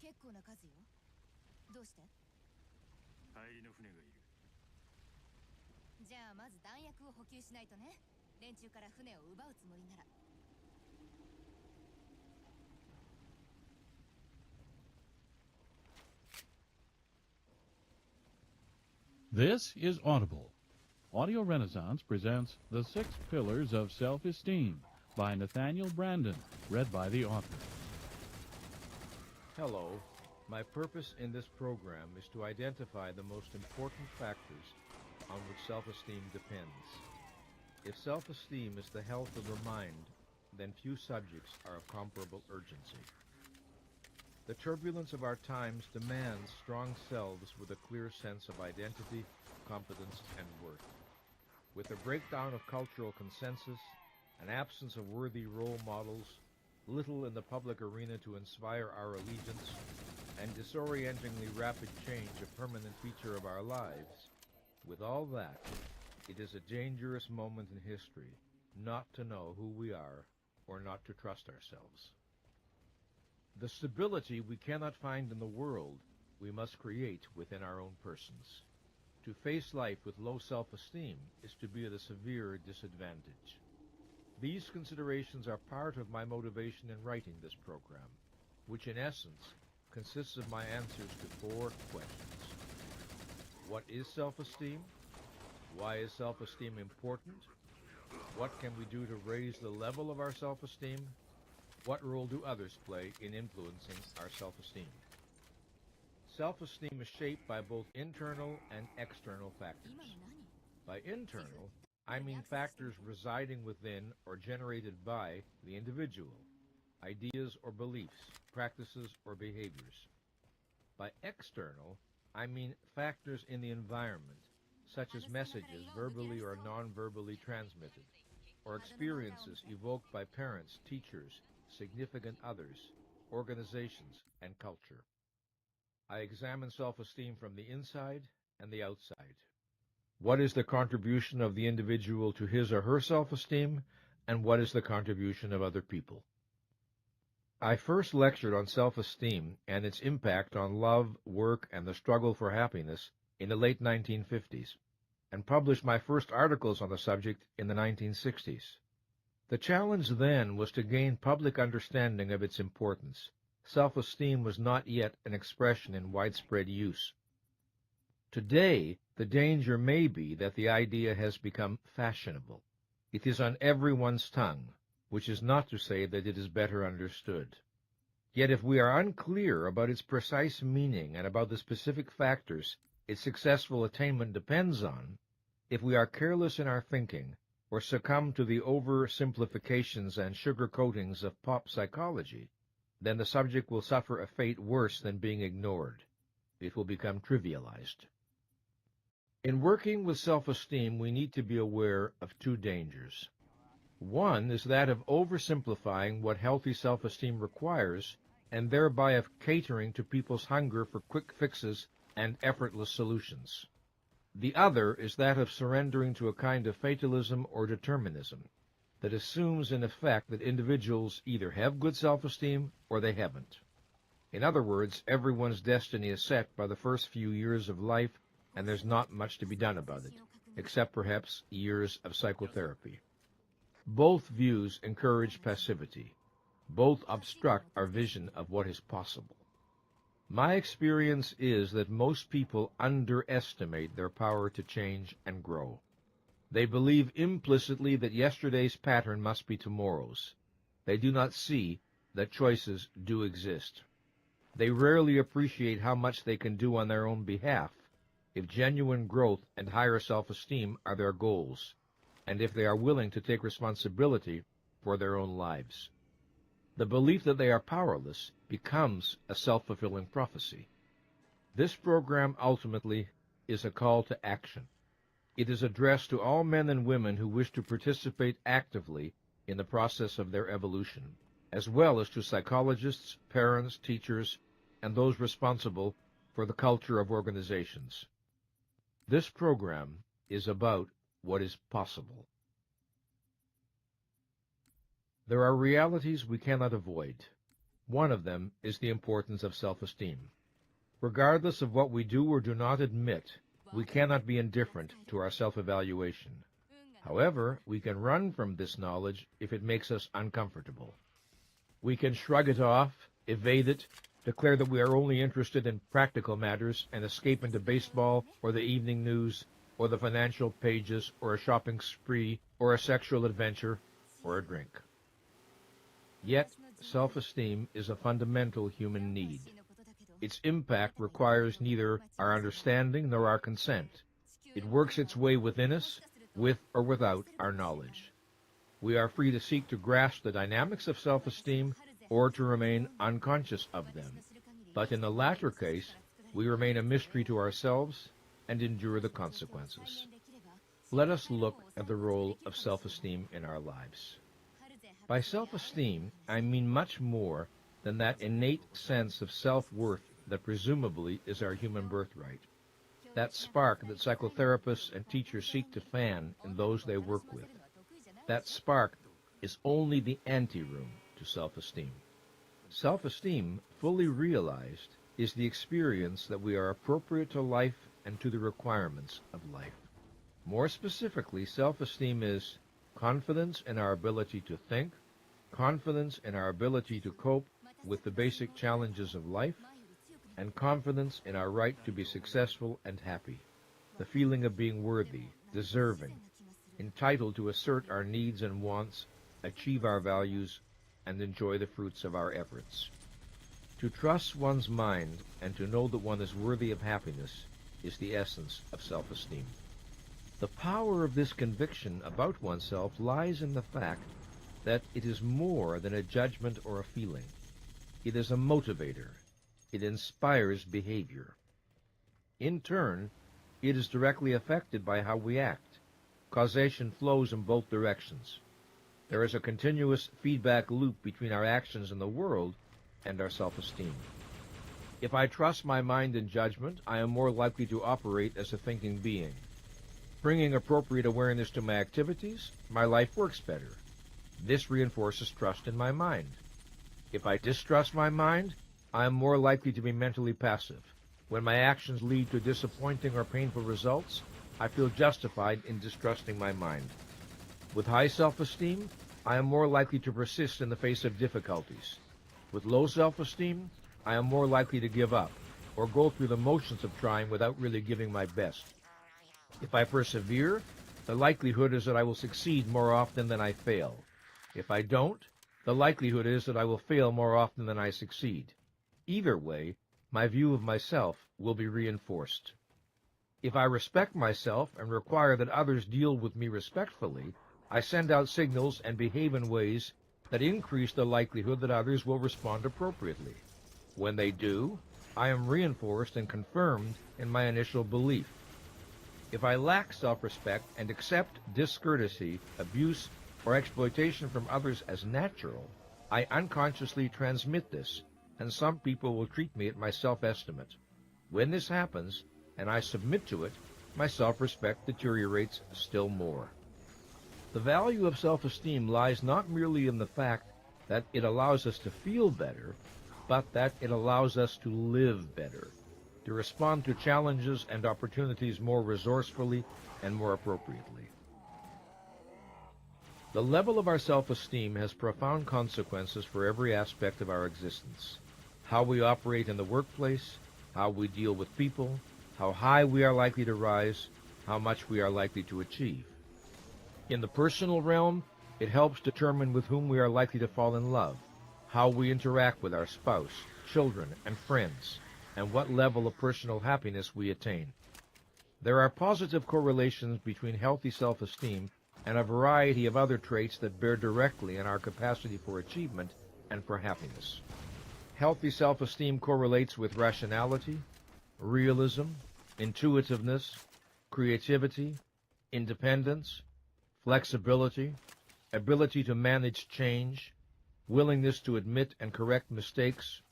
結構な数よ。どうして？帰りの船がいる。じゃあまず弾薬を補給しないとね。連中から船を奪うつもりなら。This is Audible. Audio Renaissance presents The Six Pillars of Self-Esteem by Nathaniel Brandon, read by the author. Hello. My purpose in this program is to identify the most important factors on which self-esteem depends. If self-esteem is the health of the mind, then few subjects are of comparable urgency. The turbulence of our times demands strong selves with a clear sense of identity, competence, and worth. With the breakdown of cultural consensus, an absence of worthy role models, little in the public arena to inspire our allegiance, and disorientingly rapid change a permanent feature of our lives, with all that, it is a dangerous moment in history not to know who we are or not to trust ourselves. The stability we cannot find in the world, we must create within our own persons. To face life with low self-esteem is to be at a severe disadvantage. These considerations are part of my motivation in writing this program, which in essence consists of my answers to 4 questions. What is self-esteem? Why is self-esteem important? What can we do to raise the level of our self-esteem? What role do others play in influencing our self-esteem? Self-esteem is shaped by both internal and external factors. By internal, I mean factors residing within or generated by the individual, ideas or beliefs, practices or behaviors. By external, I mean factors in the environment, such as messages verbally or non-verbally transmitted, or experiences evoked by parents, teachers, significant others, organizations, and culture. I examine self-esteem from the inside and the outside. What is the contribution of the individual to his or her self-esteem, and what is the contribution of other people? I first lectured on self-esteem and its impact on love, work, and the struggle for happiness in the late 1950s, and published my first articles on the subject in the 1960s. The challenge then was to gain public understanding of its importance. Self-esteem was not yet an expression in widespread use. Today, the danger may be that the idea has become fashionable. It is on everyone's tongue, which is not to say that it is better understood. Yet if we are unclear about its precise meaning and about the specific factors its successful attainment depends on, if we are careless in our thinking, or succumb to the oversimplifications and sugar-coatings of pop psychology, then the subject will suffer a fate worse than being ignored. It will become trivialized. In working with self-esteem, we need to be aware of 2 dangers. One is that of oversimplifying what healthy self-esteem requires, and thereby of catering to people's hunger for quick fixes and effortless solutions. The other is that of surrendering to a kind of fatalism or determinism that assumes in effect that individuals either have good self-esteem or they haven't. In other words, everyone's destiny is set by the first few years of life, and there's not much to be done about it, except perhaps years of psychotherapy. Both views encourage passivity. Both obstruct our vision of what is possible. My experience is that most people underestimate their power to change and grow. They believe implicitly that yesterday's pattern must be tomorrow's. They do not see that choices do exist. They rarely appreciate how much they can do on their own behalf if genuine growth and higher self-esteem are their goals, and if they are willing to take responsibility for their own lives. The belief that they are powerless becomes a self-fulfilling prophecy. This program ultimately is a call to action. It is addressed to all men and women who wish to participate actively in the process of their evolution, as well as to psychologists, parents, teachers, and those responsible for the culture of organizations. This program is about what is possible. There are realities we cannot avoid. One of them is the importance of self-esteem. Regardless of what we do or do not admit, we cannot be indifferent to our self-evaluation. However, we can run from this knowledge if it makes us uncomfortable. We can shrug it off, evade it, declare that we are only interested in practical matters, and escape into baseball or the evening news or the financial pages or a shopping spree or a sexual adventure or a drink. Yet, self-esteem is a fundamental human need. Its impact requires neither our understanding nor our consent. It works its way within us, with or without our knowledge. We are free to seek to grasp the dynamics of self-esteem or to remain unconscious of them. But in the latter case, we remain a mystery to ourselves and endure the consequences. Let us look at the role of self-esteem in our lives. By self-esteem, I mean much more than that innate sense of self-worth that presumably is our human birthright. That spark that psychotherapists and teachers seek to fan in those they work with. That spark is only the anteroom to self-esteem. Self-esteem, fully realized, is the experience that we are appropriate to life and to the requirements of life. More specifically, self-esteem is confidence in our ability to think, confidence in our ability to cope with the basic challenges of life, and confidence in our right to be successful and happy. The feeling of being worthy, deserving, entitled to assert our needs and wants, achieve our values, and enjoy the fruits of our efforts. To trust one's mind and to know that one is worthy of happiness is the essence of self-esteem. The power of this conviction about oneself lies in the fact that it is more than a judgment or a feeling. It is a motivator. It inspires behavior. In turn, it is directly affected by how we act. Causation flows in both directions. There is a continuous feedback loop between our actions in the world and our self-esteem. If I trust my mind and judgment, I am more likely to operate as a thinking being. Bringing appropriate awareness to my activities, my life works better. This reinforces trust in my mind. If I distrust my mind, I am more likely to be mentally passive. When my actions lead to disappointing or painful results, I feel justified in distrusting my mind. With high self-esteem, I am more likely to persist in the face of difficulties. With low self-esteem, I am more likely to give up or go through the motions of trying without really giving my best. If I persevere, the likelihood is that I will succeed more often than I fail. If I don't, the likelihood is that I will fail more often than I succeed. Either way, my view of myself will be reinforced. If I respect myself and require that others deal with me respectfully, I send out signals and behave in ways that increase the likelihood that others will respond appropriately. When they do, I am reinforced and confirmed in my initial belief. If I lack self-respect and accept discourtesy, abuse, or exploitation from others as natural, I unconsciously transmit this, and some people will treat me at my self-estimate. When this happens, and I submit to it, my self-respect deteriorates still more. The value of self-esteem lies not merely in the fact that it allows us to feel better, but that it allows us to live better, to respond to challenges and opportunities more resourcefully and more appropriately. The level of our self-esteem has profound consequences for every aspect of our existence. How we operate in the workplace, how we deal with people, how high we are likely to rise, how much we are likely to achieve. In the personal realm, it helps determine with whom we are likely to fall in love, how we interact with our spouse, children, and friends, and what level of personal happiness we attain. There are positive correlations between healthy self-esteem and a variety of other traits that bear directly on our capacity for achievement and for happiness. Healthy self-esteem correlates with rationality, realism, intuitiveness, creativity, independence, flexibility, ability to manage change, willingness to admit and correct mistakes,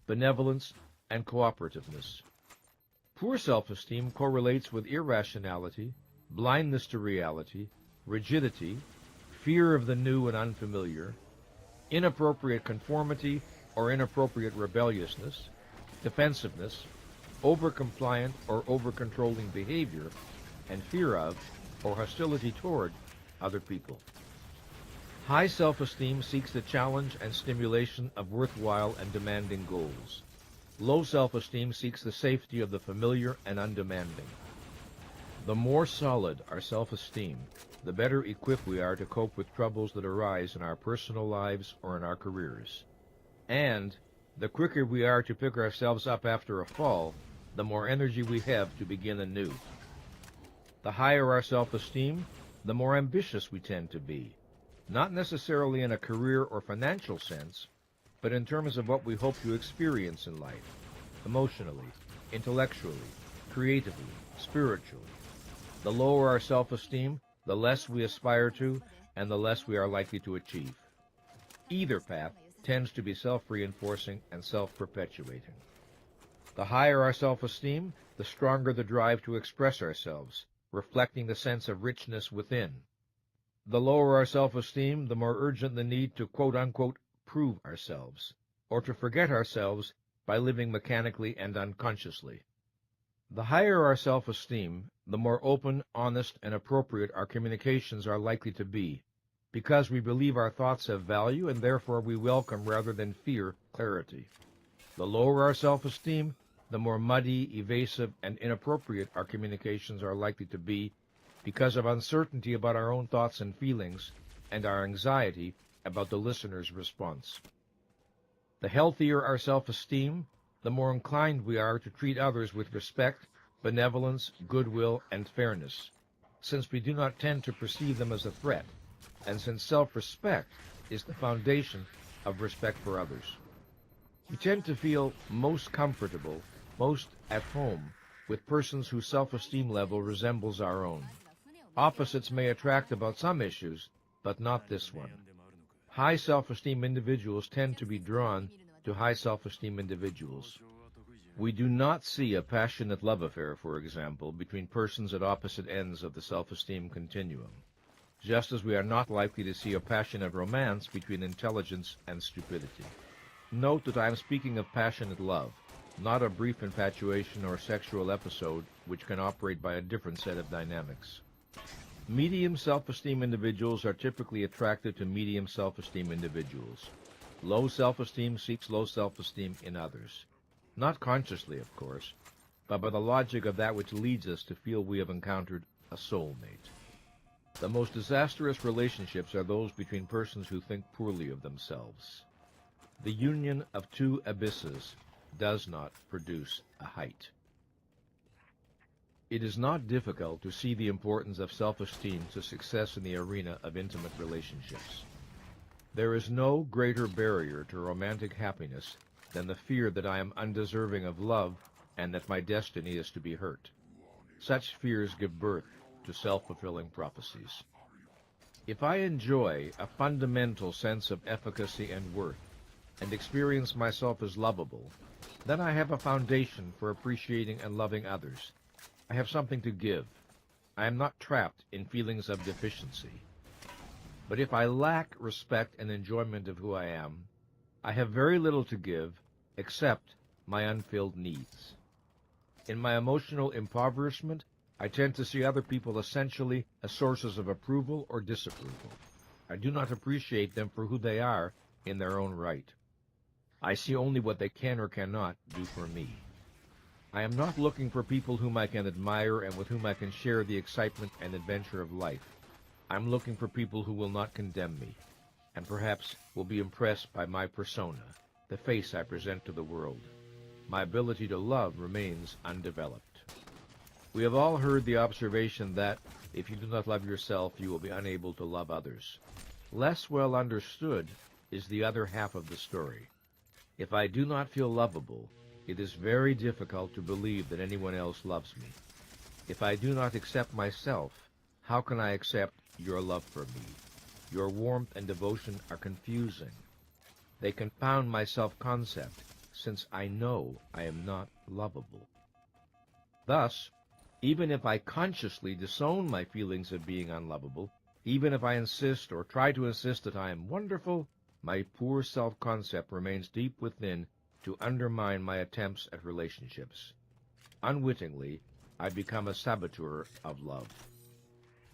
benevolence, and cooperativeness. Poor self-esteem correlates with irrationality, blindness to reality, rigidity, fear of the new and unfamiliar, inappropriate conformity, or inappropriate rebelliousness, defensiveness, over-compliant or over-controlling behavior, and fear of or hostility toward other people. High self-esteem seeks the challenge and stimulation of worthwhile and demanding goals. Low self-esteem seeks the safety of the familiar and undemanding. The more solid our self-esteem, the better equipped we are to cope with troubles that arise in our personal lives or in our careers. And the quicker we are to pick ourselves up after a fall, the more energy we have to begin anew. The higher our self-esteem, the more ambitious we tend to be, not necessarily in a career or financial sense, but in terms of what we hope to experience in life, emotionally, intellectually, creatively, spiritually. The lower our self-esteem, the less we aspire to, and the less we are likely to achieve. Either path tends to be self-reinforcing and self-perpetuating. The higher our self-esteem, the stronger the drive to express ourselves, reflecting the sense of richness within. The lower our self-esteem, the more urgent the need to quote-unquote prove ourselves, or to forget ourselves by living mechanically and unconsciously. The higher our self-esteem, the more open, honest, and appropriate our communications are likely to be, because we believe our thoughts have value and therefore we welcome rather than fear clarity. The lower our self-esteem, the more muddy, evasive, and inappropriate our communications are likely to be because of uncertainty about our own thoughts and feelings and our anxiety about the listener's response. The healthier our self-esteem, the more inclined we are to treat others with respect, benevolence, goodwill, and fairness, since we do not tend to perceive them as a threat, and since self-respect is the foundation of respect for others. We tend to feel most comfortable, most at home, with persons whose self-esteem level resembles our own. Opposites may attract about some issues, but not this one. High self-esteem individuals tend to be drawn to high self-esteem individuals. We do not see a passionate love affair, for example, between persons at opposite ends of the self-esteem continuum, just as we are not likely to see a passionate romance between intelligence and stupidity. Note that I am speaking of passionate love, not a brief infatuation or sexual episode which can operate by a different set of dynamics. Medium self-esteem individuals are typically attracted to medium self-esteem individuals. Low self-esteem seeks low self-esteem in others. Not consciously, of course, but by the logic of that which leads us to feel we have encountered a soulmate. The most disastrous relationships are those between persons who think poorly of themselves. The union of two abysses does not produce a height. It is not difficult to see the importance of self-esteem to success in the arena of intimate relationships. There is no greater barrier to romantic happiness than the fear that I am undeserving of love and that my destiny is to be hurt. Such fears give birth to self-fulfilling prophecies. If I enjoy a fundamental sense of efficacy and worth and experience myself as lovable, then I have a foundation for appreciating and loving others. I have something to give. I am not trapped in feelings of deficiency. But if I lack respect and enjoyment of who I am, I have very little to give except my unfilled needs. In my emotional impoverishment, I tend to see other people essentially as sources of approval or disapproval. I do not appreciate them for who they are in their own right. I see only what they can or cannot do for me. I am not looking for people whom I can admire and with whom I can share the excitement and adventure of life. I'm looking for people who will not condemn me, and perhaps will be impressed by my persona, the face I present to the world. My ability to love remains undeveloped. We have all heard the observation that, if you do not love yourself, you will be unable to love others. Less well understood is the other half of the story. If I do not feel lovable, it is very difficult to believe that anyone else loves me. If I do not accept myself, how can I accept your love for me? Your warmth and devotion are confusing. They confound my self-concept, since I know I am not lovable. Thus, even if I consciously disown my feelings of being unlovable, even if I insist or try to insist that I am wonderful, my poor self-concept remains deep within to undermine my attempts at relationships. Unwittingly, I become a saboteur of love.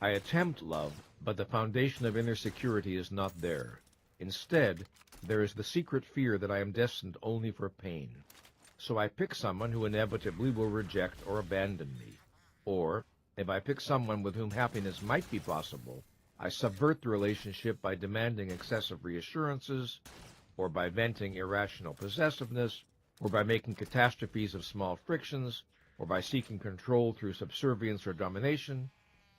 I attempt love, but the foundation of inner security is not there. Instead, there is the secret fear that I am destined only for pain. So I pick someone who inevitably will reject or abandon me. Or, if I pick someone with whom happiness might be possible, I subvert the relationship by demanding excessive reassurances, or by venting irrational possessiveness, or by making catastrophes of small frictions, or by seeking control through subservience or domination,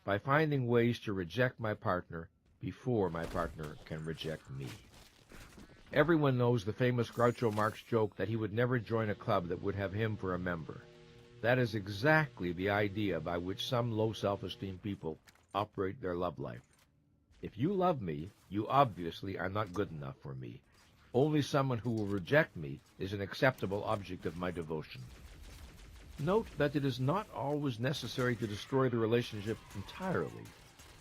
by finding ways to reject my partner before my partner can reject me. Everyone knows the famous Groucho Marx joke that he would never join a club that would have him for a member. That is exactly the idea by which some low self-esteem people operate their love life. If you love me, you obviously are not good enough for me. Only someone who will reject me is an acceptable object of my devotion. Note that it is not always necessary to destroy the relationship entirely.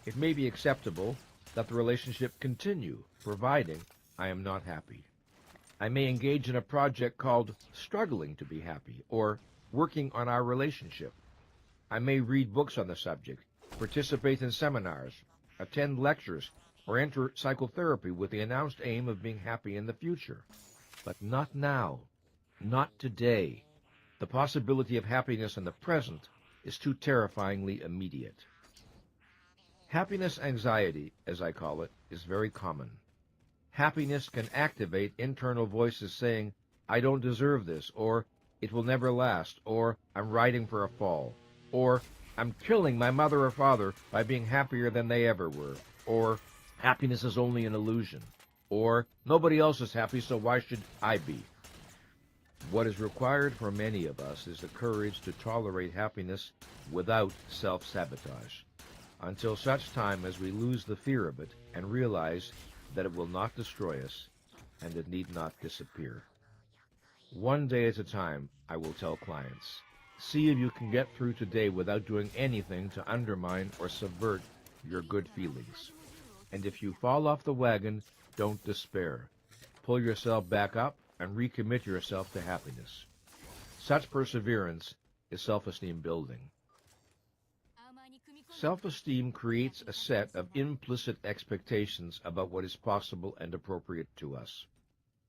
It may be acceptable that the relationship continue, providing I am not happy. I may engage in a project called struggling to be happy, or working on our relationship. I may read books on the subject, participate in seminars, attend lectures, or enter psychotherapy with the announced aim of being happy in the future. But not now, not today. The possibility of happiness in the present is too terrifyingly immediate. Happiness anxiety, as I call it, is very common. Happiness can activate internal voices saying, I don't deserve this, or it will never last, or I'm riding for a fall, or I'm killing my mother or father by being happier than they ever were, or happiness is only an illusion, or nobody else is happy, so why should I be? What is required for many of us is the courage to tolerate happiness without self-sabotage, until such time as we lose the fear of it and realize that it will not destroy us and it need not disappear. One day at a time, I will tell clients, see if you can get through today without doing anything to undermine or subvert your good feelings. And if you fall off the wagon, don't despair. Pull yourself back up and recommit yourself to happiness. Such perseverance is self-esteem building. Self-esteem creates a set of implicit expectations about what is possible and appropriate to us.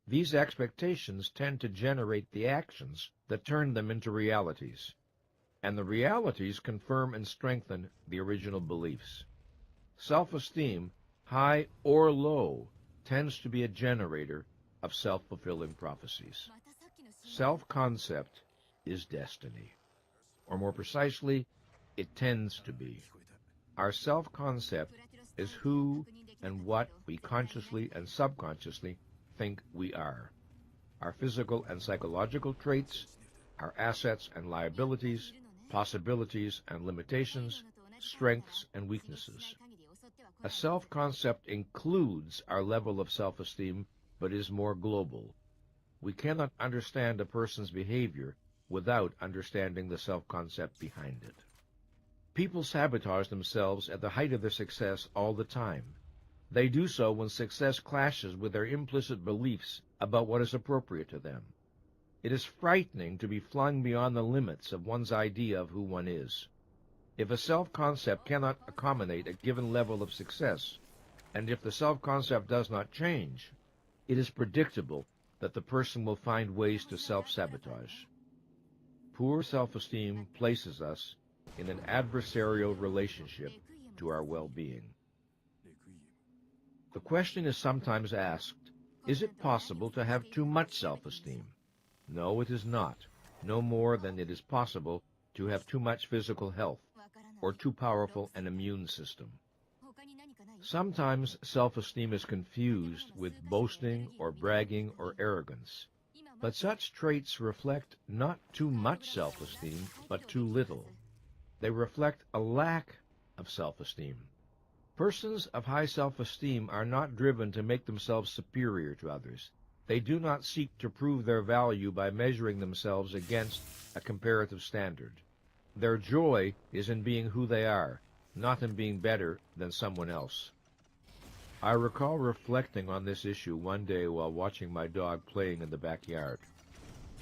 These expectations tend to generate the actions that turn them into realities, and the realities confirm and strengthen the original beliefs. Self-esteem, high or low, tends to be a generator of self-fulfilling prophecies. Self-concept is destiny, or more precisely, it tends to be. Our self-concept is who and what we consciously and subconsciously think we are. Our physical and psychological traits, our assets and liabilities, possibilities and limitations, strengths and weaknesses. A self-concept includes our level of self-esteem, but is more global. We cannot understand a person's behavior without understanding the self-concept behind it. People sabotage themselves at the height of their success all the time. They do so when success clashes with their implicit beliefs about what is appropriate to them. It is frightening to be flung beyond the limits of one's idea of who one is. If a self-concept cannot accommodate a given level of success, and if the self-concept does not change, it is predictable that the person will find ways to self-sabotage. Poor self-esteem places us in an adversarial relationship to our well-being. The question is sometimes asked, is it possible to have too much self-esteem? No, it is not, no more than it is possible to have too much physical health or too powerful an immune system. Sometimes self-esteem is confused with boasting or bragging or arrogance, but such traits reflect not too much self-esteem, but too little. They reflect a lack of self-esteem. Persons of high self-esteem are not driven to make themselves superior to others. They do not seek to prove their value by measuring themselves against a comparative standard. Their joy is in being who they are, not in being better than someone else. I recall reflecting on this issue one day while watching my dog playing in the backyard.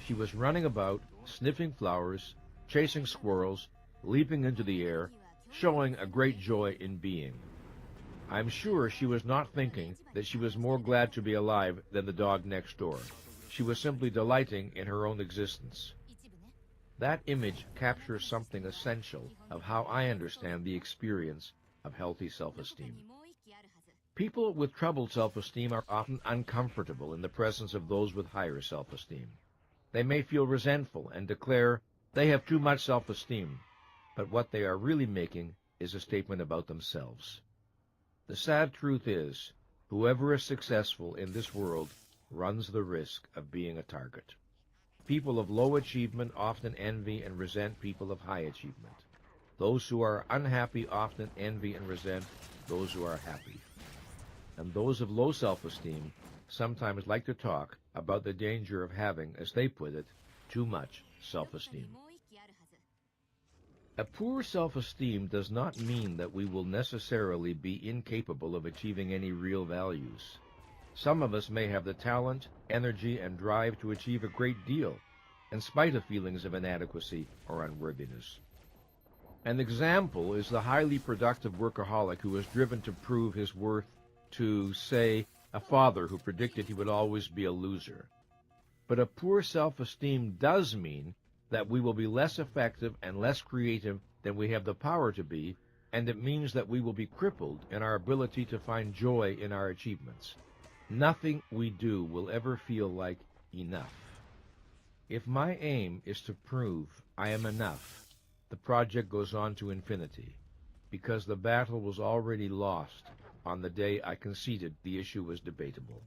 She was running about, sniffing flowers, chasing squirrels, leaping into the air, showing a great joy in being. I'm sure she was not thinking that she was more glad to be alive than the dog next door. She was simply delighting in her own existence. That image captures something essential of how I understand the experience of healthy self-esteem. People with troubled self-esteem are often uncomfortable in the presence of those with higher self-esteem. They may feel resentful and declare they have too much self-esteem, but what they are really making is a statement about themselves. The sad truth is, whoever is successful in this world runs the risk of being a target. People of low achievement often envy and resent people of high achievement. Those who are unhappy often envy and resent those who are happy. And those of low self-esteem sometimes like to talk about the danger of having, as they put it, too much self-esteem. A poor self-esteem does not mean that we will necessarily be incapable of achieving any real values. Some of us may have the talent, energy, and drive to achieve a great deal, in spite of feelings of inadequacy or unworthiness. An example is the highly productive workaholic who is driven to prove his worth to, say, a father who predicted he would always be a loser. But a poor self-esteem does mean that we will be less effective and less creative than we have the power to be, and it means that we will be crippled in our ability to find joy in our achievements. Nothing we do will ever feel like enough. If my aim is to prove I am enough, the project goes on to infinity, because the battle was already lost on the day I conceded the issue was debatable.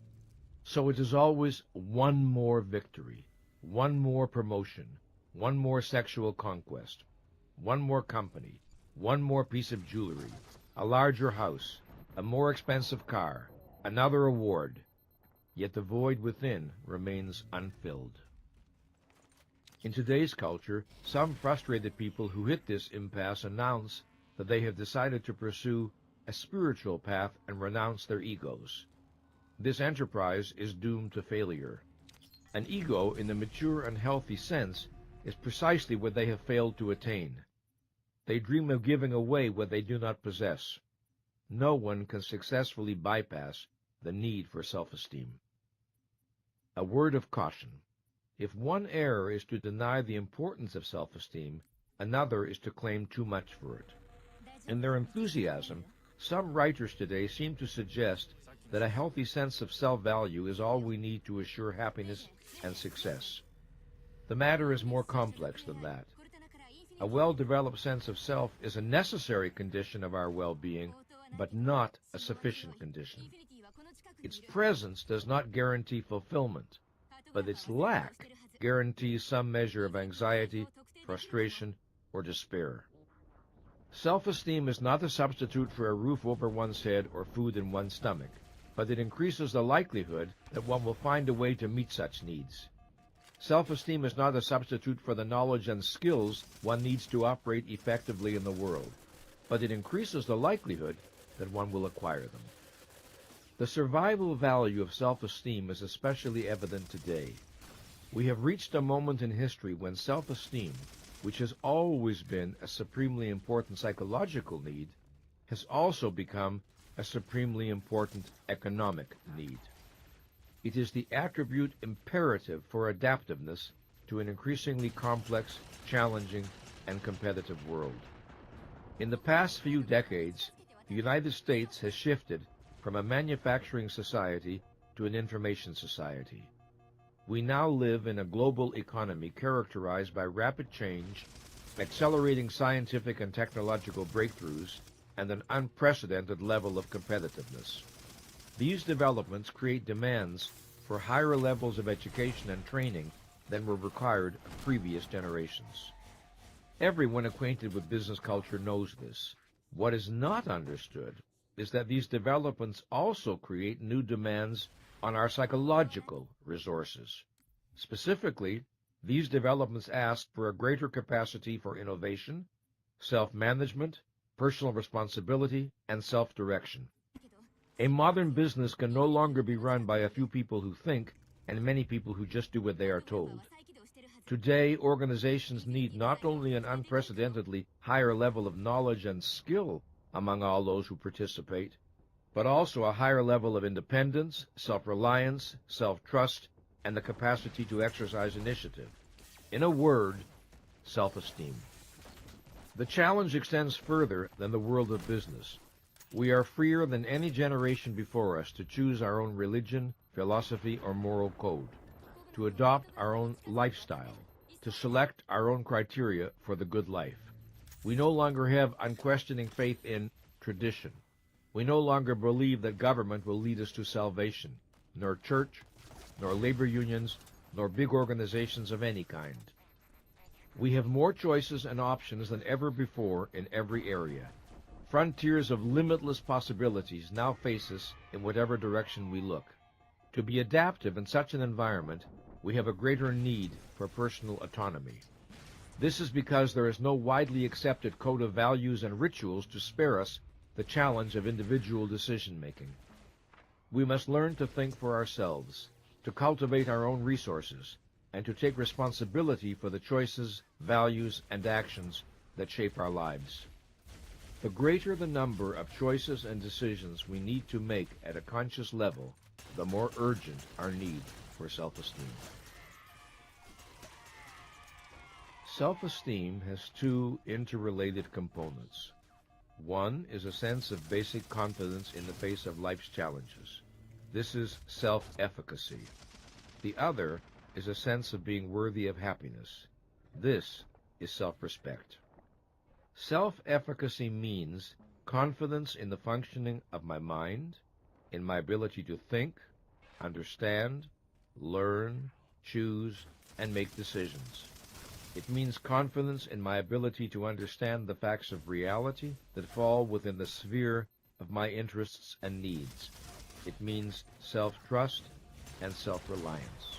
So it is always one more victory, one more promotion, one more sexual conquest, one more company, one more piece of jewelry, a larger house, a more expensive car, another award, yet the void within remains unfilled. In today's culture, some frustrated people who hit this impasse announce that they have decided to pursue a spiritual path and renounce their egos. This enterprise is doomed to failure. An ego, in the mature and healthy sense, is precisely what they have failed to attain. They dream of giving away what they do not possess. No one can successfully bypass the need for self-esteem. A word of caution. If one error is to deny the importance of self-esteem, another is to claim too much for it. In their enthusiasm, some writers today seem to suggest that a healthy sense of self-value is all we need to assure happiness and success. The matter is more complex than that. A well-developed sense of self is a necessary condition of our well-being, but not a sufficient condition. Its presence does not guarantee fulfillment, but its lack guarantees some measure of anxiety, frustration, or despair. Self-esteem is not a substitute for a roof over one's head or food in one's stomach, but it increases the likelihood that one will find a way to meet such needs. Self-esteem is not a substitute for the knowledge and skills one needs to operate effectively in the world, but it increases the likelihood that one will acquire them. The survival value of self-esteem is especially evident today. We have reached a moment in history when self-esteem, which has always been a supremely important psychological need, has also become a supremely important economic need. It is the attribute imperative for adaptiveness to an increasingly complex, challenging, and competitive world. In the past few decades, the United States has shifted from a manufacturing society to an information society. We now live in a global economy characterized by rapid change, accelerating scientific and technological breakthroughs, and an unprecedented level of competitiveness. These developments create demands for higher levels of education and training than were required of previous generations. Everyone acquainted with business culture knows this. What is not understood is that these developments also create new demands on our psychological resources. Specifically, these developments ask for a greater capacity for innovation, self-management, personal responsibility, and self-direction. A modern business can no longer be run by a few people who think and many people who just do what they are told. Today, organizations need not only an unprecedentedly higher level of knowledge and skill among all those who participate, but also a higher level of independence, self-reliance, self-trust, and the capacity to exercise initiative. In a word, self-esteem. The challenge extends further than the world of business. We are freer than any generation before us to choose our own religion, philosophy, or moral code, to adopt our own lifestyle, to select our own criteria for the good life. We no longer have unquestioning faith in tradition. We no longer believe that government will lead us to salvation, nor church, nor labor unions, nor big organizations of any kind. We have more choices and options than ever before in every area. Frontiers of limitless possibilities now face us in whatever direction we look. To be adaptive in such an environment, we have a greater need for personal autonomy. This is because there is no widely accepted code of values and rituals to spare us the challenge of individual decision-making. We must learn to think for ourselves, to cultivate our own resources, and to take responsibility for the choices, values, and actions that shape our lives. The greater the number of choices and decisions we need to make at a conscious level, the more urgent our need for self-esteem. Self-esteem has two interrelated components. One is a sense of basic confidence in the face of life's challenges. This is self-efficacy. The other is a sense of being worthy of happiness. This is self-respect. Self-efficacy means confidence in the functioning of my mind, in my ability to think, understand, learn, choose, and make decisions. It means confidence in my ability to understand the facts of reality that fall within the sphere of my interests and needs. It means self-trust and self-reliance.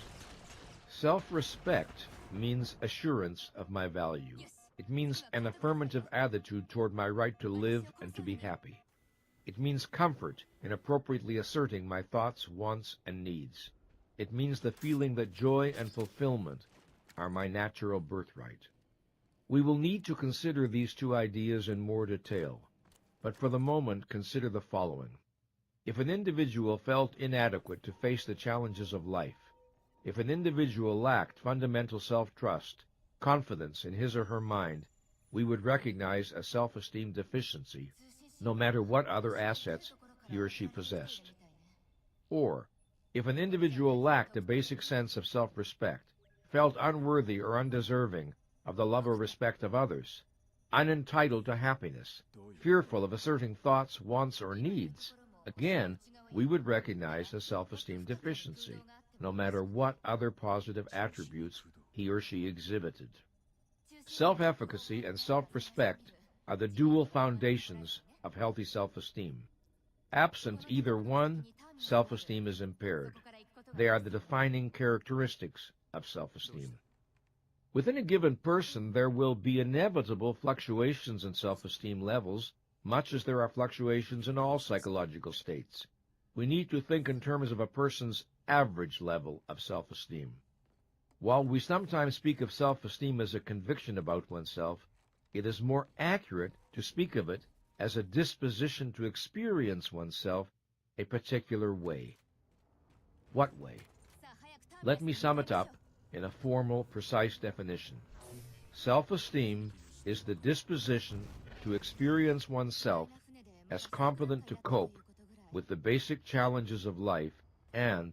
Self-respect means assurance of my value. It means an affirmative attitude toward my right to live and to be happy. It means comfort in appropriately asserting my thoughts, wants, and needs. It means the feeling that joy and fulfillment are my natural birthright. We will need to consider these two ideas in more detail, but for the moment consider the following. If an individual felt inadequate to face the challenges of life, if an individual lacked fundamental self-trust, confidence in his or her mind, we would recognize a self-esteem deficiency, no matter what other assets he or she possessed. Or, if an individual lacked a basic sense of self-respect, felt unworthy or undeserving of the love or respect of others, unentitled to happiness, fearful of asserting thoughts, wants, or needs, again, we would recognize a self-esteem deficiency, no matter what other positive attributes he or she exhibited. Self-efficacy and self-respect are the dual foundations of healthy self-esteem. Absent either one, self-esteem is impaired. They are the defining characteristics of self-esteem. Within a given person, there will be inevitable fluctuations in self-esteem levels, much as there are fluctuations in all psychological states. We need to think in terms of a person's average level of self-esteem. While we sometimes speak of self-esteem as a conviction about oneself, it is more accurate to speak of it as a disposition to experience oneself a particular way. What way? Let me sum it up in a formal, precise definition. Self-esteem is the disposition to experience oneself as competent to cope with the basic challenges of life and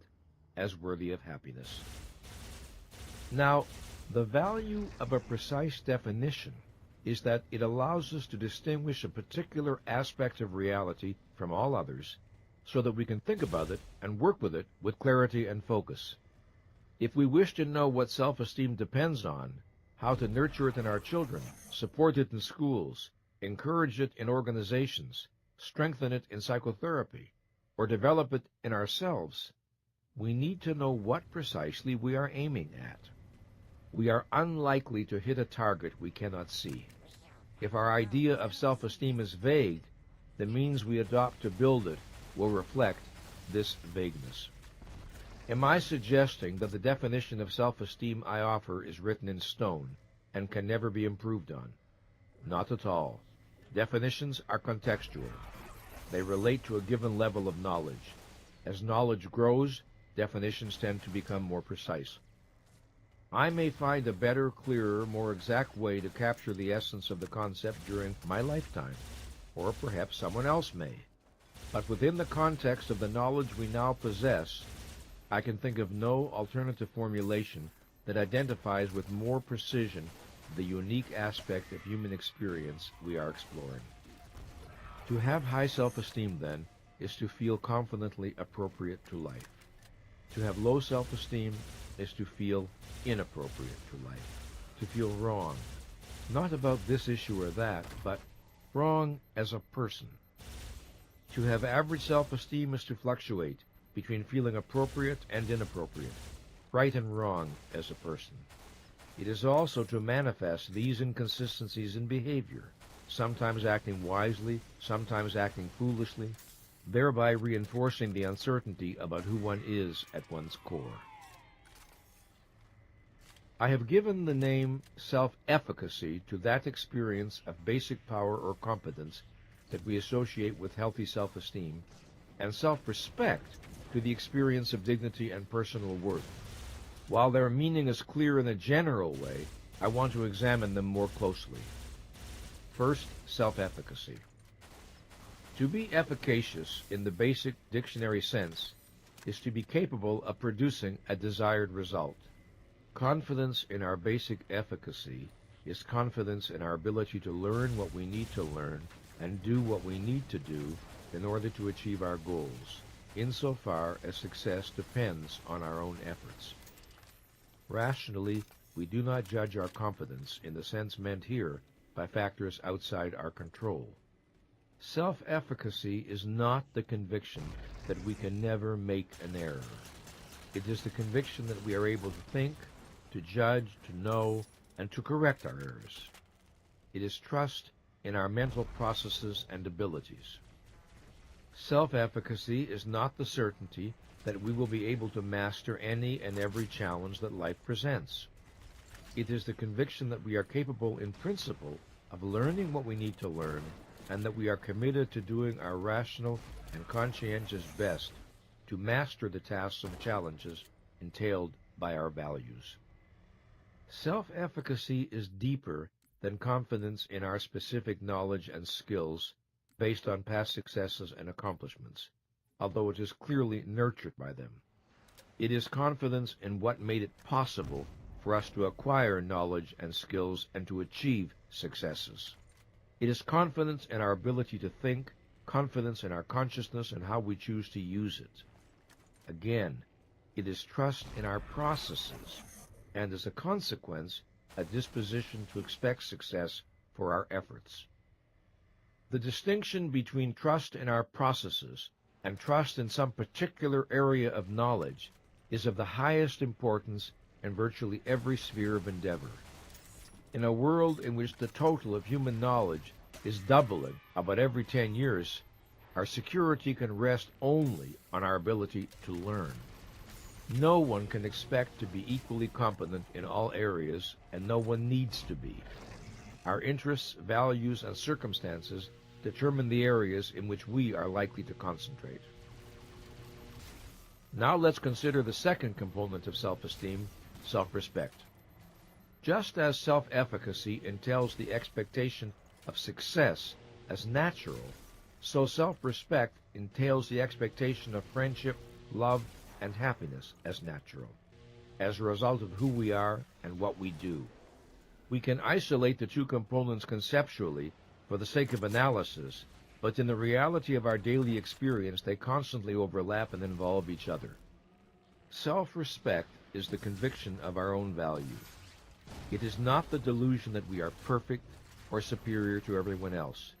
as worthy of happiness. Now, the value of a precise definition is that it allows us to distinguish a particular aspect of reality from all others so that we can think about it and work with it with clarity and focus. If we wish to know what self-esteem depends on, how to nurture it in our children, support it in schools, encourage it in organizations, strengthen it in psychotherapy, or develop it in ourselves, we need to know what precisely we are aiming at. We are unlikely to hit a target we cannot see. If our idea of self-esteem is vague, the means we adopt to build it will reflect this vagueness. Am I suggesting that the definition of self-esteem I offer is written in stone and can never be improved on? Not at all. Definitions are contextual. They relate to a given level of knowledge. As knowledge grows, definitions tend to become more precise. I may find a better, clearer, more exact way to capture the essence of the concept during my lifetime, or perhaps someone else may. But within the context of the knowledge we now possess, I can think of no alternative formulation that identifies with more precision the unique aspect of human experience we are exploring. To have high self-esteem, then, is to feel confidently appropriate to life. To have low self-esteem is to feel inappropriate to life, to feel wrong, not about this issue or that, but wrong as a person. To have average self-esteem is to fluctuate between feeling appropriate and inappropriate, right and wrong as a person. It is also to manifest these inconsistencies in behavior, sometimes acting wisely, sometimes acting foolishly, thereby reinforcing the uncertainty about who one is at one's core. I have given the name self-efficacy to that experience of basic power or competence that we associate with healthy self-esteem, and self-respect to the experience of dignity and personal worth. While their meaning is clear in a general way, I want to examine them more closely. First, self-efficacy. To be efficacious in the basic dictionary sense is to be capable of producing a desired result. Confidence in our basic efficacy is confidence in our ability to learn what we need to learn and do what we need to do in order to achieve our goals, insofar as success depends on our own efforts. Rationally, we do not judge our competence in the sense meant here by factors outside our control. Self-efficacy is not the conviction that we can never make an error. It is the conviction that we are able to think, to judge, to know, and to correct our errors. It is trust in our mental processes and abilities. Self-efficacy is not the certainty that we will be able to master any and every challenge that life presents. It is the conviction that we are capable in principle of learning what we need to learn, and that we are committed to doing our rational and conscientious best to master the tasks and challenges entailed by our values. Self-efficacy is deeper than confidence in our specific knowledge and skills based on past successes and accomplishments, although it is clearly nurtured by them. It is confidence in what made it possible for us to acquire knowledge and skills and to achieve successes. It is confidence in our ability to think, confidence in our consciousness and how we choose to use it. Again, it is trust in our processes, and as a consequence, a disposition to expect success for our efforts. The distinction between trust in our processes and trust in some particular area of knowledge is of the highest importance in virtually every sphere of endeavor. In a world in which the total of human knowledge is doubling about every 10 years, our security can rest only on our ability to learn. No one can expect to be equally competent in all areas, and no one needs to be. Our interests, values, and circumstances determine the areas in which we are likely to concentrate. Now let's consider the second component of self-esteem, self-respect. Just as self-efficacy entails the expectation of success as natural, so self-respect entails the expectation of friendship, love, and happiness as natural, as a result of who we are and what we do. We can isolate the two components conceptually for the sake of analysis, but in the reality of our daily experience, they constantly overlap and involve each other. Self-respect is the conviction of our own value. It is not the delusion that we are perfect or superior to everyone else.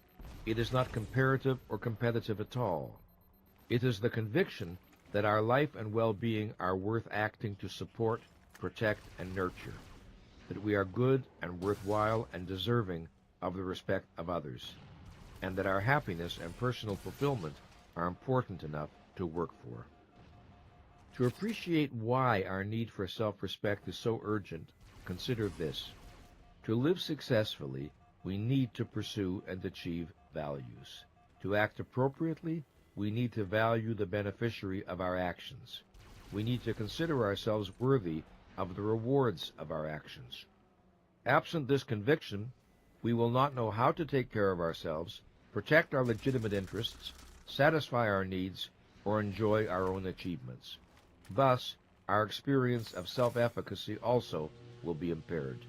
It is not comparative or competitive at all. It is the conviction that our life and well-being are worth acting to support, protect, and nurture, that we are good and worthwhile and deserving of the respect of others, and that our happiness and personal fulfillment are important enough to work for. To appreciate why our need for self-respect is so urgent, consider this. To live successfully, we need to pursue and achieve values. To act appropriately, we need to value the beneficiary of our actions. We need to consider ourselves worthy of the rewards of our actions. Absent this conviction, we will not know how to take care of ourselves, protect our legitimate interests, satisfy our needs, or enjoy our own achievements. Thus, our experience of self-efficacy also will be impaired.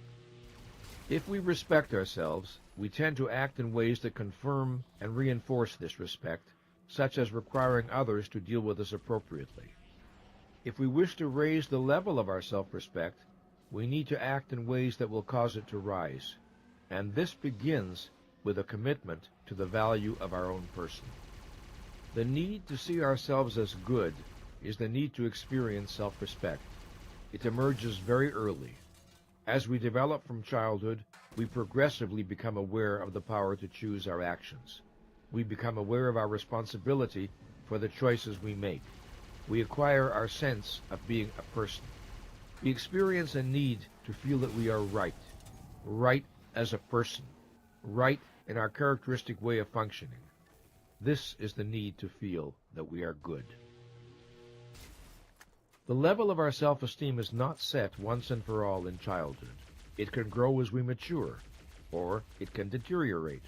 If we respect ourselves, we tend to act in ways that confirm and reinforce this respect, such as requiring others to deal with us appropriately. If we wish to raise the level of our self-respect, we need to act in ways that will cause it to rise, and this begins with a commitment to the value of our own person. The need to see ourselves as good is the need to experience self-respect. It emerges very early. As we develop from childhood, we progressively become aware of the power to choose our actions. We become aware of our responsibility for the choices we make. We acquire our sense of being a person. We experience a need to feel that we are right as a person, right in our characteristic way of functioning. This is the need to feel that we are good. The level of our self-esteem is not set once and for all in childhood. It can grow as we mature, or it can deteriorate.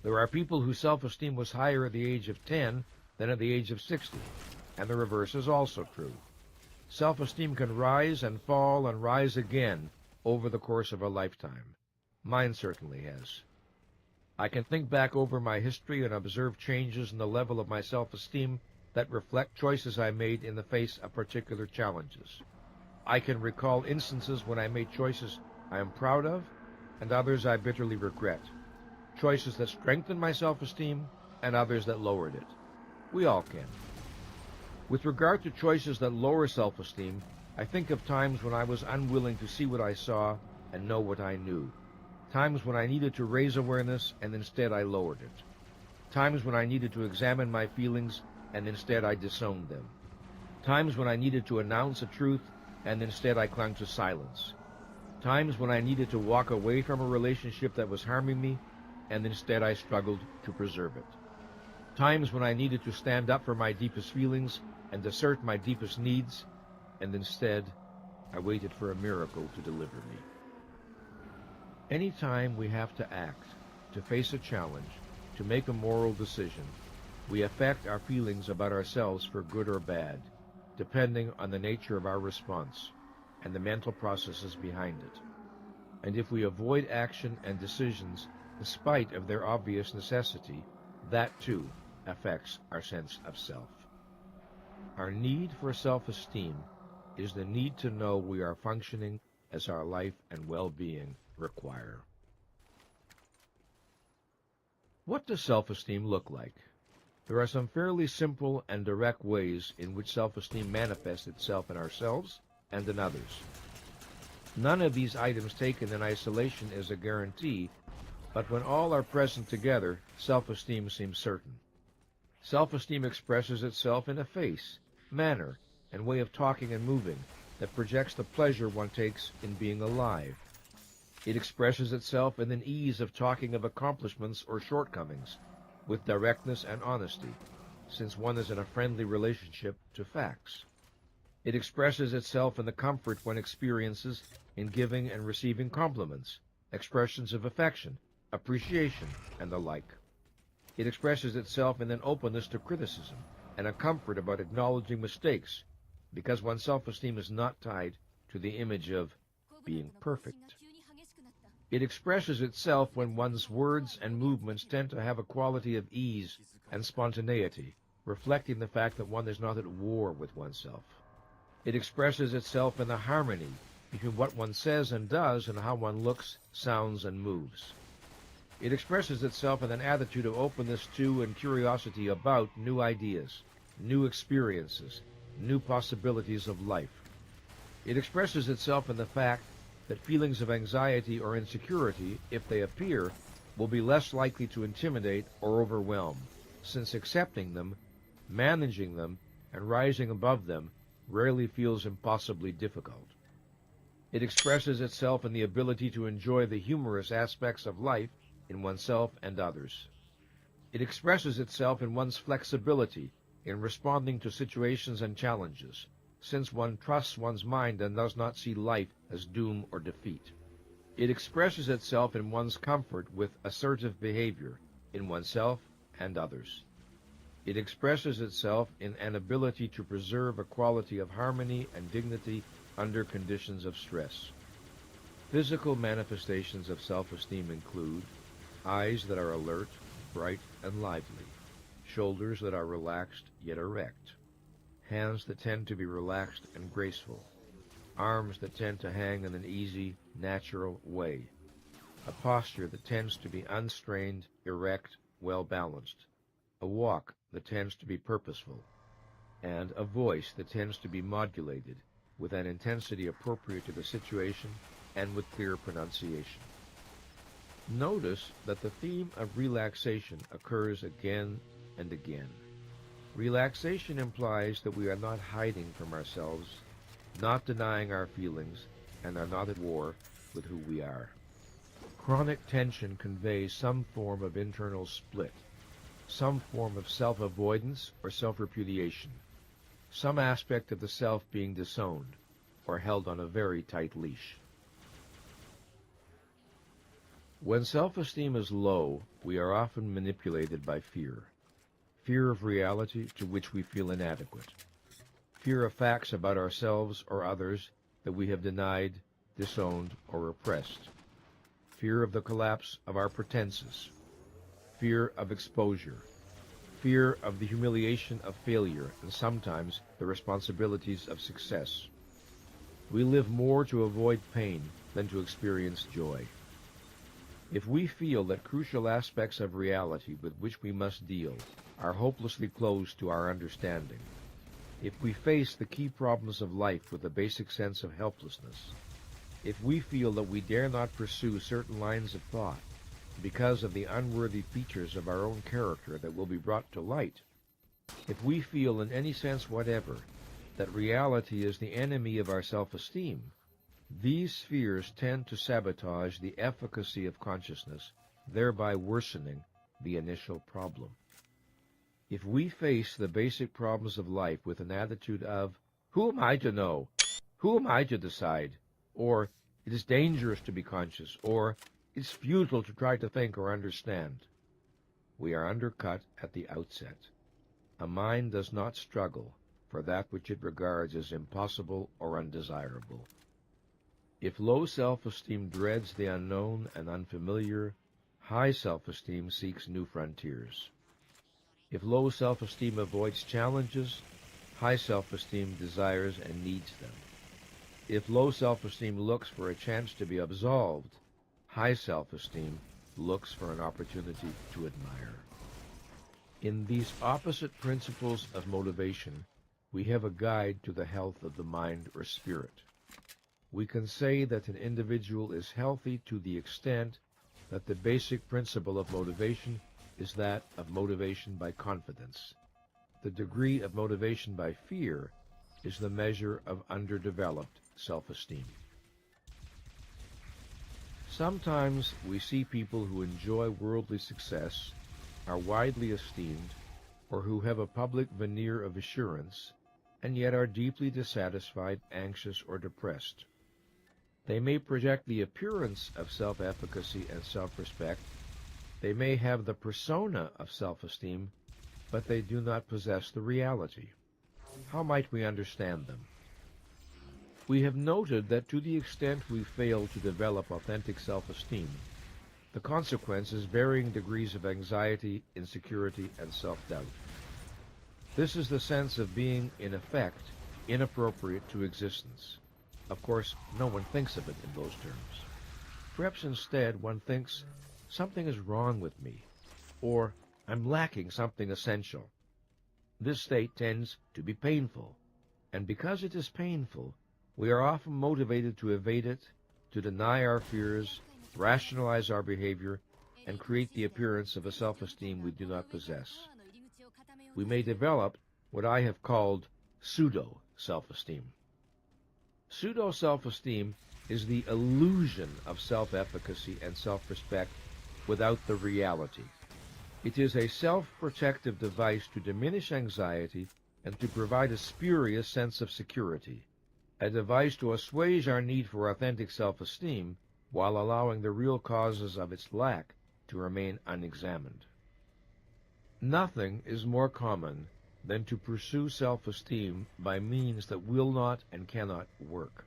There are people whose self-esteem was higher at the age of 10 than at the age of 60, and the reverse is also true. Self-esteem can rise and fall and rise again over the course of a lifetime. Mine certainly has. I can think back over my history and observe changes in the level of my self-esteem that reflect choices I made in the face of particular challenges. I can recall instances when I made choices I am proud of and others I bitterly regret. Choices that strengthened my self-esteem and others that lowered it. We all can. With regard to choices that lower self-esteem, I think of times when I was unwilling to see what I saw and know what I knew. Times when I needed to raise awareness and instead I lowered it. Times when I needed to examine my feelings and instead I disowned them. Times when I needed to announce a truth and instead I clung to silence. Times when I needed to walk away from a relationship that was harming me and instead I struggled to preserve it. Times when I needed to stand up for my deepest feelings and assert my deepest needs, and instead I waited for a miracle to deliver me. Any time we have to act, to face a challenge, to make a moral decision, we affect our feelings about ourselves for good or bad, depending on the nature of our response and the mental processes behind it. And if we avoid action and decisions in spite of their obvious necessity, that too affects our sense of self. Our need for self-esteem is the need to know we are functioning as our life and well-being require. What does self-esteem look like? There are some fairly simple and direct ways in which self-esteem manifests itself in ourselves and in others. None of these items taken in isolation is a guarantee, but when all are present together, self-esteem seems certain. Self-esteem expresses itself in a face, manner, and way of talking and moving that projects the pleasure one takes in being alive. It expresses itself in an ease of talking of accomplishments or shortcomings, with directness and honesty, since one is in a friendly relationship to facts. It expresses itself in the comfort one experiences in giving and receiving compliments, expressions of affection, appreciation, and the like. It expresses itself in an openness to criticism and a comfort about acknowledging mistakes, because one's self-esteem is not tied to the image of being perfect. It expresses itself when one's words and movements tend to have a quality of ease and spontaneity, reflecting the fact that one is not at war with oneself. It expresses itself in the harmony between what one says and does and how one looks, sounds, and moves. It expresses itself in an attitude of openness to and curiosity about new ideas, new experiences, new possibilities of life. It expresses itself in the fact that feelings of anxiety or insecurity, if they appear, will be less likely to intimidate or overwhelm, since accepting them managing them and rising above them rarely feels impossibly difficult. It expresses itself in the ability to enjoy the humorous aspects of life in oneself and others. It expresses itself in one's flexibility in responding to situations and challenges, since one trusts one's mind and does not see life as doom or defeat. It expresses itself in one's comfort with assertive behavior in oneself and others. It expresses itself in an ability to preserve a quality of harmony and dignity under conditions of stress. Physical manifestations of self-esteem include eyes that are alert, bright, and lively, shoulders that are relaxed yet erect, hands that tend to be relaxed and graceful, arms that tend to hang in an easy, natural way, a posture that tends to be unstrained, erect, well-balanced, a walk that tends to be purposeful, and a voice that tends to be modulated with an intensity appropriate to the situation and with clear pronunciation. Notice that the theme of relaxation occurs again and again. Relaxation implies that we are not hiding from ourselves, not denying our feelings, and are not at war with who we are. Chronic tension conveys some form of internal split, some form of self-avoidance or self-repudiation, some aspect of the self being disowned or held on a very tight leash. When self-esteem is low, we are often manipulated by fear. Fear of reality to which we feel inadequate. Fear of facts about ourselves or others that we have denied, disowned, or repressed. Fear of the collapse of our pretenses. Fear of exposure. Fear of the humiliation of failure and sometimes the responsibilities of success. We live more to avoid pain than to experience joy. If we feel that crucial aspects of reality with which we must deal are hopelessly close to our understanding, if we face the key problems of life with a basic sense of helplessness, if we feel that we dare not pursue certain lines of thought because of the unworthy features of our own character that will be brought to light, if we feel in any sense whatever that reality is the enemy of our self-esteem, these fears tend to sabotage the efficacy of consciousness, thereby worsening the initial problem. If we face the basic problems of life with an attitude of, "Who am I to know? Who am I to decide?" Or, "It is dangerous to be conscious," or, "It's futile to try to think or understand," we are undercut at the outset. A mind does not struggle for that which it regards as impossible or undesirable. If low self-esteem dreads the unknown and unfamiliar, high self-esteem seeks new frontiers. If low self-esteem avoids challenges, high self-esteem desires and needs them. If low self-esteem looks for a chance to be absolved, high self-esteem looks for an opportunity to admire. In these opposite principles of motivation, we have a guide to the health of the mind or spirit. We can say that an individual is healthy to the extent that the basic principle of motivation is that of motivation by confidence. The degree of motivation by fear is the measure of underdeveloped self-esteem. Sometimes we see people who enjoy worldly success, are widely esteemed, or who have a public veneer of assurance, and yet are deeply dissatisfied, anxious, or depressed. They may project the appearance of self-efficacy and self-respect. They may have the persona of self-esteem, but they do not possess the reality. How might we understand them? We have noted that to the extent we fail to develop authentic self-esteem, the consequence is varying degrees of anxiety, insecurity, and self-doubt. This is the sense of being, in effect, inappropriate to existence. Of course, no one thinks of it in those terms. Perhaps instead one thinks, something is wrong with me, or I'm lacking something essential. This state tends to be painful, and because it is painful, we are often motivated to evade it, to deny our fears, rationalize our behavior, and create the appearance of a self-esteem we do not possess. we may develop what I have called pseudo-self-esteem. Pseudo-self-esteem is the illusion of self-efficacy and self-respect without the reality. It is a self-protective device to diminish anxiety and to provide a spurious sense of security, a device to assuage our need for authentic self-esteem while allowing the real causes of its lack to remain unexamined. Nothing is more common than to pursue self-esteem by means that will not and cannot work.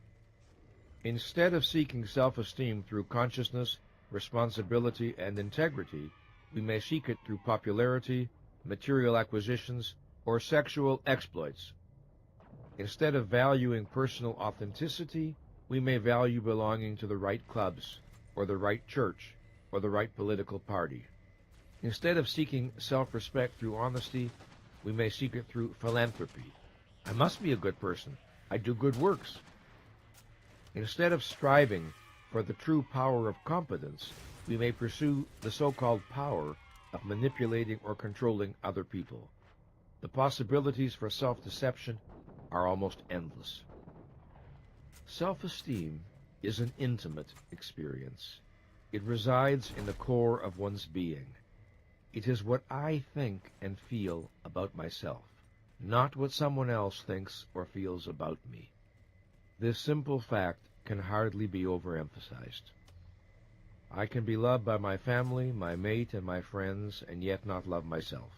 Instead of seeking self-esteem through consciousness, responsibility, and integrity, we may seek it through popularity, material acquisitions, or sexual exploits. Instead of valuing personal authenticity, we may value belonging to the right clubs, or the right church, or the right political party. Instead of seeking self-respect through honesty, we may seek it through philanthropy. I must be a good person. I do good works. Instead of striving for the true power of competence, we may pursue the so-called power of manipulating or controlling other people. The possibilities for self-deception are almost endless. Self-esteem is an intimate experience. It resides in the core of one's being. It is what I think and feel about myself, not what someone else thinks or feels about me. This simple fact can hardly be overemphasized. I can be loved by my family, my mate, and my friends, and yet not love myself.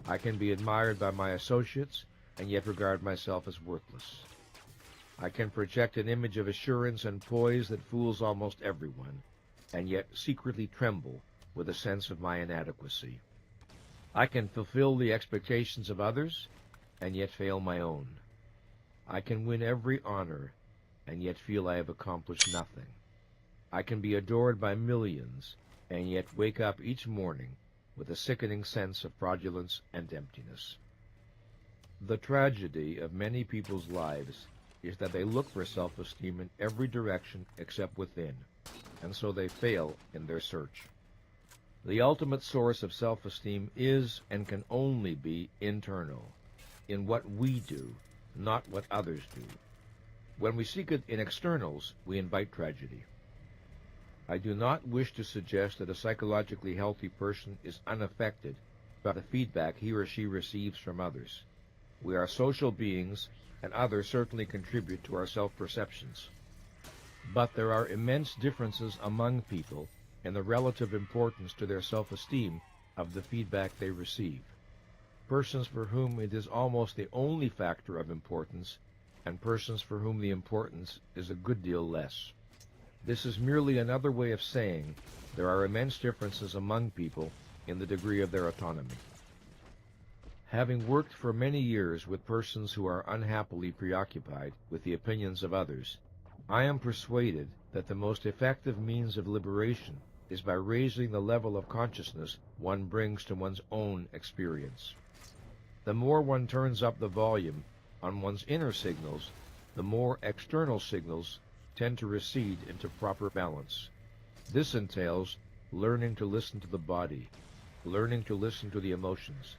I can be admired by my associates, and yet regard myself as worthless. I can project an image of assurance and poise that fools almost everyone, and yet secretly tremble with a sense of my inadequacy. I can fulfill the expectations of others, and yet fail my own. I can win every honor, and yet feel I have accomplished nothing. I can be adored by millions, and yet wake up each morning with a sickening sense of fraudulence and emptiness. The tragedy of many people's lives is that they look for self-esteem in every direction except within, and so they fail in their search. The ultimate source of self-esteem is and can only be internal, in what we do, not what others do. When we seek it in externals, we invite tragedy. I do not wish to suggest that a psychologically healthy person is unaffected by the feedback he or she receives from others. We are social beings, and others certainly contribute to our self-perceptions. But there are immense differences among people in the relative importance to their self-esteem of the feedback they receive. Persons for whom it is almost the only factor of importance, and persons for whom the importance is a good deal less. This is merely another way of saying there are immense differences among people in the degree of their autonomy. Having worked for many years with persons who are unhappily preoccupied with the opinions of others, I am persuaded that the most effective means of liberation is by raising the level of consciousness one brings to one's own experience. The more one turns up the volume on one's inner signals, the more external signals tend to recede into proper balance. This entails learning to listen to the body, learning to listen to the emotions,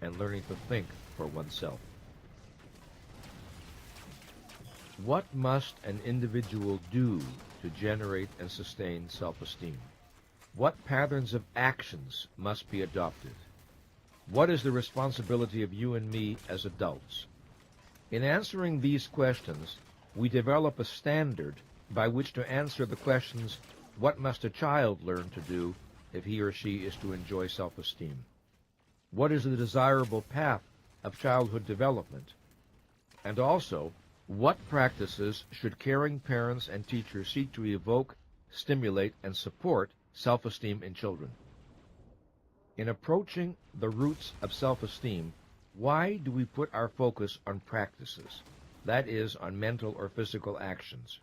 and learning to think for oneself. What must an individual do to generate and sustain self-esteem? What patterns of actions must be adopted? What is the responsibility of you and me as adults? In answering these questions, we develop a standard by which to answer the questions, what must a child learn to do if he or she is to enjoy self-esteem? What is the desirable path of childhood development? And also, what practices should caring parents and teachers seek to evoke, stimulate, and support self-esteem in children? In approaching the roots of self-esteem, why do we put our focus on practices, that is, on mental or physical actions?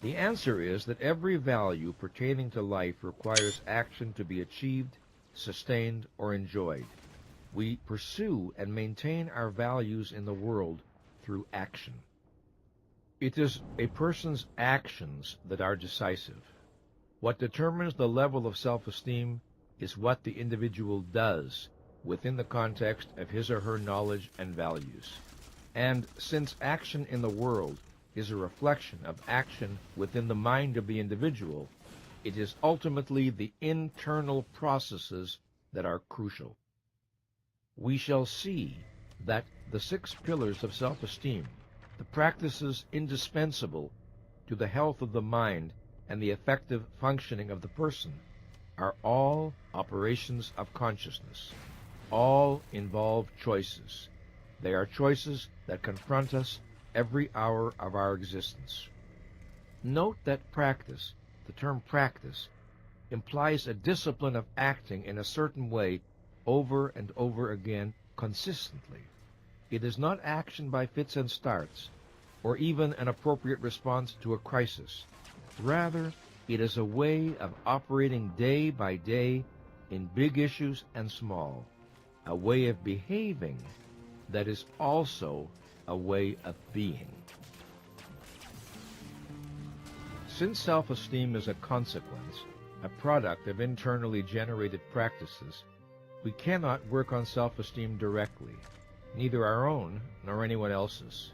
The answer is that every value pertaining to life requires action to be achieved, sustained, or enjoyed. We pursue and maintain our values in the world through action. It is a person's actions that are decisive. What determines the level of self-esteem is what the individual does, within the context of his or her knowledge and values. And since action in the world is a reflection of action within the mind of the individual, it is ultimately the internal processes that are crucial. We shall see that the 6 pillars of self-esteem, the practices indispensable to the health of the mind and the effective functioning of the person, are all operations of consciousness. All involve choices. They are choices that confront us every hour of our existence. Note that practice, the term practice, implies a discipline of acting in a certain way over and over again consistently. It is not action by fits and starts, or even an appropriate response to a crisis. Rather, it is a way of operating day by day in big issues and small, a way of behaving that is also a way of being. Since self-esteem is a consequence, a product of internally generated practices, we cannot work on self-esteem directly, neither our own nor anyone else's.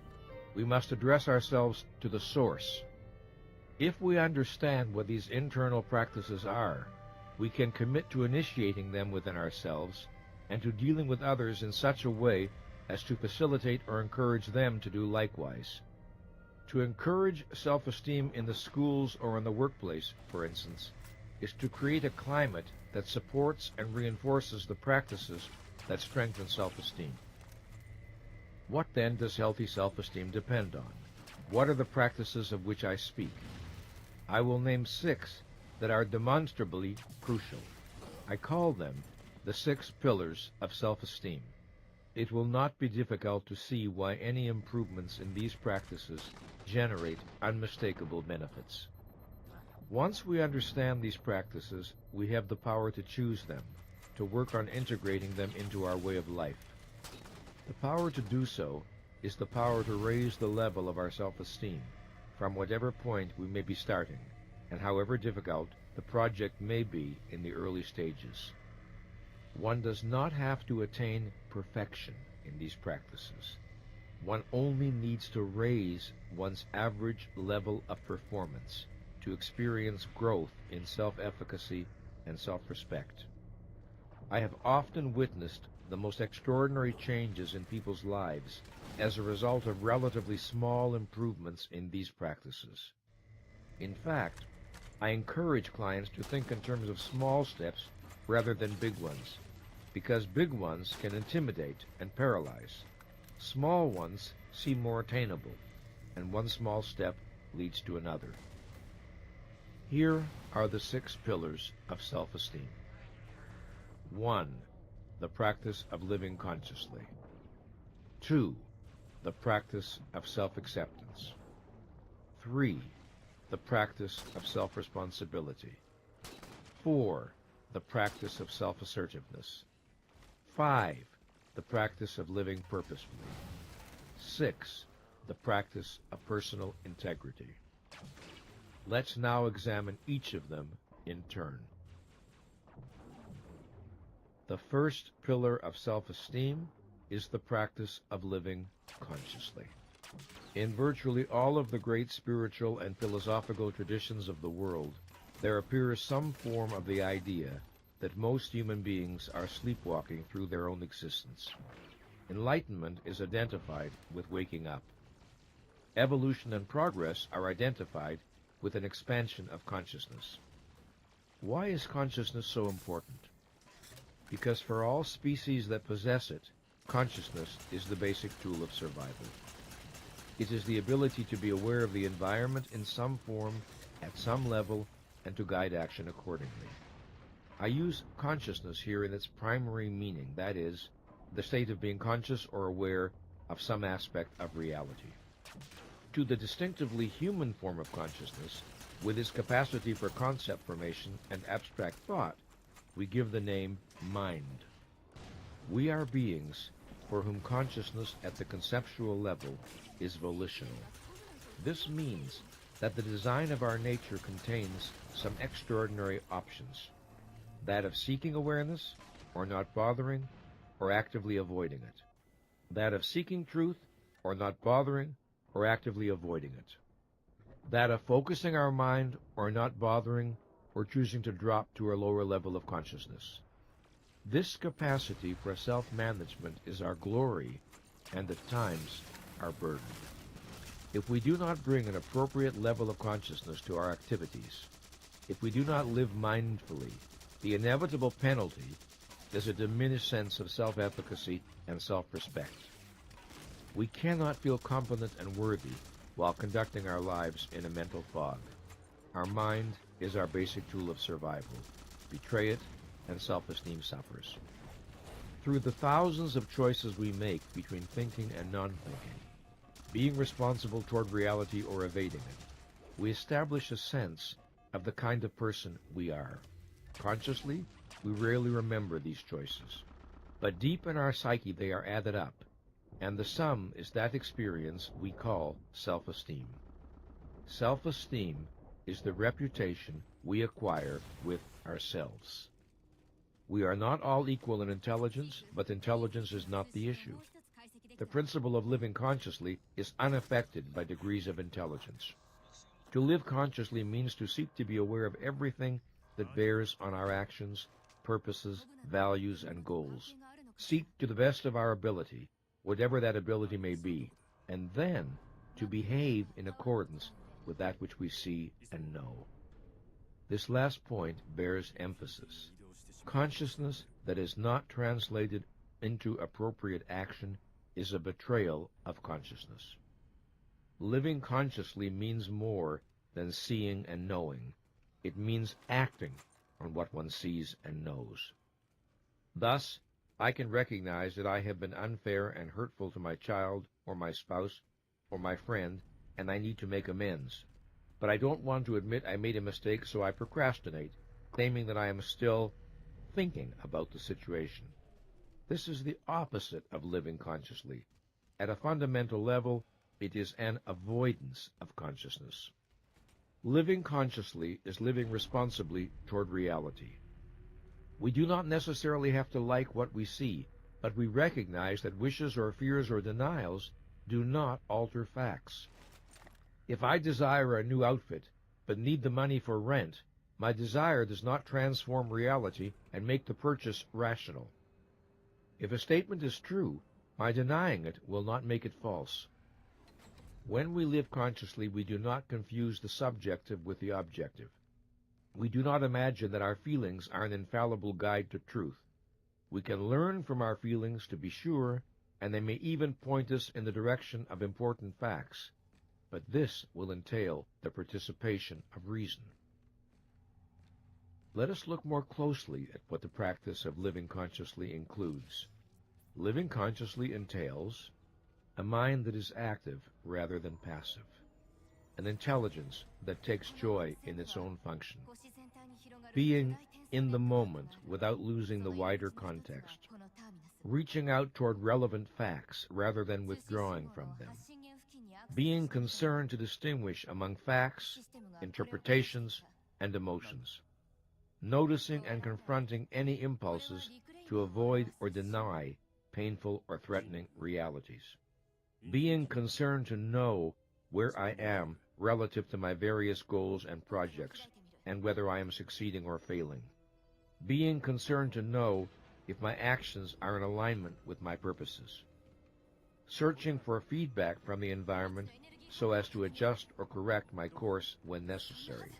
We must address ourselves to the source. If we understand what these internal practices are, we can commit to initiating them within ourselves and to dealing with others in such a way as to facilitate or encourage them to do likewise. To encourage self-esteem in the schools or in the workplace, for instance, is to create a climate that supports and reinforces the practices that strengthen self-esteem. What then does healthy self-esteem depend on? What are the practices of which I speak? I will name 6 that are demonstrably crucial. I call them the 6 pillars of self-esteem. It will not be difficult to see why any improvements in these practices generate unmistakable benefits. Once we understand these practices, we have the power to choose them, to work on integrating them into our way of life. The power to do so is the power to raise the level of our self-esteem from whatever point we may be starting, and however difficult the project may be in the early stages. One does not have to attain perfection in these practices. One only needs to raise one's average level of performance to experience growth in self-efficacy and self-respect. I have often witnessed the most extraordinary changes in people's lives as a result of relatively small improvements in these practices. In fact, I encourage clients to think in terms of small steps rather than big ones, because big ones can intimidate and paralyze. Small ones seem more attainable, and one small step leads to another. Here are the 6 pillars of self-esteem. 1. The practice of living consciously. 2. The practice of self-acceptance. 3. The practice of self-responsibility. 4. The practice of self-assertiveness. 5. The practice of living purposefully. 6. The practice of personal integrity. Let's now examine each of them in turn. The first pillar of self-esteem is the practice of living consciously. In virtually all of the great spiritual and philosophical traditions of the world, there appears some form of the idea that most human beings are sleepwalking through their own existence. Enlightenment is identified with waking up. Evolution and progress are identified with an expansion of consciousness. Why is consciousness so important? Because for all species that possess it, consciousness is the basic tool of survival. It is the ability to be aware of the environment in some form, at some level, and to guide action accordingly. I use consciousness here in its primary meaning, that is, the state of being conscious or aware of some aspect of reality. To the distinctively human form of consciousness, with its capacity for concept formation and abstract thought, we give the name mind. We are beings for whom consciousness at the conceptual level is volitional. This means that the design of our nature contains some extraordinary options, that of seeking awareness or not bothering, or actively avoiding it. That of seeking truth or not bothering or actively avoiding it. That of focusing our mind or not bothering or choosing to drop to a lower level of consciousness. This capacity for self-management is our glory and at times our burden. If we do not bring an appropriate level of consciousness to our activities, if we do not live mindfully, the inevitable penalty is a diminished sense of self-efficacy and self-respect. We cannot feel competent and worthy while conducting our lives in a mental fog. Our mind is our basic tool of survival. Betray it, and self-esteem suffers. Through the thousands of choices we make between thinking and non-thinking, being responsible toward reality or evading it, we establish a sense of the kind of person we are. Consciously, we rarely remember these choices, but deep in our psyche they are added up, and the sum is that experience we call self-esteem. Self-esteem is the reputation we acquire with ourselves. We are not all equal in intelligence, but intelligence is not the issue. The principle of living consciously is unaffected by degrees of intelligence. To live consciously means to seek to be aware of everything that bears on our actions, purposes, values, and goals. Seek to the best of our ability, whatever that ability may be, and then to behave in accordance with that which we see and know. This last point bears emphasis. Consciousness that is not translated into appropriate action is a betrayal of consciousness. Living consciously means more than seeing and knowing. It means acting on what one sees and knows. Thus, I can recognize that I have been unfair and hurtful to my child or my spouse or my friend, and I need to make amends. But I don't want to admit I made a mistake, so I procrastinate, claiming that I am still thinking about the situation. This is the opposite of living consciously. At a fundamental level, it is an avoidance of consciousness. Living consciously is living responsibly toward reality. We do not necessarily have to like what we see, but we recognize that wishes or fears or denials do not alter facts. If I desire a new outfit, but need the money for rent, my desire does not transform reality and make the purchase rational. If a statement is true, my denying it will not make it false. When we live consciously, we do not confuse the subjective with the objective. We do not imagine that our feelings are an infallible guide to truth. We can learn from our feelings, to be sure, and they may even point us in the direction of important facts, but this will entail the participation of reason. Let us look more closely at what the practice of living consciously includes. Living consciously entails a mind that is active rather than passive, an intelligence that takes joy in its own function, being in the moment without losing the wider context, reaching out toward relevant facts rather than withdrawing from them, being concerned to distinguish among facts, interpretations, and emotions, noticing and confronting any impulses to avoid or deny painful or threatening realities, being concerned to know where I am relative to my various goals and projects, and whether I am succeeding or failing, being concerned to know if my actions are in alignment with my purposes, searching for feedback from the environment so as to adjust or correct my course when necessary,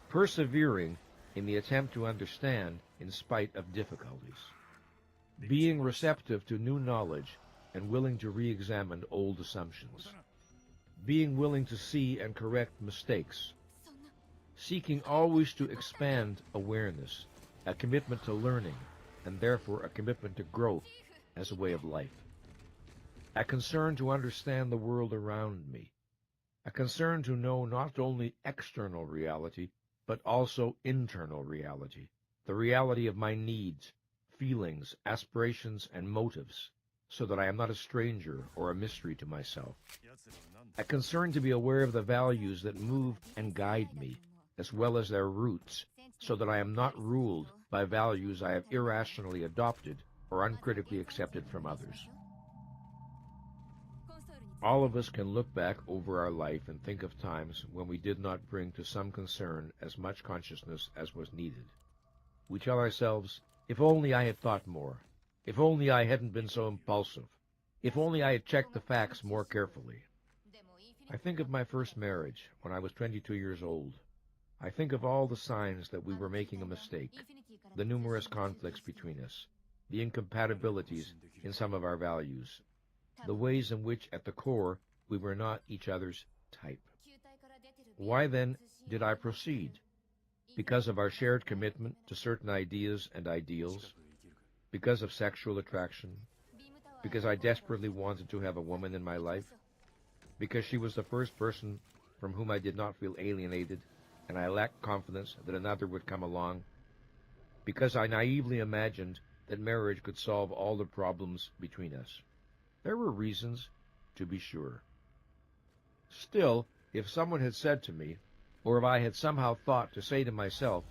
persevering in the attempt to understand in spite of difficulties, being receptive to new knowledge and willing to re-examine old assumptions, being willing to see and correct mistakes, seeking always to expand awareness, a commitment to learning, and therefore a commitment to growth as a way of life, a concern to understand the world around me, a concern to know not only external reality, but also internal reality, the reality of my needs, feelings, aspirations, and motives, so that I am not a stranger or a mystery to myself, a concern to be aware of the values that move and guide me, as well as their roots, so that I am not ruled by values I have irrationally adopted or uncritically accepted from others. All of us can look back over our life and think of times when we did not bring to some concern as much consciousness as was needed. We tell ourselves, if only I had thought more, if only I hadn't been so impulsive, if only I had checked the facts more carefully. I think of my first marriage when I was 22 years old. I think of all the signs that we were making a mistake, the numerous conflicts between us, the incompatibilities in some of our values, the ways in which, at the core, we were not each other's type. Why, then, did I proceed? Because of our shared commitment to certain ideas and ideals? Because of sexual attraction? Because I desperately wanted to have a woman in my life? Because she was the first person from whom I did not feel alienated, and I lacked confidence that another would come along? Because I naively imagined that marriage could solve all the problems between us? There were reasons, to be sure. Still, if someone had said to me, or if I had somehow thought to say to myself,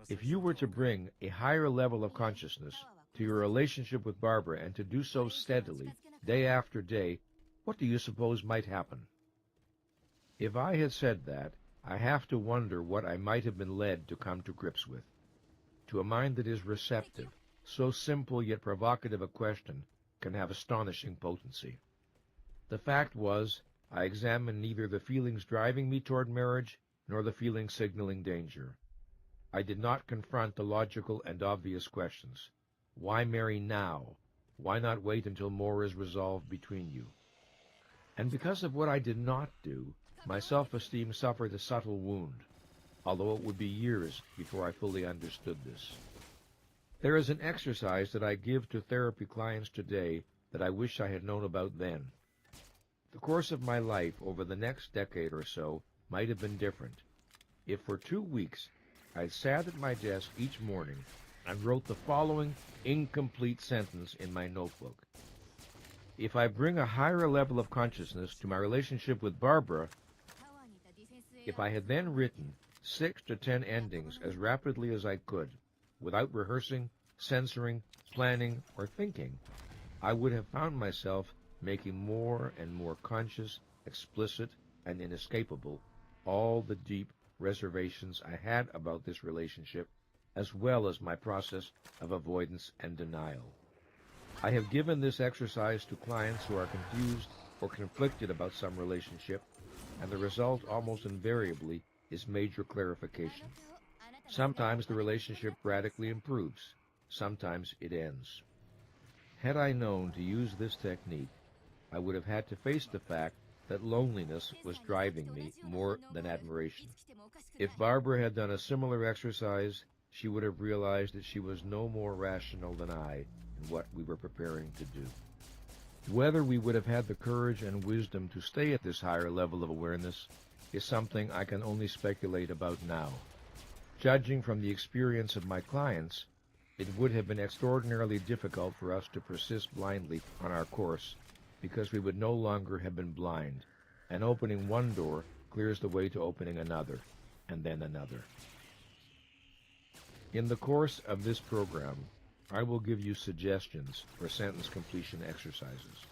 if you were to bring a higher level of consciousness to your relationship with Barbara and to do so steadily, day after day, what do you suppose might happen? If I had said that, I have to wonder what I might have been led to come to grips with. To a mind that is receptive, so simple yet provocative a question can have astonishing potency. The fact was, I examined neither the feelings driving me toward marriage nor the feelings signaling danger. I did not confront the logical and obvious questions. Why marry now? Why not wait until more is resolved between you? And because of what I did not do, my self-esteem suffered a subtle wound, although it would be years before I fully understood this. There is an exercise that I give to therapy clients today that I wish I had known about then. The course of my life over the next decade or so might have been different if for 2 weeks I sat at my desk each morning and wrote the following incomplete sentence in my notebook. If I bring a higher level of consciousness to my relationship with Barbara, if I had then written 6 to 10 endings as rapidly as I could, without rehearsing, censoring, planning, or thinking, I would have found myself making more and more conscious, explicit, and inescapable all the deep reservations I had about this relationship, as well as my process of avoidance and denial. I have given this exercise to clients who are confused or conflicted about some relationship, and the result almost invariably is major clarification. Sometimes the relationship radically improves. Sometimes it ends. Had I known to use this technique, I would have had to face the fact that loneliness was driving me more than admiration. If Barbara had done a similar exercise, she would have realized that she was no more rational than I in what we were preparing to do. Whether we would have had the courage and wisdom to stay at this higher level of awareness is something I can only speculate about now. Judging from the experience of my clients, it would have been extraordinarily difficult for us to persist blindly on our course, because we would no longer have been blind, and opening one door clears the way to opening another, and then another. In the course of this program, I will give you suggestions for sentence completion exercises.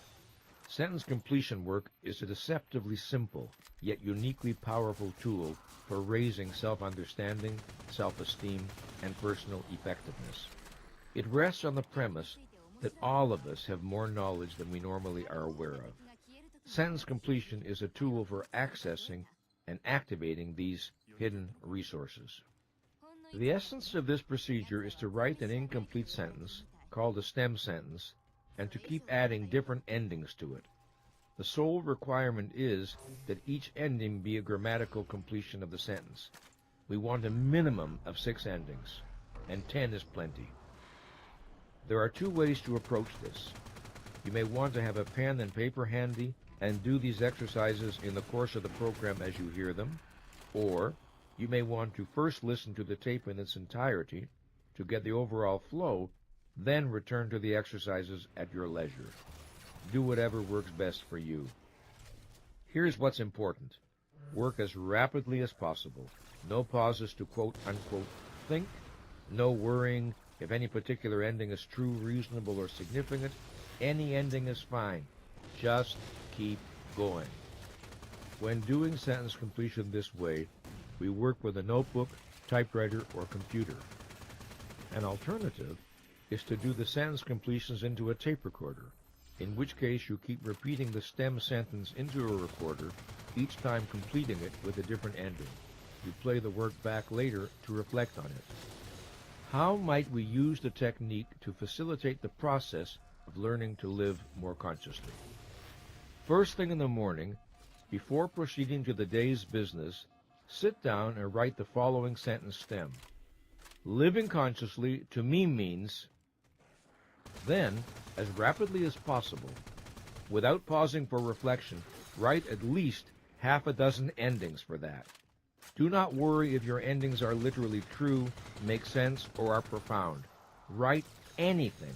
Sentence completion work is a deceptively simple, yet uniquely powerful tool for raising self-understanding, self-esteem, and personal effectiveness. It rests on the premise that all of us have more knowledge than we normally are aware of. Sentence completion is a tool for accessing and activating these hidden resources. The essence of this procedure is to write an incomplete sentence, called a stem sentence, and to keep adding different endings to it. The sole requirement is that each ending be a grammatical completion of the sentence. We want a minimum of 6 endings, and 10 is plenty. There are 2 ways to approach this. You may want to have a pen and paper handy and do these exercises in the course of the program as you hear them, or you may want to first listen to the tape in its entirety to get the overall flow, then return to the exercises at your leisure. Do whatever works best for you. Here's what's important. Work as rapidly as possible. No pauses to quote-unquote think, no worrying, If any particular ending is true, reasonable, or significant, any ending is fine. Just keep going. When doing sentence completion this way, we work with a notebook, typewriter, or computer. An alternative is to do the sentence completions into a tape recorder, in which case you keep repeating the stem sentence into a recorder, each time completing it with a different ending. You play the work back later to reflect on it. How might we use the technique to facilitate the process of learning to live more consciously? First thing in the morning, before proceeding to the day's business, sit down and write the following sentence stem. Living consciously to me means. Then, as rapidly as possible, without pausing for reflection, write at least half a dozen endings for that. Do not worry if your endings are literally true, make sense, or are profound. Write anything,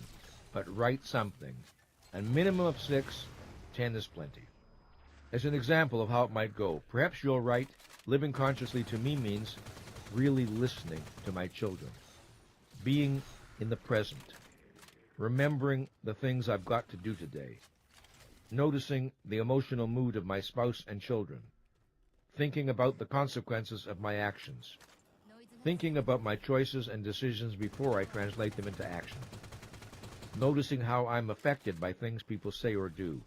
but write something. A minimum of 6, 10 is plenty. As an example of how it might go, perhaps you'll write, living consciously to me means really listening to my children, being in the present, remembering the things I've got to do today, noticing the emotional mood of my spouse and children, thinking about the consequences of my actions, thinking about my choices and decisions before I translate them into action, noticing how I'm affected by things people say or do,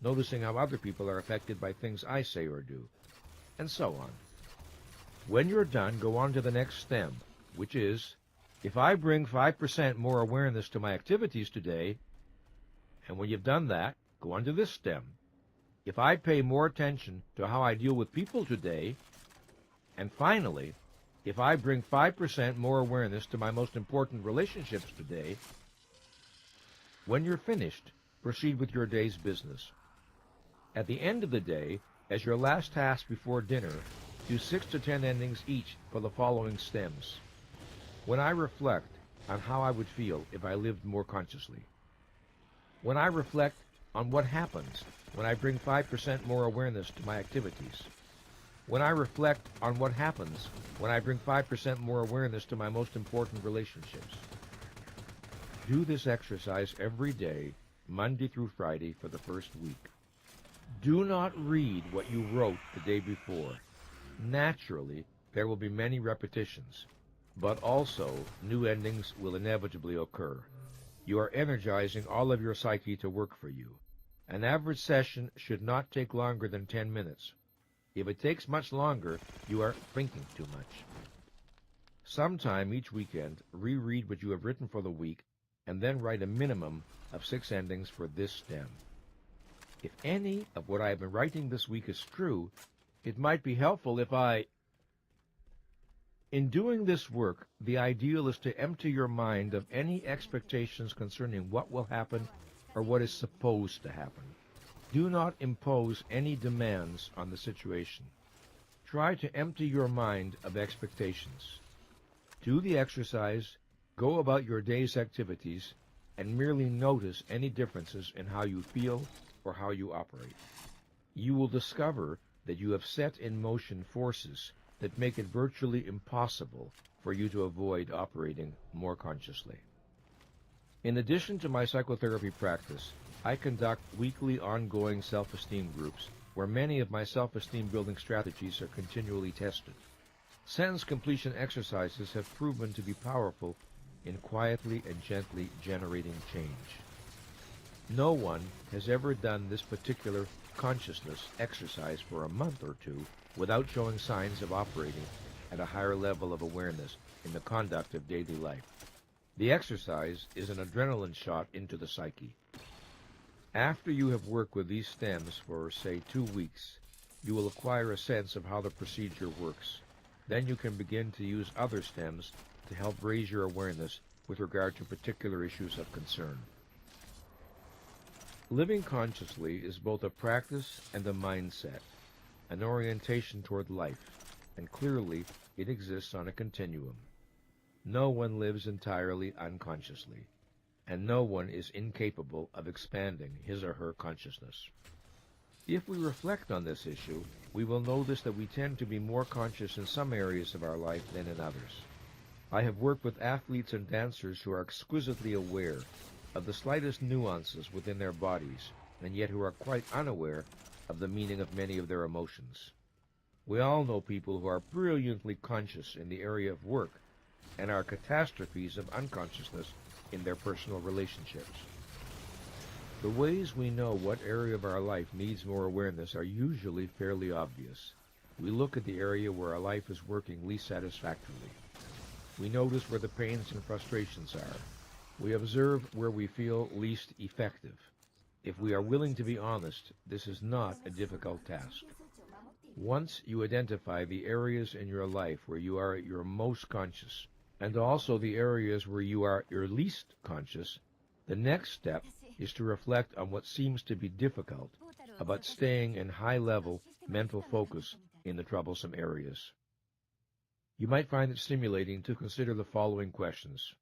noticing how other people are affected by things I say or do, and so on. When you're done, go on to the next stem, which is, if I bring 5% more awareness to my activities today, and when you've done that, go on to this stem. If I pay more attention to how I deal with people today, and finally, if I bring 5% more awareness to my most important relationships today, when you're finished, proceed with your day's business. At the end of the day, as your last task before dinner, do 6 to 10 endings each for the following stems. When I reflect on how I would feel if I lived more consciously. When I reflect on what happens when I bring 5% more awareness to my activities. When I reflect on what happens when I bring 5% more awareness to my most important relationships. Do this exercise every day, Monday through Friday, for the first week. Do not read what you wrote the day before. Naturally, there will be many repetitions, but also new endings will inevitably occur. You are energizing all of your psyche to work for you. An average session should not take longer than 10 minutes. If it takes much longer, you are thinking too much. Sometime each weekend, reread what you have written for the week, and then write a minimum of 6 endings for this stem. If any of what I have been writing this week is true, it might be helpful if In doing this work, the ideal is to empty your mind of any expectations concerning what will happen or what is supposed to happen. Do not impose any demands on the situation. Try to empty your mind of expectations. Do the exercise, go about your day's activities, and merely notice any differences in how you feel or how you operate. You will discover that you have set in motion forces that make it virtually impossible for you to avoid operating more consciously. In addition to my psychotherapy practice, I conduct weekly ongoing self-esteem groups where many of my self-esteem building strategies are continually tested. Sentence completion exercises have proven to be powerful in quietly and gently generating change. No one has ever done this particular consciousness exercise for a month or two without showing signs of operating at a higher level of awareness in the conduct of daily life. The exercise is an adrenaline shot into the psyche. After you have worked with these stems for, say, 2 weeks, you will acquire a sense of how the procedure works. Then you can begin to use other stems to help raise your awareness with regard to particular issues of concern. Living consciously is both a practice and a mindset, an orientation toward life, and clearly it exists on a continuum. No one lives entirely unconsciously, and no one is incapable of expanding his or her consciousness. If we reflect on this issue, we will notice that we tend to be more conscious in some areas of our life than in others. I have worked with athletes and dancers who are exquisitely aware of the slightest nuances within their bodies, and yet who are quite unaware of the meaning of many of their emotions. We all know people who are brilliantly conscious in the area of work and are catastrophes of unconsciousness in their personal relationships. The ways we know what area of our life needs more awareness are usually fairly obvious. We look at the area where our life is working least satisfactorily. We notice where the pains and frustrations are. We observe where we feel least effective. If we are willing to be honest, this is not a difficult task. Once you identify the areas in your life where you are at your most conscious, and also the areas where you are your least conscious, the next step is to reflect on what seems to be difficult about staying in high-level mental focus in the troublesome areas. You might find it stimulating to consider the following questions.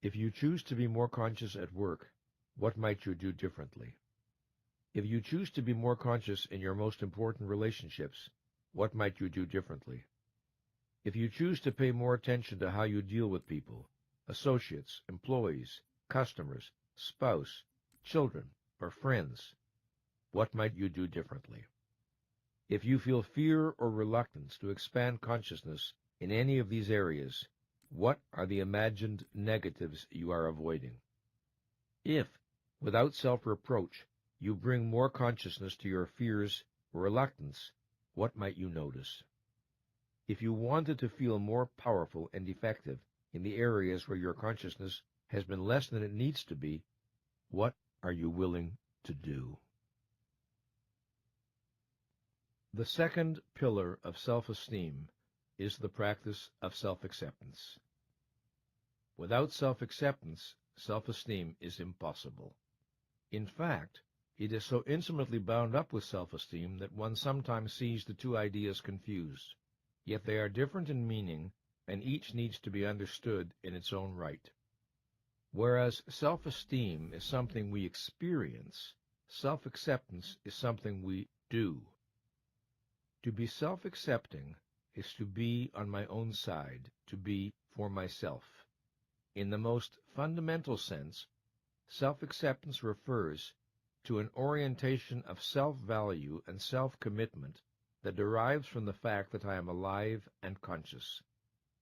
If you choose to be more conscious at work, what might you do differently? If you choose to be more conscious in your most important relationships, what might you do differently? If you choose to pay more attention to how you deal with people, associates, employees, customers, spouse, children, or friends, what might you do differently? If you feel fear or reluctance to expand consciousness in any of these areas, what are the imagined negatives you are avoiding? If, without self-reproach, you bring more consciousness to your fears or reluctance, what might you notice? If you wanted to feel more powerful and effective in the areas where your consciousness has been less than it needs to be, what are you willing to do? The second pillar of self-esteem is the practice of self-acceptance. Without self-acceptance, self-esteem is impossible. In fact, it is so intimately bound up with self-esteem that one sometimes sees the two ideas confused. Yet they are different in meaning, and each needs to be understood in its own right. Whereas self-esteem is something we experience, self-acceptance is something we do. To be self-accepting is to be on my own side, to be for myself. In the most fundamental sense, self-acceptance refers to an orientation of self-value and self-commitment that derives from the fact that I am alive and conscious.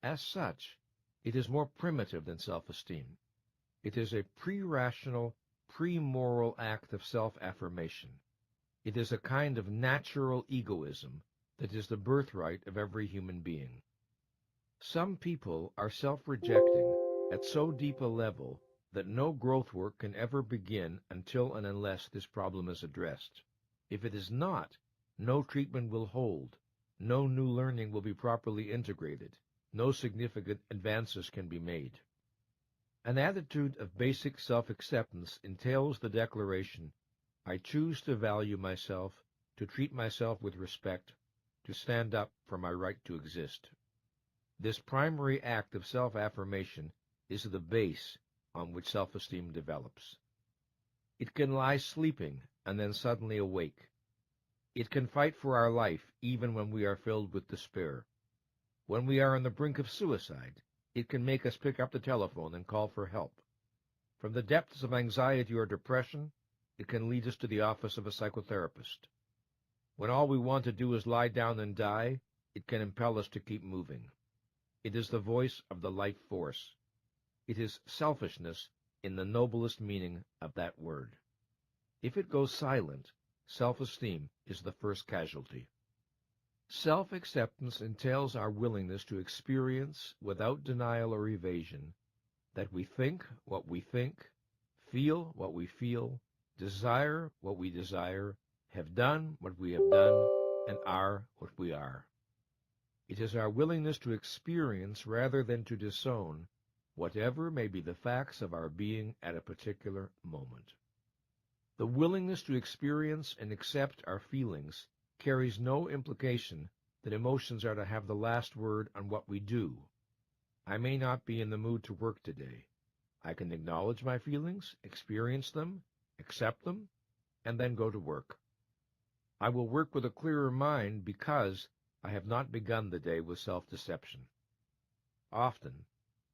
As such, it is more primitive than self-esteem. It is a pre-rational, pre-moral act of self-affirmation. It is a kind of natural egoism that is the birthright of every human being. Some people are self-rejecting at so deep a level that no growth work can ever begin until and unless this problem is addressed. If it is not, no treatment will hold, no new learning will be properly integrated, no significant advances can be made. An attitude of basic self-acceptance entails the declaration, I choose to value myself, to treat myself with respect, to stand up for my right to exist. This primary act of self-affirmation is the base on which self-esteem develops. It can lie sleeping and then suddenly awake. It can fight for our life even when we are filled with despair. When we are on the brink of suicide, it can make us pick up the telephone and call for help. From the depths of anxiety or depression, it can lead us to the office of a psychotherapist. When all we want to do is lie down and die, it can impel us to keep moving. It is the voice of the life force. It is selfishness in the noblest meaning of that word. If it goes silent, self-esteem is the first casualty. Self-acceptance entails our willingness to experience, without denial or evasion, that we think what we think, feel what we feel, desire what we desire, have done what we have done, and are what we are. It is our willingness to experience rather than to disown whatever may be the facts of our being at a particular moment. The willingness to experience and accept our feelings carries no implication that emotions are to have the last word on what we do. I may not be in the mood to work today. I can acknowledge my feelings, experience them, accept them, and then go to work. I will work with a clearer mind because I have not begun the day with self-deception. Often,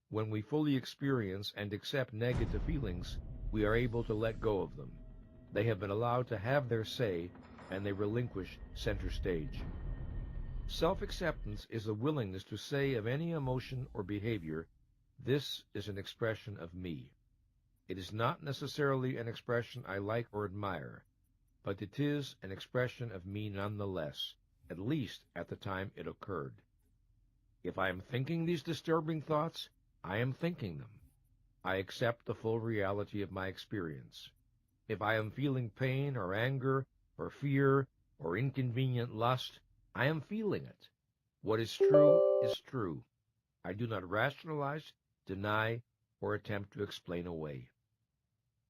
when we fully experience and accept negative feelings, we are able to let go of them. They have been allowed to have their say, and they relinquish center stage. Self-acceptance is a willingness to say of any emotion or behavior, "This is an expression of me." It is not necessarily an expression I like or admire, but it is an expression of me nonetheless, at least at the time it occurred. If I am thinking these disturbing thoughts, I am thinking them. I accept the full reality of my experience. If I am feeling pain or anger or fear or inconvenient lust, I am feeling it. What is true is true. I do not rationalize, deny, or attempt to explain away.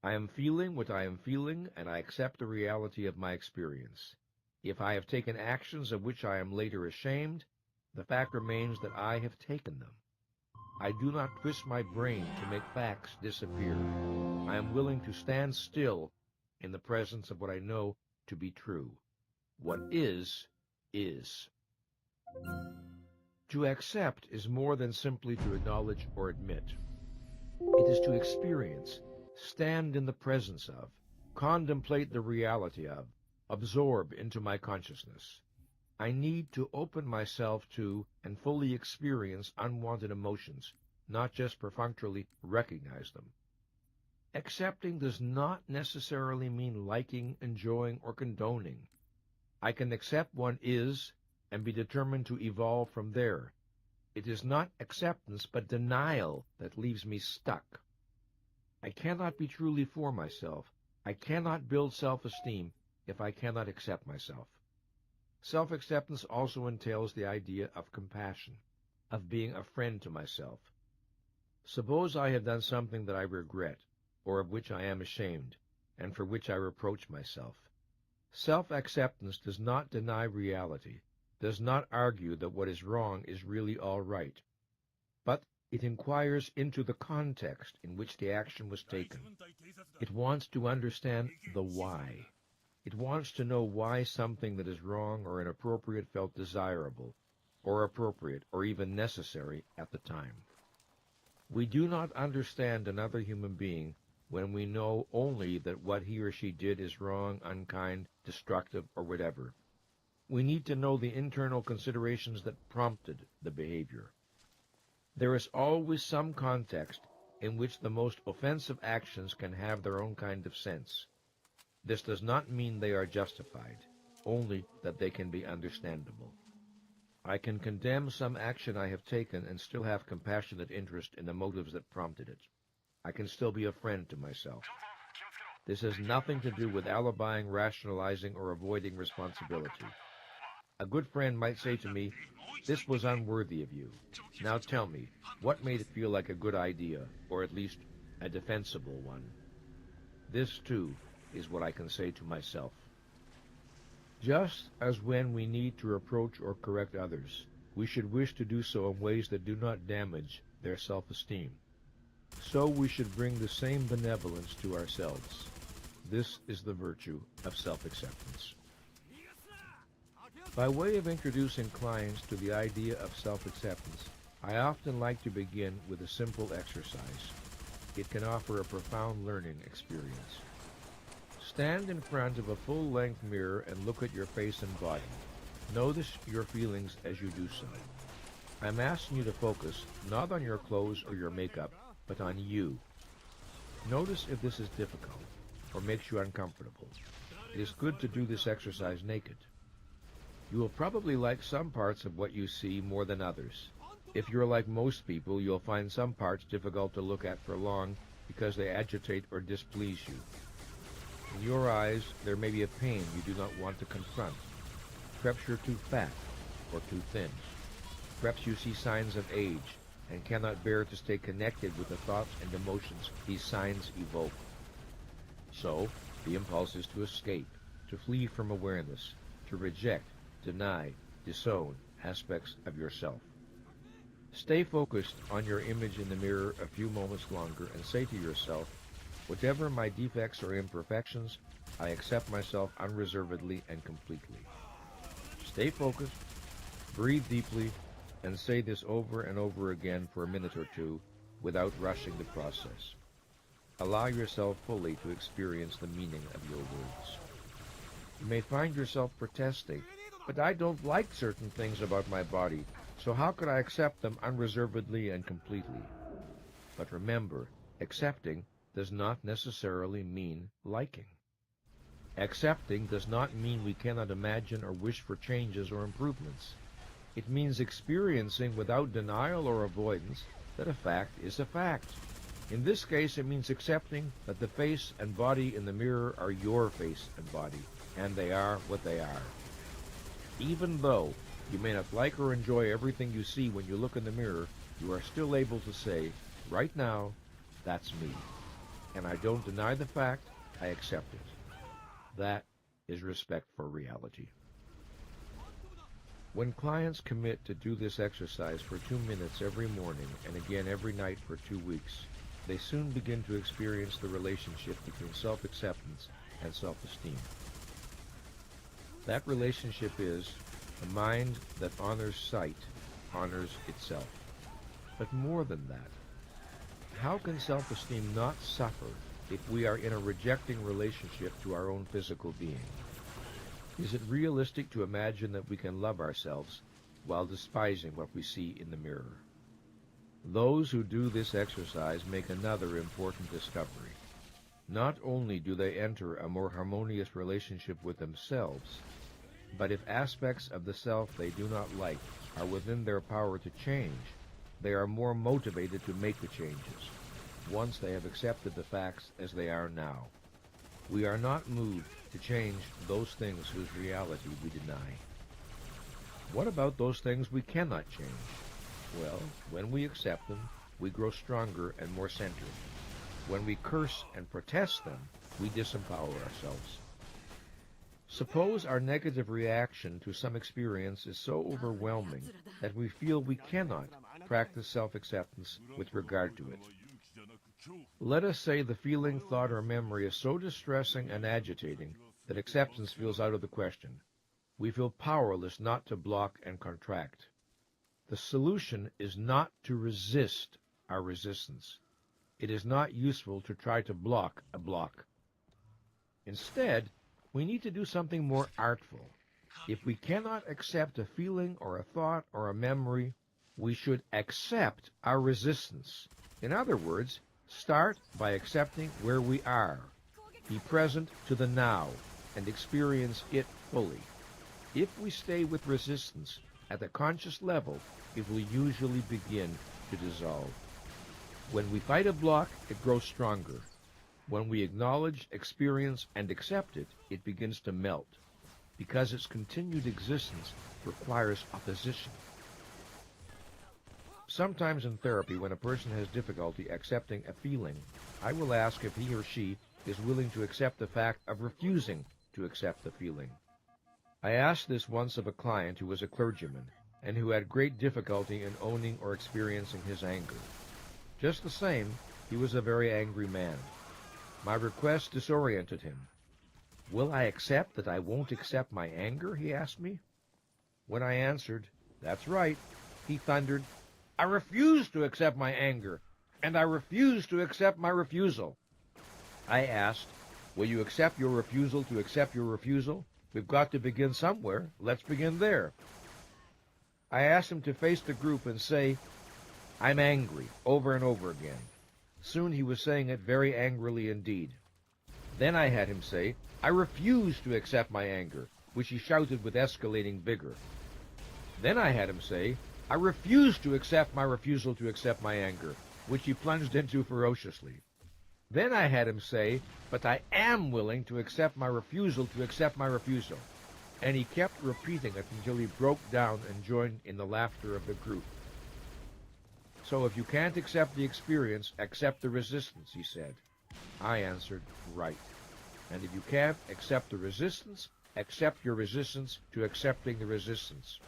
I am feeling what I am feeling, and I accept the reality of my experience. If I have taken actions of which I am later ashamed, the fact remains that I have taken them. I do not twist my brain to make facts disappear. I am willing to stand still in the presence of what I know to be true. What is, is. To accept is more than simply to acknowledge or admit. It is to experience, stand in the presence of, contemplate the reality of, absorb into my consciousness. I need to open myself to and fully experience unwanted emotions, not just perfunctorily recognize them. Accepting does not necessarily mean liking, enjoying, or condoning. I can accept one is and be determined to evolve from there. It is not acceptance but denial that leaves me stuck. I cannot be truly for myself. I cannot build self-esteem if I cannot accept myself. Self-acceptance also entails the idea of compassion, of being a friend to myself. Suppose I have done something that I regret, or of which I am ashamed, and for which I reproach myself. Self-acceptance does not deny reality, does not argue that what is wrong is really all right, but it inquires into the context in which the action was taken. It wants to understand the why. It wants to know why something that is wrong or inappropriate felt desirable, or appropriate, or even necessary at the time. We do not understand another human being when we know only that what he or she did is wrong, unkind, destructive, or whatever. We need to know the internal considerations that prompted the behavior. There is always some context in which the most offensive actions can have their own kind of sense. This does not mean they are justified, only that they can be understandable. I can condemn some action I have taken and still have compassionate interest in the motives that prompted it. I can still be a friend to myself. This has nothing to do with alibying, rationalizing, or avoiding responsibility. A good friend might say to me, "This was unworthy of you. Now tell me, what made it feel like a good idea, or at least a defensible one?" This, too, is what I can say to myself. Just as when we need to reproach or correct others, we should wish to do so in ways that do not damage their self-esteem, so we should bring the same benevolence to ourselves. This is the virtue of self-acceptance. By way of introducing clients to the idea of self-acceptance, I often like to begin with a simple exercise. It can offer a profound learning experience. Stand in front of a full-length mirror and look at your face and body. Notice your feelings as you do so. I'm asking you to focus not on your clothes or your makeup, but on you. Notice if this is difficult or makes you uncomfortable. It is good to do this exercise naked. You will probably like some parts of what you see more than others. If you're like most people, you'll find some parts difficult to look at for long because they agitate or displease you. In your eyes, there may be a pain you do not want to confront. Perhaps you're too fat or too thin. Perhaps you see signs of age and cannot bear to stay connected with the thoughts and emotions these signs evoke. So, the impulse is to escape, to flee from awareness, to reject, deny, disown aspects of yourself. Stay focused on your image in the mirror a few moments longer and say to yourself, "Whatever my defects or imperfections, I accept myself unreservedly and completely." Stay focused, breathe deeply, and say this over and over again for a minute or two without rushing the process. Allow yourself fully to experience the meaning of your words. You may find yourself protesting, but I don't like certain things about my body, so how could I accept them unreservedly and completely? But remember, accepting does not necessarily mean liking. Accepting does not mean we cannot imagine or wish for changes or improvements. It means experiencing without denial or avoidance that a fact is a fact. In this case, it means accepting that the face and body in the mirror are your face and body, and they are what they are. Even though you may not like or enjoy everything you see when you look in the mirror, you are still able to say, right now, that's me. And I don't deny the fact, I accept it. That is respect for reality. When clients commit to do this exercise for 2 minutes every morning and again every night for 2 weeks, they soon begin to experience the relationship between self-acceptance and self-esteem. That relationship is a mind that honors sight, honors itself. But more than that, how can self-esteem not suffer if we are in a rejecting relationship to our own physical being? Is it realistic to imagine that we can love ourselves while despising what we see in the mirror? Those who do this exercise make another important discovery. Not only do they enter a more harmonious relationship with themselves, but if aspects of the self they do not like are within their power to change, they are more motivated to make the changes, once they have accepted the facts as they are now. We are not moved to change those things whose reality we deny. What about those things we cannot change? Well, when we accept them, we grow stronger and more centered. When we curse and protest them, we disempower ourselves. Suppose our negative reaction to some experience is so overwhelming that we feel we cannot practice self-acceptance with regard to it. Let us say the feeling, thought, or memory is so distressing and agitating that acceptance feels out of the question. We feel powerless not to block and contract. The solution is not to resist our resistance. It is not useful to try to block a block. Instead, we need to do something more artful. If we cannot accept a feeling or a thought or a memory, we should accept our resistance. In other words, start by accepting where we are. Be present to the now and experience it fully. If we stay with resistance at the conscious level, it will usually begin to dissolve. When we fight a block, it grows stronger. When we acknowledge, experience, and accept it, it begins to melt, because its continued existence requires opposition. Sometimes in therapy, when a person has difficulty accepting a feeling, I will ask if he or she is willing to accept the fact of refusing to accept the feeling. I asked this once of a client who was a clergyman and who had great difficulty in owning or experiencing his anger. Just the same, he was a very angry man. My request disoriented him. "Will I accept that I won't accept my anger?" he asked me. When I answered, "That's right," he thundered, "I refuse to accept my anger, and I refuse to accept my refusal." I asked, "Will you accept your refusal to accept your refusal? We've got to begin somewhere. Let's begin there." I asked him to face the group and say, "I'm angry," over and over again. Soon he was saying it very angrily indeed. Then I had him say, "I refuse to accept my anger," which he shouted with escalating vigor. Then I had him say, "I refuse to accept my refusal to accept my anger," which he plunged into ferociously. Then I had him say, "But I am willing to accept my refusal to accept my refusal." And he kept repeating it until he broke down and joined in the laughter of the group. "So if you can't accept the experience, accept the resistance," he said. I answered, "Right. And if you can't accept the resistance, accept your resistance to accepting the resistance.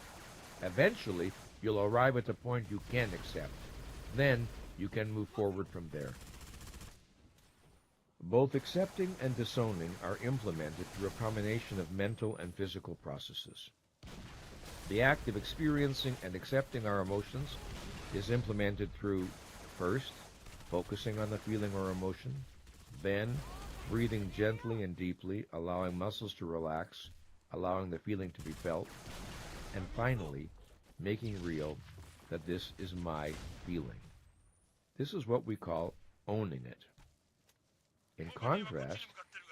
Eventually, you'll arrive at a point you can accept. Then you can move forward from there." Both accepting and disowning are implemented through a combination of mental and physical processes. The act of experiencing and accepting our emotions is implemented through, first, focusing on the feeling or emotion, then breathing gently and deeply, allowing muscles to relax, allowing the feeling to be felt, and finally, making real that this is my feeling. This is what we call owning it. In contrast,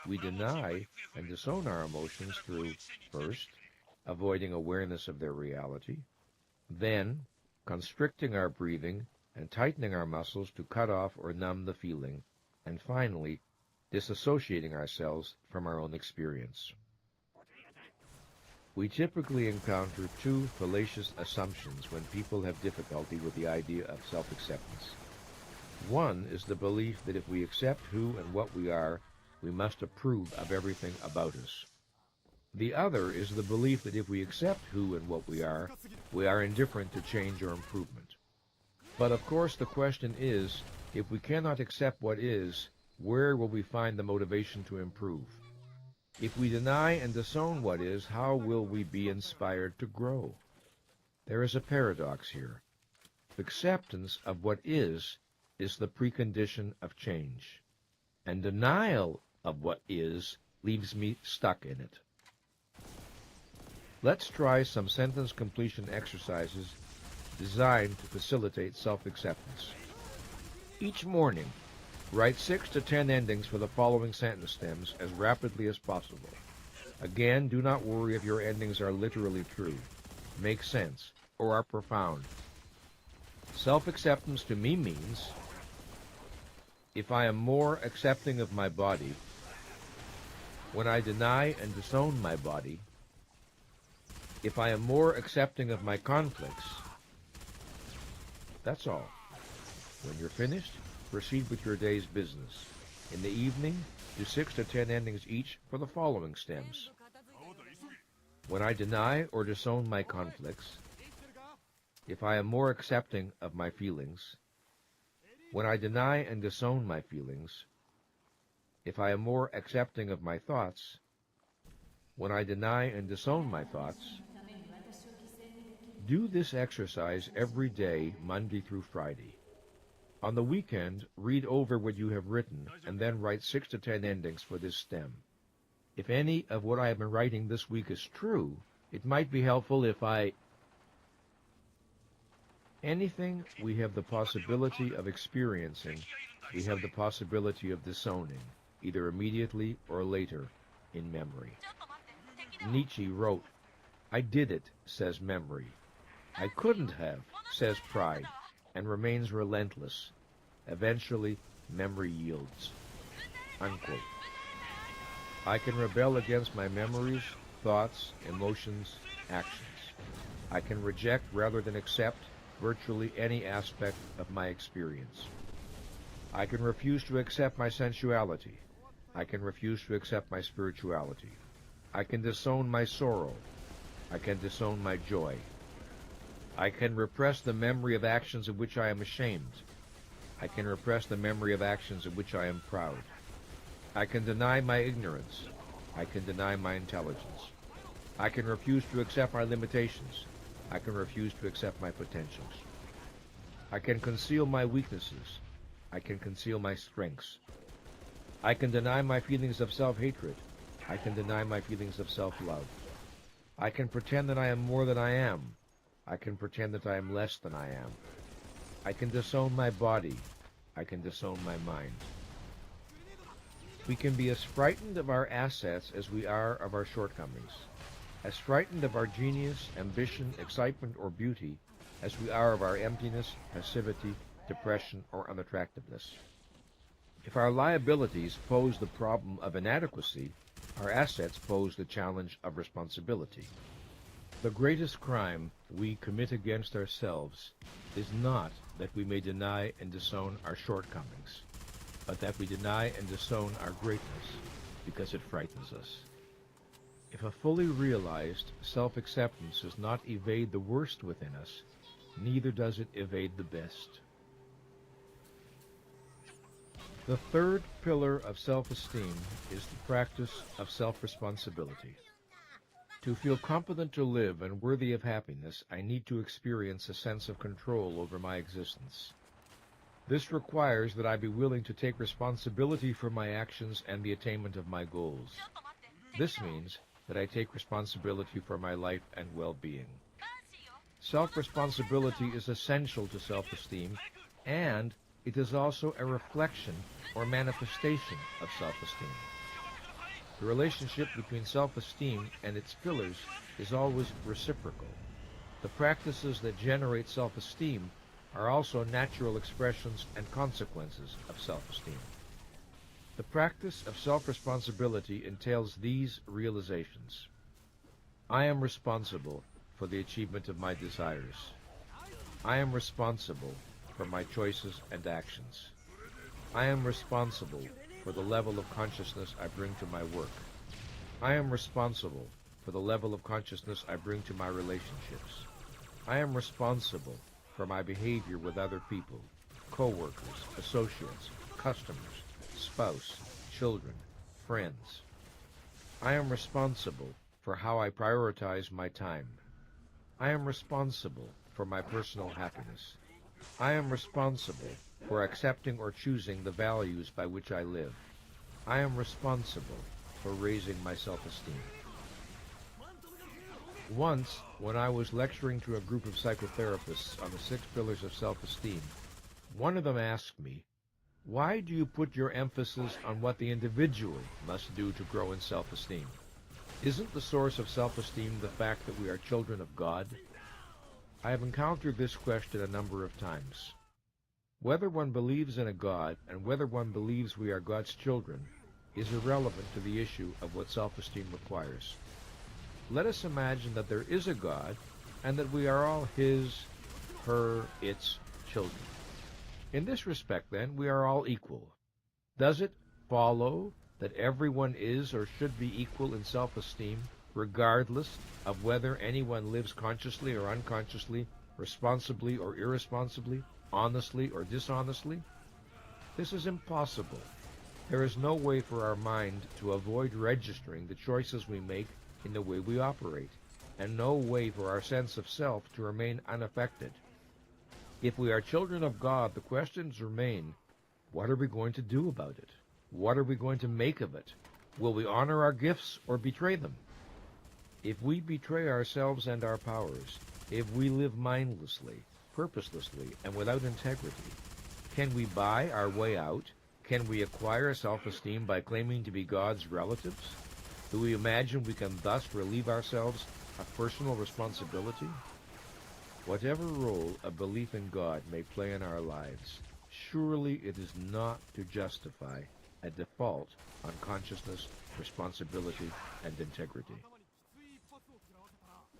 we deny and disown our emotions through, first, avoiding awareness of their reality, then constricting our breathing and tightening our muscles to cut off or numb the feeling, and finally, disassociating ourselves from our own experience. We typically encounter two fallacious assumptions when people have difficulty with the idea of self-acceptance. One is the belief that if we accept who and what we are, we must approve of everything about us. The other is the belief that if we accept who and what we are indifferent to change or improvement. But of course the question is, if we cannot accept what is, where will we find the motivation to improve? If we deny and disown what is, how will we be inspired to grow? There is a paradox here. Acceptance of what is the precondition of change, and denial of what is leaves me stuck in it. Let's try some sentence completion exercises designed to facilitate self-acceptance. Each morning, write 6 to 10 endings for the following sentence stems as rapidly as possible. Again, do not worry if your endings are literally true, make sense, or are profound. Self-acceptance to me means, if I am more accepting of my body, when I deny and disown my body, if I am more accepting of my conflicts. That's all. When you're finished, proceed with your day's business. In the evening, do 6 to 10 endings each for the following stems. When I deny or disown my conflicts, if I am more accepting of my feelings, when I deny and disown my feelings, if I am more accepting of my thoughts, when I deny and disown my thoughts. Do this exercise every day, Monday through Friday. On the weekend, read over what you have written and then write 6 to 10 endings for this stem. If any of what I have been writing this week is true, it might be helpful if anything we have the possibility of experiencing, we have the possibility of disowning, either immediately or later in memory. Nietzsche wrote, "I did it," says memory. "I couldn't have," says pride, and remains relentless. Eventually, memory yields. Unquote. I can rebel against my memories, thoughts, emotions, actions. I can reject rather than accept virtually any aspect of my experience. I can refuse to accept my sensuality. I can refuse to accept my spirituality. I can disown my sorrow. I can disown my joy. I can repress the memory of actions of which I am ashamed. I can repress the memory of actions of which I am proud. I can deny my ignorance. I can deny my intelligence. I can refuse to accept my limitations. I can refuse to accept my potentials. I can conceal my weaknesses. I can conceal my strengths. I can deny my feelings of self-hatred. I can deny my feelings of self-love. I can pretend that I am more than I am. I can pretend that I am less than I am. I can disown my body. I can disown my mind. We can be as frightened of our assets as we are of our shortcomings, as frightened of our genius, ambition, excitement, or beauty as we are of our emptiness, passivity, depression, or unattractiveness. If our liabilities pose the problem of inadequacy, our assets pose the challenge of responsibility. The greatest crime we commit against ourselves is not that we may deny and disown our shortcomings, but that we deny and disown our greatness because it frightens us. If a fully realized self-acceptance does not evade the worst within us, neither does it evade the best. The third pillar of self-esteem is the practice of self-responsibility. To feel competent to live and worthy of happiness, I need to experience a sense of control over my existence. This requires that I be willing to take responsibility for my actions and the attainment of my goals. This means that I take responsibility for my life and well-being. Self-responsibility is essential to self-esteem, and it is also a reflection or manifestation of self-esteem. The relationship between self-esteem and its pillars is always reciprocal. The practices that generate self-esteem are also natural expressions and consequences of self-esteem. The practice of self-responsibility entails these realizations. I am responsible for the achievement of my desires. I am responsible for my choices and actions. I am responsible for the level of consciousness I bring to my work. I am responsible for the level of consciousness I bring to my relationships. I am responsible for my behavior with other people, co-workers, associates, customers, spouse, children, friends. I am responsible for how I prioritize my time. I am responsible for my personal happiness. I am responsible for accepting or choosing the values by which I live. I am responsible for raising my self-esteem. Once, when I was lecturing to a group of psychotherapists on the 6 pillars of self-esteem, one of them asked me, "Why do you put your emphasis on what the individual must do to grow in self-esteem? Isn't the source of self-esteem the fact that we are children of God?" I have encountered this question a number of times. Whether one believes in a God and whether one believes we are God's children is irrelevant to the issue of what self-esteem requires. Let us imagine that there is a God and that we are all His, her, its children. In this respect, then, we are all equal. Does it follow that everyone is or should be equal in self-esteem, regardless of whether anyone lives consciously or unconsciously, responsibly or irresponsibly, honestly or dishonestly? This is impossible. There is no way for our mind to avoid registering the choices we make in the way we operate, and no way for our sense of self to remain unaffected. If we are children of God, the questions remain, what are we going to do about it? What are we going to make of it? Will we honor our gifts or betray them? If we betray ourselves and our powers, if we live mindlessly, purposelessly, and without integrity, can we buy our way out? Can we acquire self-esteem by claiming to be God's relatives? Do we imagine we can thus relieve ourselves of personal responsibility? Whatever role a belief in God may play in our lives, surely it is not to justify a default on consciousness, responsibility, and integrity.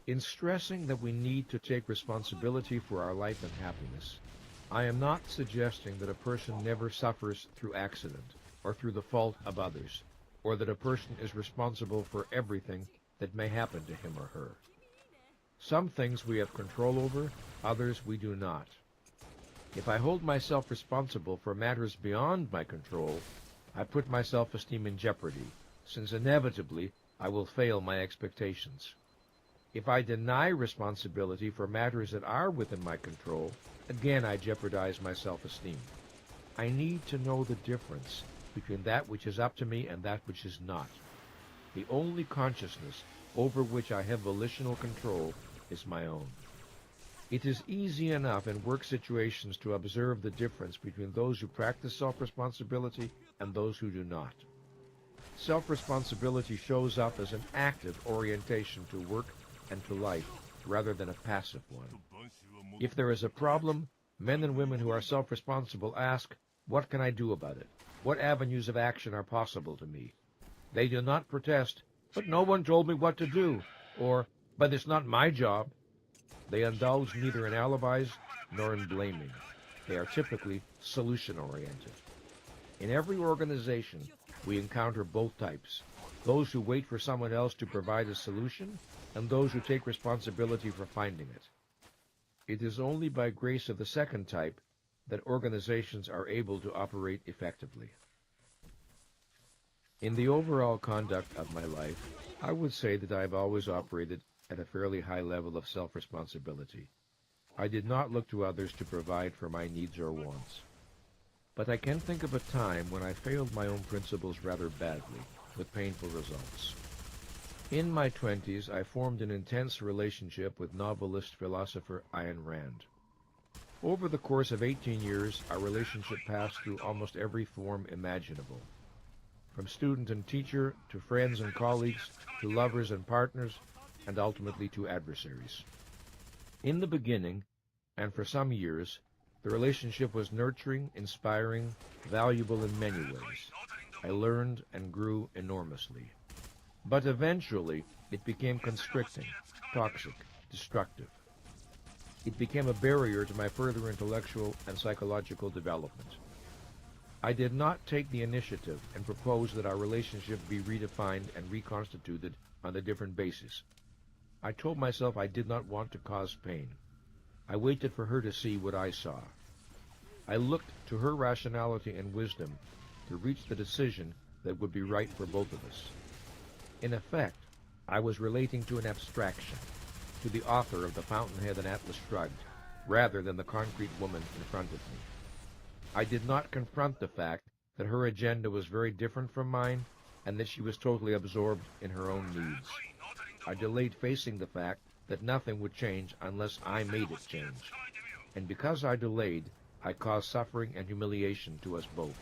In stressing that we need to take responsibility for our life and happiness, I am not suggesting that a person never suffers through accident or through the fault of others, or that a person is responsible for everything that may happen to him or her. Some things we have control over, others we do not. If I hold myself responsible for matters beyond my control, I put my self-esteem in jeopardy, since inevitably I will fail my expectations. If I deny responsibility for matters that are within my control, again I jeopardize my self-esteem. I need to know the difference between that which is up to me and that which is not. The only consciousness over which I have volitional control is my own. It is easy enough in work situations to observe the difference between those who practice self-responsibility and those who do not. Self-responsibility shows up as an active orientation to work and to life, rather than a passive one. If there is a problem, men and women who are self-responsible ask, "What can I do about it? What avenues of action are possible to me?" They do not protest, "But no one told me what to do," or, "But it's not my job." They indulge neither in alibis nor in blaming. They are typically solution-oriented. In every organization, we encounter both types, those who wait for someone else to provide a solution, and those who take responsibility for finding it. It is only by grace of the second type that organizations are able to operate effectively. In the overall conduct of my life, I would say that I have always operated at a fairly high level of self-responsibility. I did not look to others to provide for my needs or wants. But I can think of a time when I failed my own principles rather badly, with painful results. In my 20s, I formed an intense relationship with novelist philosopher Ayn Rand. Over the course of 18 years, our relationship passed through almost every form imaginable. From student and teacher, to friends and colleagues, to lovers and partners, and ultimately to adversaries. In the beginning, and for some years, the relationship was nurturing, inspiring, valuable in many ways. I learned and grew enormously. But eventually, it became constricting, toxic, destructive. It became a barrier to my further intellectual and psychological development. I did not take the initiative and propose that our relationship be redefined and reconstituted on a different basis. I told myself I did not want to cause pain. I waited for her to see what I saw. I looked to her rationality and wisdom to reach the decision that would be right for both of us. In effect, I was relating to an abstraction, to the author of The Fountainhead and Atlas Shrugged, rather than the concrete woman in front of me. I did not confront the fact that her agenda was very different from mine and that she was totally absorbed in her own needs. I delayed facing the fact that nothing would change unless I made it change. And because I delayed, I caused suffering and humiliation to us both.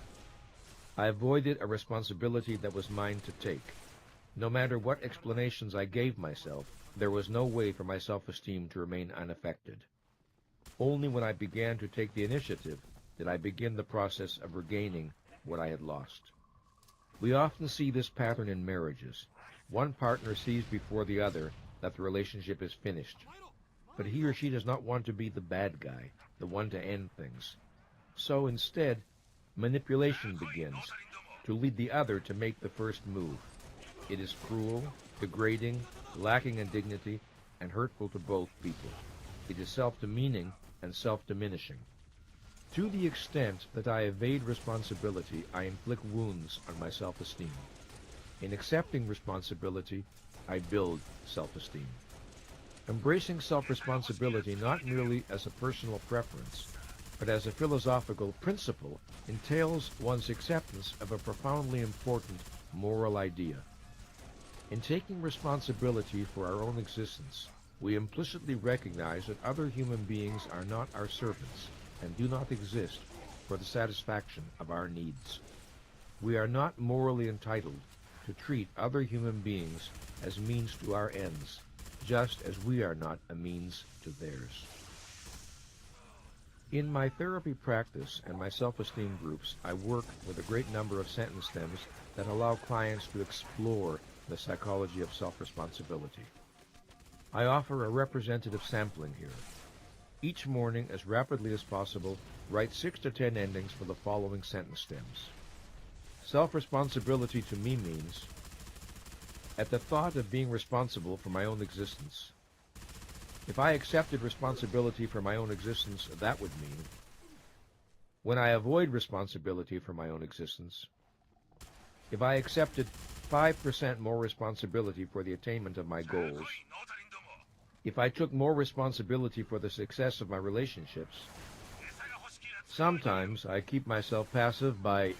I avoided a responsibility that was mine to take. No matter what explanations I gave myself, there was no way for my self-esteem to remain unaffected. Only when I began to take the initiative did I begin the process of regaining what I had lost. We often see this pattern in marriages. One partner sees before the other that the relationship is finished, but he or she does not want to be the bad guy, the one to end things. So instead, manipulation begins, to lead the other to make the first move. It is cruel, degrading, lacking in dignity, and hurtful to both people. It is self-demeaning and self-diminishing. To the extent that I evade responsibility, I inflict wounds on my self-esteem. In accepting responsibility, I build self-esteem. Embracing self-responsibility not merely as a personal preference, but as a philosophical principle, entails one's acceptance of a profoundly important moral idea. In taking responsibility for our own existence, we implicitly recognize that other human beings are not our servants and do not exist for the satisfaction of our needs. We are not morally entitled to treat other human beings as means to our ends, just as we are not a means to theirs. In my therapy practice and my self-esteem groups, I work with a great number of sentence stems that allow clients to explore the psychology of self-responsibility. I offer a representative sampling here. Each morning, as rapidly as possible, write 6 to 10 endings for the following sentence stems. Self-responsibility to me means, at the thought of being responsible for my own existence. If I accepted responsibility for my own existence, that would mean, when I avoid responsibility for my own existence, if I accepted 5% more responsibility for the attainment of my goals, if I took more responsibility for the success of my relationships. Sometimes I keep myself passive by...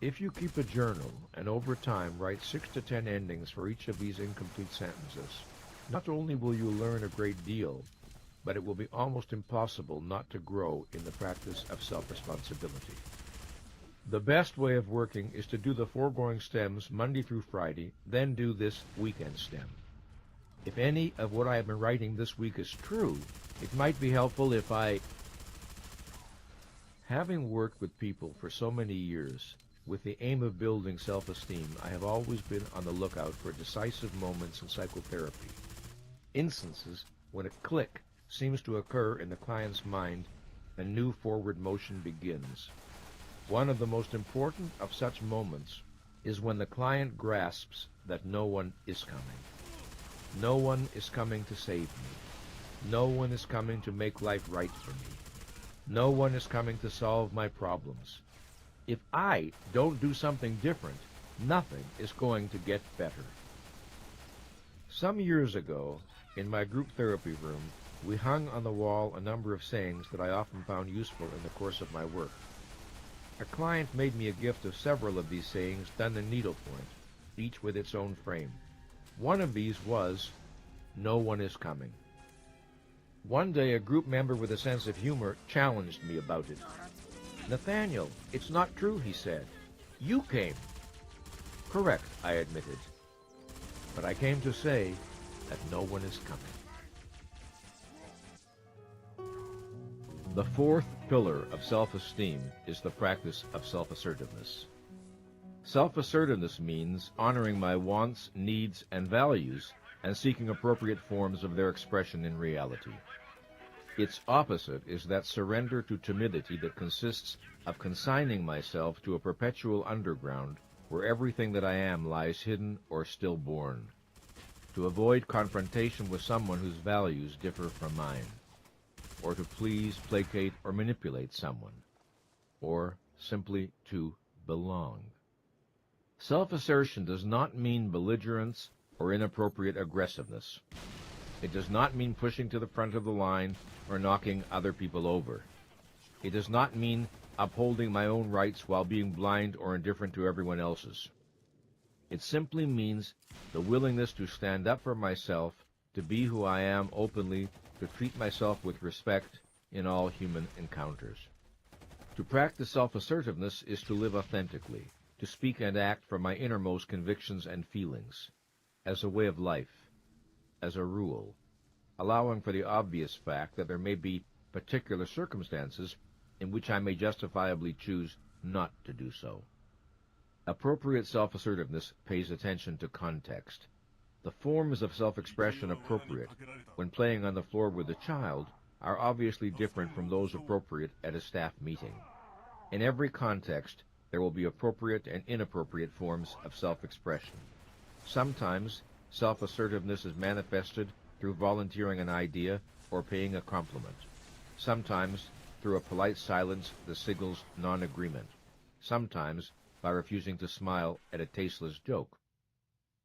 If you keep a journal and over time write 6 to 10 endings for each of these incomplete sentences, not only will you learn a great deal, but it will be almost impossible not to grow in the practice of self-responsibility. The best way of working is to do the foregoing stems Monday through Friday, then do this weekend stem. If any of what I have been writing this week is true, it might be helpful if I... Having worked with people for so many years, with the aim of building self-esteem, I have always been on the lookout for decisive moments in psychotherapy. Instances when a click seems to occur in the client's mind, a new forward motion begins. One of the most important of such moments is when the client grasps that no one is coming. No one is coming to save me. No one is coming to make life right for me. No one is coming to solve my problems. If I don't do something different, nothing is going to get better. Some years ago, in my group therapy room, we hung on the wall a number of sayings that I often found useful in the course of my work. A client made me a gift of several of these sayings done in needlepoint, each with its own frame. One of these was, "No one is coming." One day, a group member with a sense of humor challenged me about it. "Nathaniel, it's not true," he said. "You came." "Correct," I admitted. "But I came to say that no one is coming." The fourth pillar of self-esteem is the practice of self-assertiveness. Self-assertiveness means honoring my wants, needs, and values and seeking appropriate forms of their expression in reality. Its opposite is that surrender to timidity that consists of consigning myself to a perpetual underground where everything that I am lies hidden or stillborn, to avoid confrontation with someone whose values differ from mine, or to please, placate, or manipulate someone, or simply to belong. Self-assertion does not mean belligerence or inappropriate aggressiveness. It does not mean pushing to the front of the line or knocking other people over. It does not mean upholding my own rights while being blind or indifferent to everyone else's. It simply means the willingness to stand up for myself, to be who I am openly, to treat myself with respect in all human encounters. To practice self-assertiveness is to live authentically, to speak and act from my innermost convictions and feelings, as a way of life, as a rule, allowing for the obvious fact that there may be particular circumstances in which I may justifiably choose not to do so. Appropriate self-assertiveness pays attention to context. The forms of self-expression appropriate when playing on the floor with a child are obviously different from those appropriate at a staff meeting. In every context, there will be appropriate and inappropriate forms of self-expression. Sometimes, self-assertiveness is manifested through volunteering an idea or paying a compliment. Sometimes, through a polite silence that signals non-agreement. Sometimes, by refusing to smile at a tasteless joke.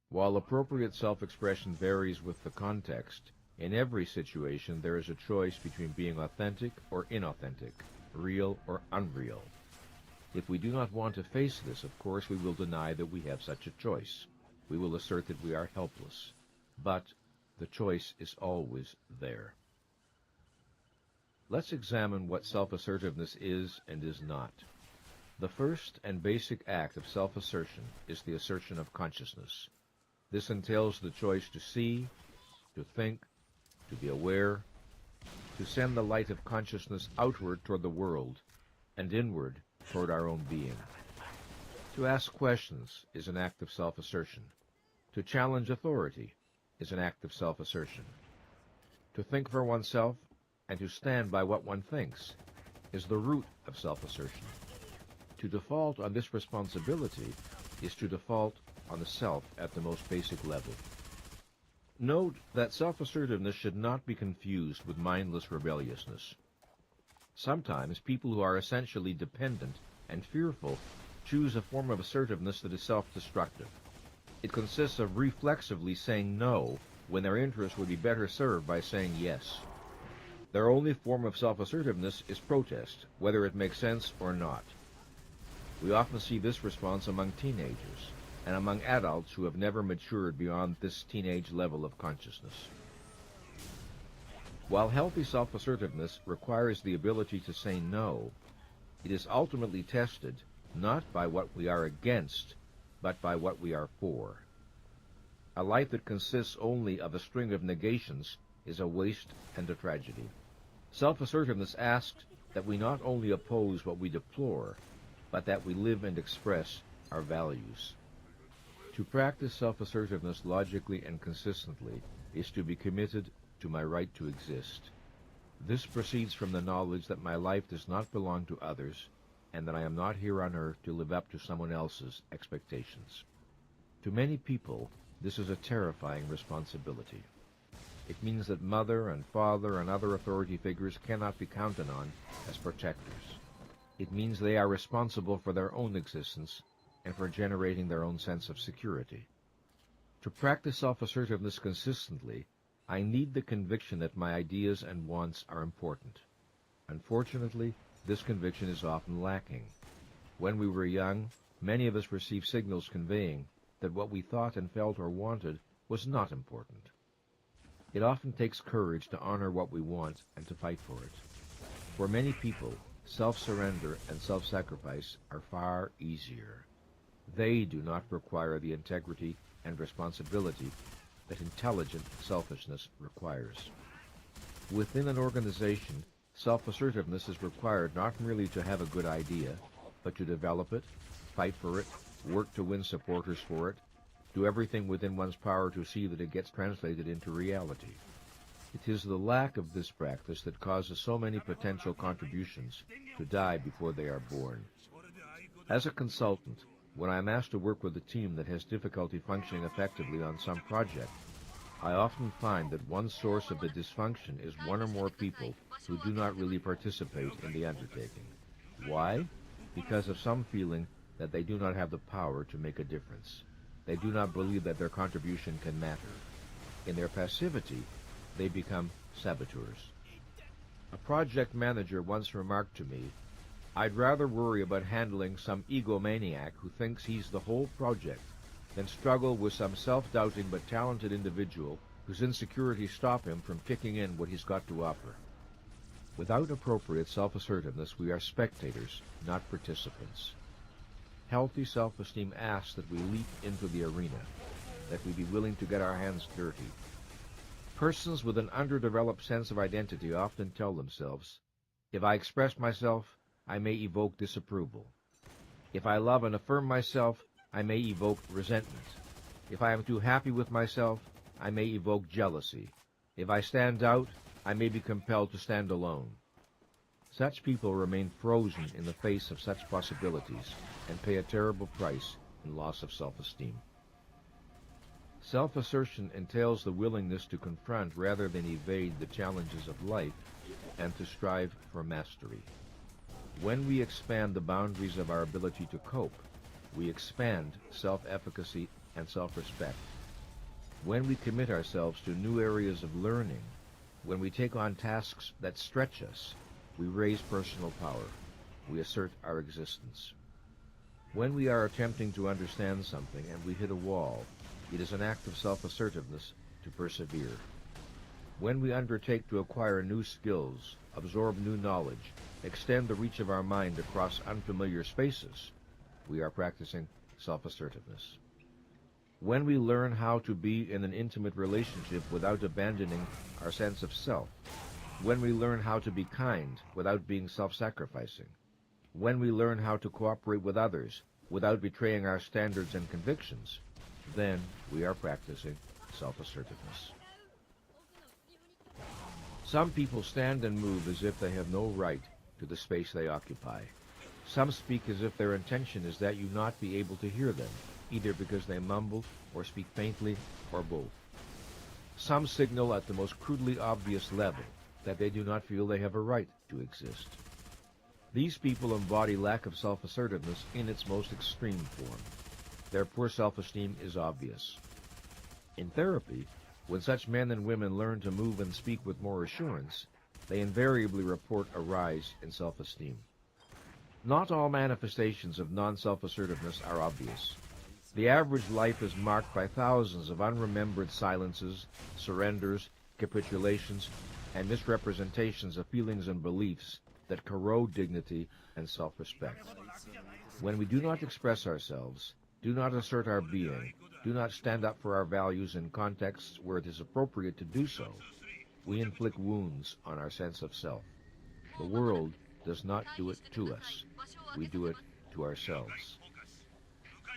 While appropriate self-expression varies with the context, in every situation there is a choice between being authentic or inauthentic, real or unreal. If we do not want to face this, of course, we will deny that we have such a choice. We will assert that we are helpless. But the choice is always there. Let's examine what self-assertiveness is and is not. The first and basic act of self-assertion is the assertion of consciousness. This entails the choice to see, to think, to be aware, to send the light of consciousness outward toward the world, and inward toward our own being. To ask questions is an act of self-assertion. To challenge authority is an act of self-assertion. To think for oneself and to stand by what one thinks is the root of self-assertion. To default on this responsibility is to default on the self at the most basic level. Note that self-assertiveness should not be confused with mindless rebelliousness. Sometimes people who are essentially dependent and fearful choose a form of assertiveness that is self-destructive. It consists of reflexively saying no when their interest would be better served by saying yes. Their only form of self-assertiveness is protest, whether it makes sense or not. We often see this response among teenagers and among adults who have never matured beyond this teenage level of consciousness. While healthy self-assertiveness requires the ability to say no, it is ultimately tested not by what we are against, but by what we are for. A life that consists only of a string of negations is a waste and a tragedy. Self-assertiveness asks that we not only oppose what we deplore, but that we live and express our values. To practice self-assertiveness logically and consistently is to be committed to my right to exist. This proceeds from the knowledge that my life does not belong to others, and that I am not here on earth to live up to someone else's expectations. To many people, this is a terrifying responsibility. It means that mother and father and other authority figures cannot be counted on as protectors. It means they are responsible for their own existence and for generating their own sense of security. To practice self-assertiveness consistently, I need the conviction that my ideas and wants are important. Unfortunately, this conviction is often lacking. When we were young, many of us received signals conveying that what we thought and felt or wanted was not important. It often takes courage to honor what we want and to fight for it. For many people, self-surrender and self-sacrifice are far easier. They do not require the integrity and responsibility that intelligent selfishness requires. Within an organization, self-assertiveness is required not merely to have a good idea, but to develop it, fight for it, work to win supporters for it, do everything within one's power to see that it gets translated into reality. It is the lack of this practice that causes so many potential contributions to die before they are born. As a consultant, when I am asked to work with a team that has difficulty functioning effectively on some project, I often find that one source of the dysfunction is one or more people who do not really participate in the undertaking. Why? Because of some feeling that they do not have the power to make a difference. They do not believe that their contribution can matter. In their passivity, they become saboteurs. A project manager once remarked to me, "I'd rather worry about handling some egomaniac who thinks he's the whole project than struggle with some self-doubting but talented individual whose insecurities stop him from kicking in what he's got to offer." Without appropriate self-assertiveness, we are spectators, not participants. Healthy self-esteem asks that we leap into the arena, that we be willing to get our hands dirty. Persons with an underdeveloped sense of identity often tell themselves, "If I express myself, I may evoke disapproval. If I love and affirm myself, I may evoke resentment. If I am too happy with myself, I may evoke jealousy. If I stand out, I may be compelled to stand alone." Such people remain frozen in the face of such possibilities and pay a terrible price in loss of self-esteem. Self-assertion entails the willingness to confront rather than evade the challenges of life and to strive for mastery. When we expand the boundaries of our ability to cope, we expand self-efficacy and self-respect. When we commit ourselves to new areas of learning, when we take on tasks that stretch us, we raise personal power. We assert our existence. When we are attempting to understand something and we hit a wall, it is an act of self-assertiveness to persevere. When we undertake to acquire new skills, absorb new knowledge, extend the reach of our mind across unfamiliar spaces, we are practicing self-assertiveness. When we learn how to be in an intimate relationship without abandoning our sense of self, when we learn how to be kind without being self-sacrificing, when we learn how to cooperate with others without betraying our standards and convictions, then we are practicing self-assertiveness. Some people stand and move as if they have no right to the space they occupy. Some speak as if their intention is that you not be able to hear them, either because they mumble or speak faintly or both. Some signal at the most crudely obvious level that they do not feel they have a right to exist. These people embody lack of self-assertiveness in its most extreme form. Their poor self-esteem is obvious. In therapy, when such men and women learn to move and speak with more assurance, they invariably report a rise in self-esteem. Not all manifestations of non-self-assertiveness are obvious. The average life is marked by thousands of unremembered silences, surrenders, capitulations, and misrepresentations of feelings and beliefs that corrode dignity and self-respect. When we do not express ourselves, do not assert our being, do not stand up for our values in contexts where it is appropriate to do so, we inflict wounds on our sense of self. The world does not do it to us. We do it to ourselves.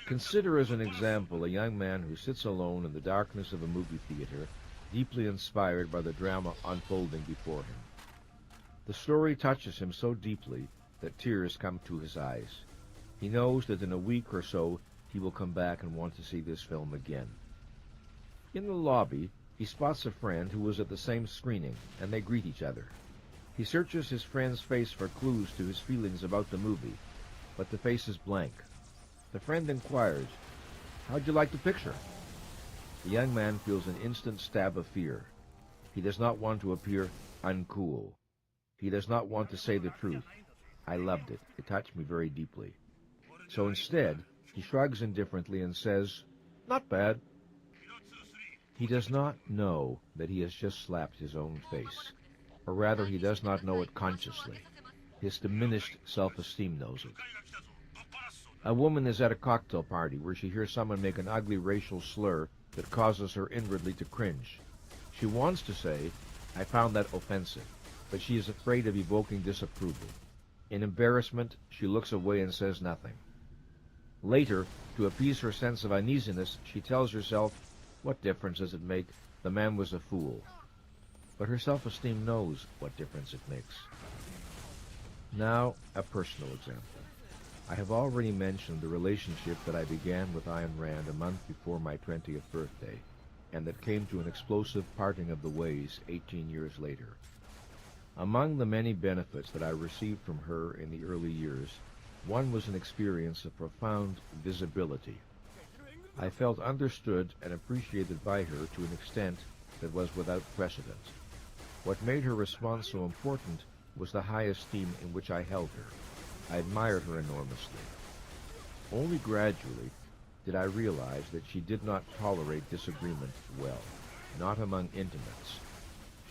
Consider as an example a young man who sits alone in the darkness of a movie theater, deeply inspired by the drama unfolding before him. The story touches him so deeply that tears come to his eyes. He knows that in a week or so he will come back and want to see this film again. In the lobby, he spots a friend who was at the same screening, and they greet each other. He searches his friend's face for clues to his feelings about the movie, but the face is blank. The friend inquires, "How'd you like the picture?" The young man feels an instant stab of fear. He does not want to appear uncool. He does not want to say the truth. "I loved it. It touched me very deeply." So instead, he shrugs indifferently and says, "Not bad." He does not know that he has just slapped his own face. Or rather, he does not know it consciously. His diminished self-esteem knows it. A woman is at a cocktail party where she hears someone make an ugly racial slur that causes her inwardly to cringe. She wants to say, "I found that offensive," but she is afraid of evoking disapproval. In embarrassment, she looks away and says nothing. Later, to appease her sense of uneasiness, she tells herself, "What difference does it make? The man was a fool." But her self-esteem knows what difference it makes. Now, a personal example. I have already mentioned the relationship that I began with Ayn Rand a month before my 20th birthday, and that came to an explosive parting of the ways 18 years later. Among the many benefits that I received from her in the early years, one was an experience of profound visibility. I felt understood and appreciated by her to an extent that was without precedent. What made her response so important was the high esteem in which I held her. I admired her enormously. Only gradually did I realize that she did not tolerate disagreement well, not among intimates.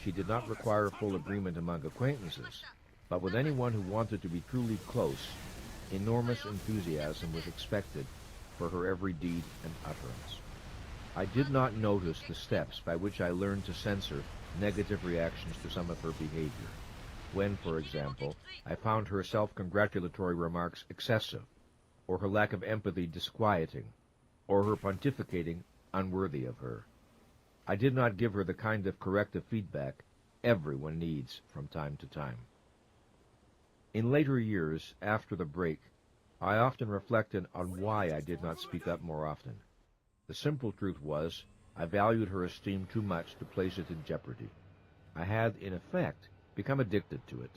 She did not require full agreement among acquaintances, but with anyone who wanted to be truly close, enormous enthusiasm was expected for her every deed and utterance. I did not notice the steps by which I learned to censor negative reactions to some of her behavior. When, for example, I found her self-congratulatory remarks excessive, or her lack of empathy disquieting, or her pontificating unworthy of her. I did not give her the kind of corrective feedback everyone needs from time to time. In later years, after the break, I often reflected on why I did not speak up more often. The simple truth was, I valued her esteem too much to place it in jeopardy. I had, in effect, become addicted to it.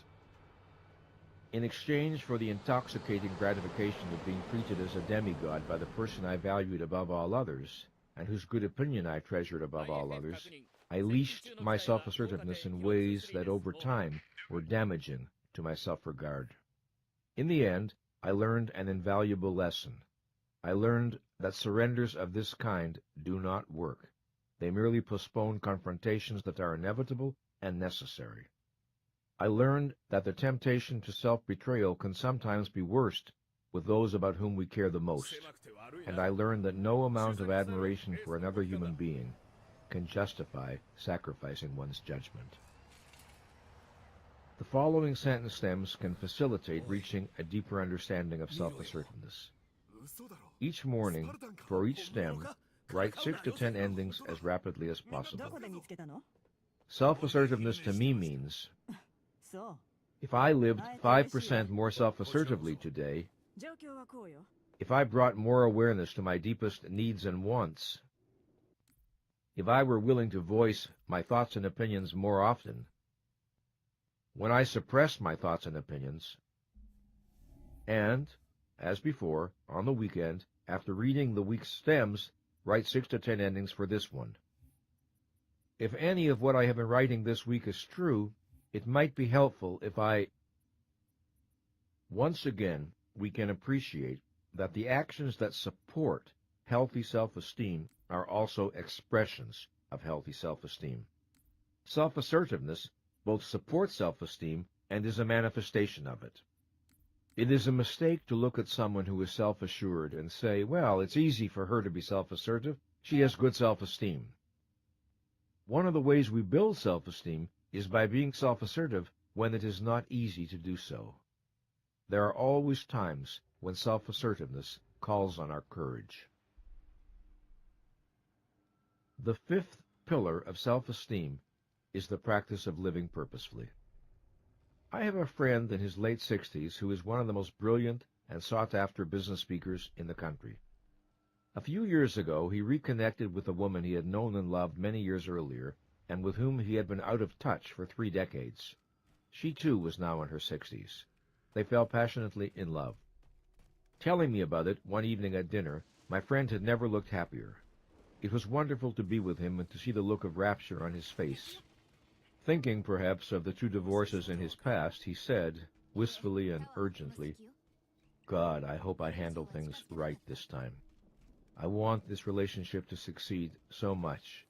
In exchange for the intoxicating gratification of being treated as a demigod by the person I valued above all others, and whose good opinion I treasured above all others, I leashed my self-assertiveness in ways that over time were damaging to my self-regard. In the end, I learned an invaluable lesson. I learned that surrenders of this kind do not work. They merely postpone confrontations that are inevitable and necessary. I learned that the temptation to self-betrayal can sometimes be worst with those about whom we care the most, and I learned that no amount of admiration for another human being can justify sacrificing one's judgment. The following sentence stems can facilitate reaching a deeper understanding of self-assertiveness. Each morning, for each stem, write 6 to 10 endings as rapidly as possible. Self-assertiveness to me means, if I lived 5% more self-assertively today, if I brought more awareness to my deepest needs and wants, if I were willing to voice my thoughts and opinions more often, when I suppressed my thoughts and opinions, and, as before, on the weekend, after reading the week's stems, write 6 to 10 endings for this one. If any of what I have been writing this week is true, it might be helpful if I... Once again, we can appreciate that the actions that support healthy self-esteem are also expressions of healthy self-esteem. Self-assertiveness both supports self-esteem and is a manifestation of it. It is a mistake to look at someone who is self-assured and say, well, it's easy for her to be self-assertive. She has good self-esteem. One of the ways we build self-esteem is by being self-assertive when it is not easy to do so. There are always times when self-assertiveness calls on our courage. The fifth pillar of self-esteem is the practice of living purposefully. I have a friend in his late 60s who is one of the most brilliant and sought-after business speakers in the country. A few years ago, he reconnected with a woman he had known and loved many years earlier, and with whom he had been out of touch for 3 decades. She, too, was now in her 60s. They fell passionately in love. Telling me about it one evening at dinner, my friend had never looked happier. It was wonderful to be with him and to see the look of rapture on his face. Thinking, perhaps, of the 2 divorces in his past, he said, wistfully and urgently, "God, I hope I handle things right this time. I want this relationship to succeed so much.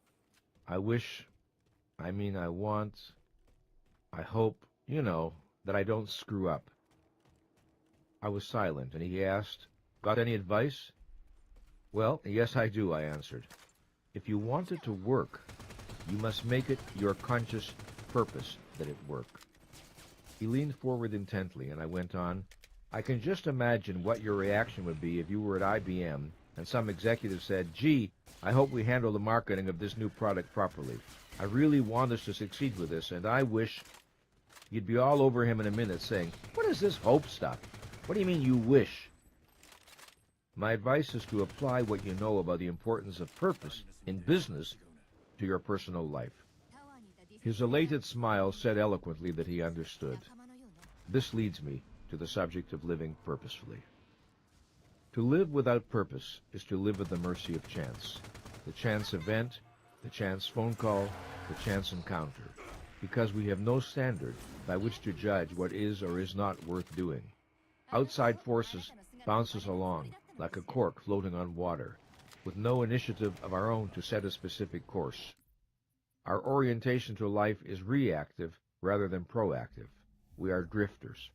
I hope, that I don't screw up." I was silent, and he asked, "Got any advice?" "Well, yes, I do," I answered. "If you want it to work, you must make it your conscious purpose that it work." He leaned forward intently, and I went on, "I can just imagine what your reaction would be if you were at IBM and some executive said, 'Gee, I hope we handle the marketing of this new product properly. I really want us to succeed with this, and I wish—'" You'd be all over him in a minute saying, "What is this hope stuff? What do you mean you wish?" My advice is to apply what you know about the importance of purpose in business to your personal life. His elated smile said eloquently that he understood. This leads me to the subject of living purposefully. To live without purpose is to live at the mercy of chance. The chance event, the chance phone call, the chance encounter, because we have no standard by which to judge what is or is not worth doing. Outside forces bounce us along like a cork floating on water, with no initiative of our own to set a specific course. Our orientation to life is reactive rather than proactive. We are drifters.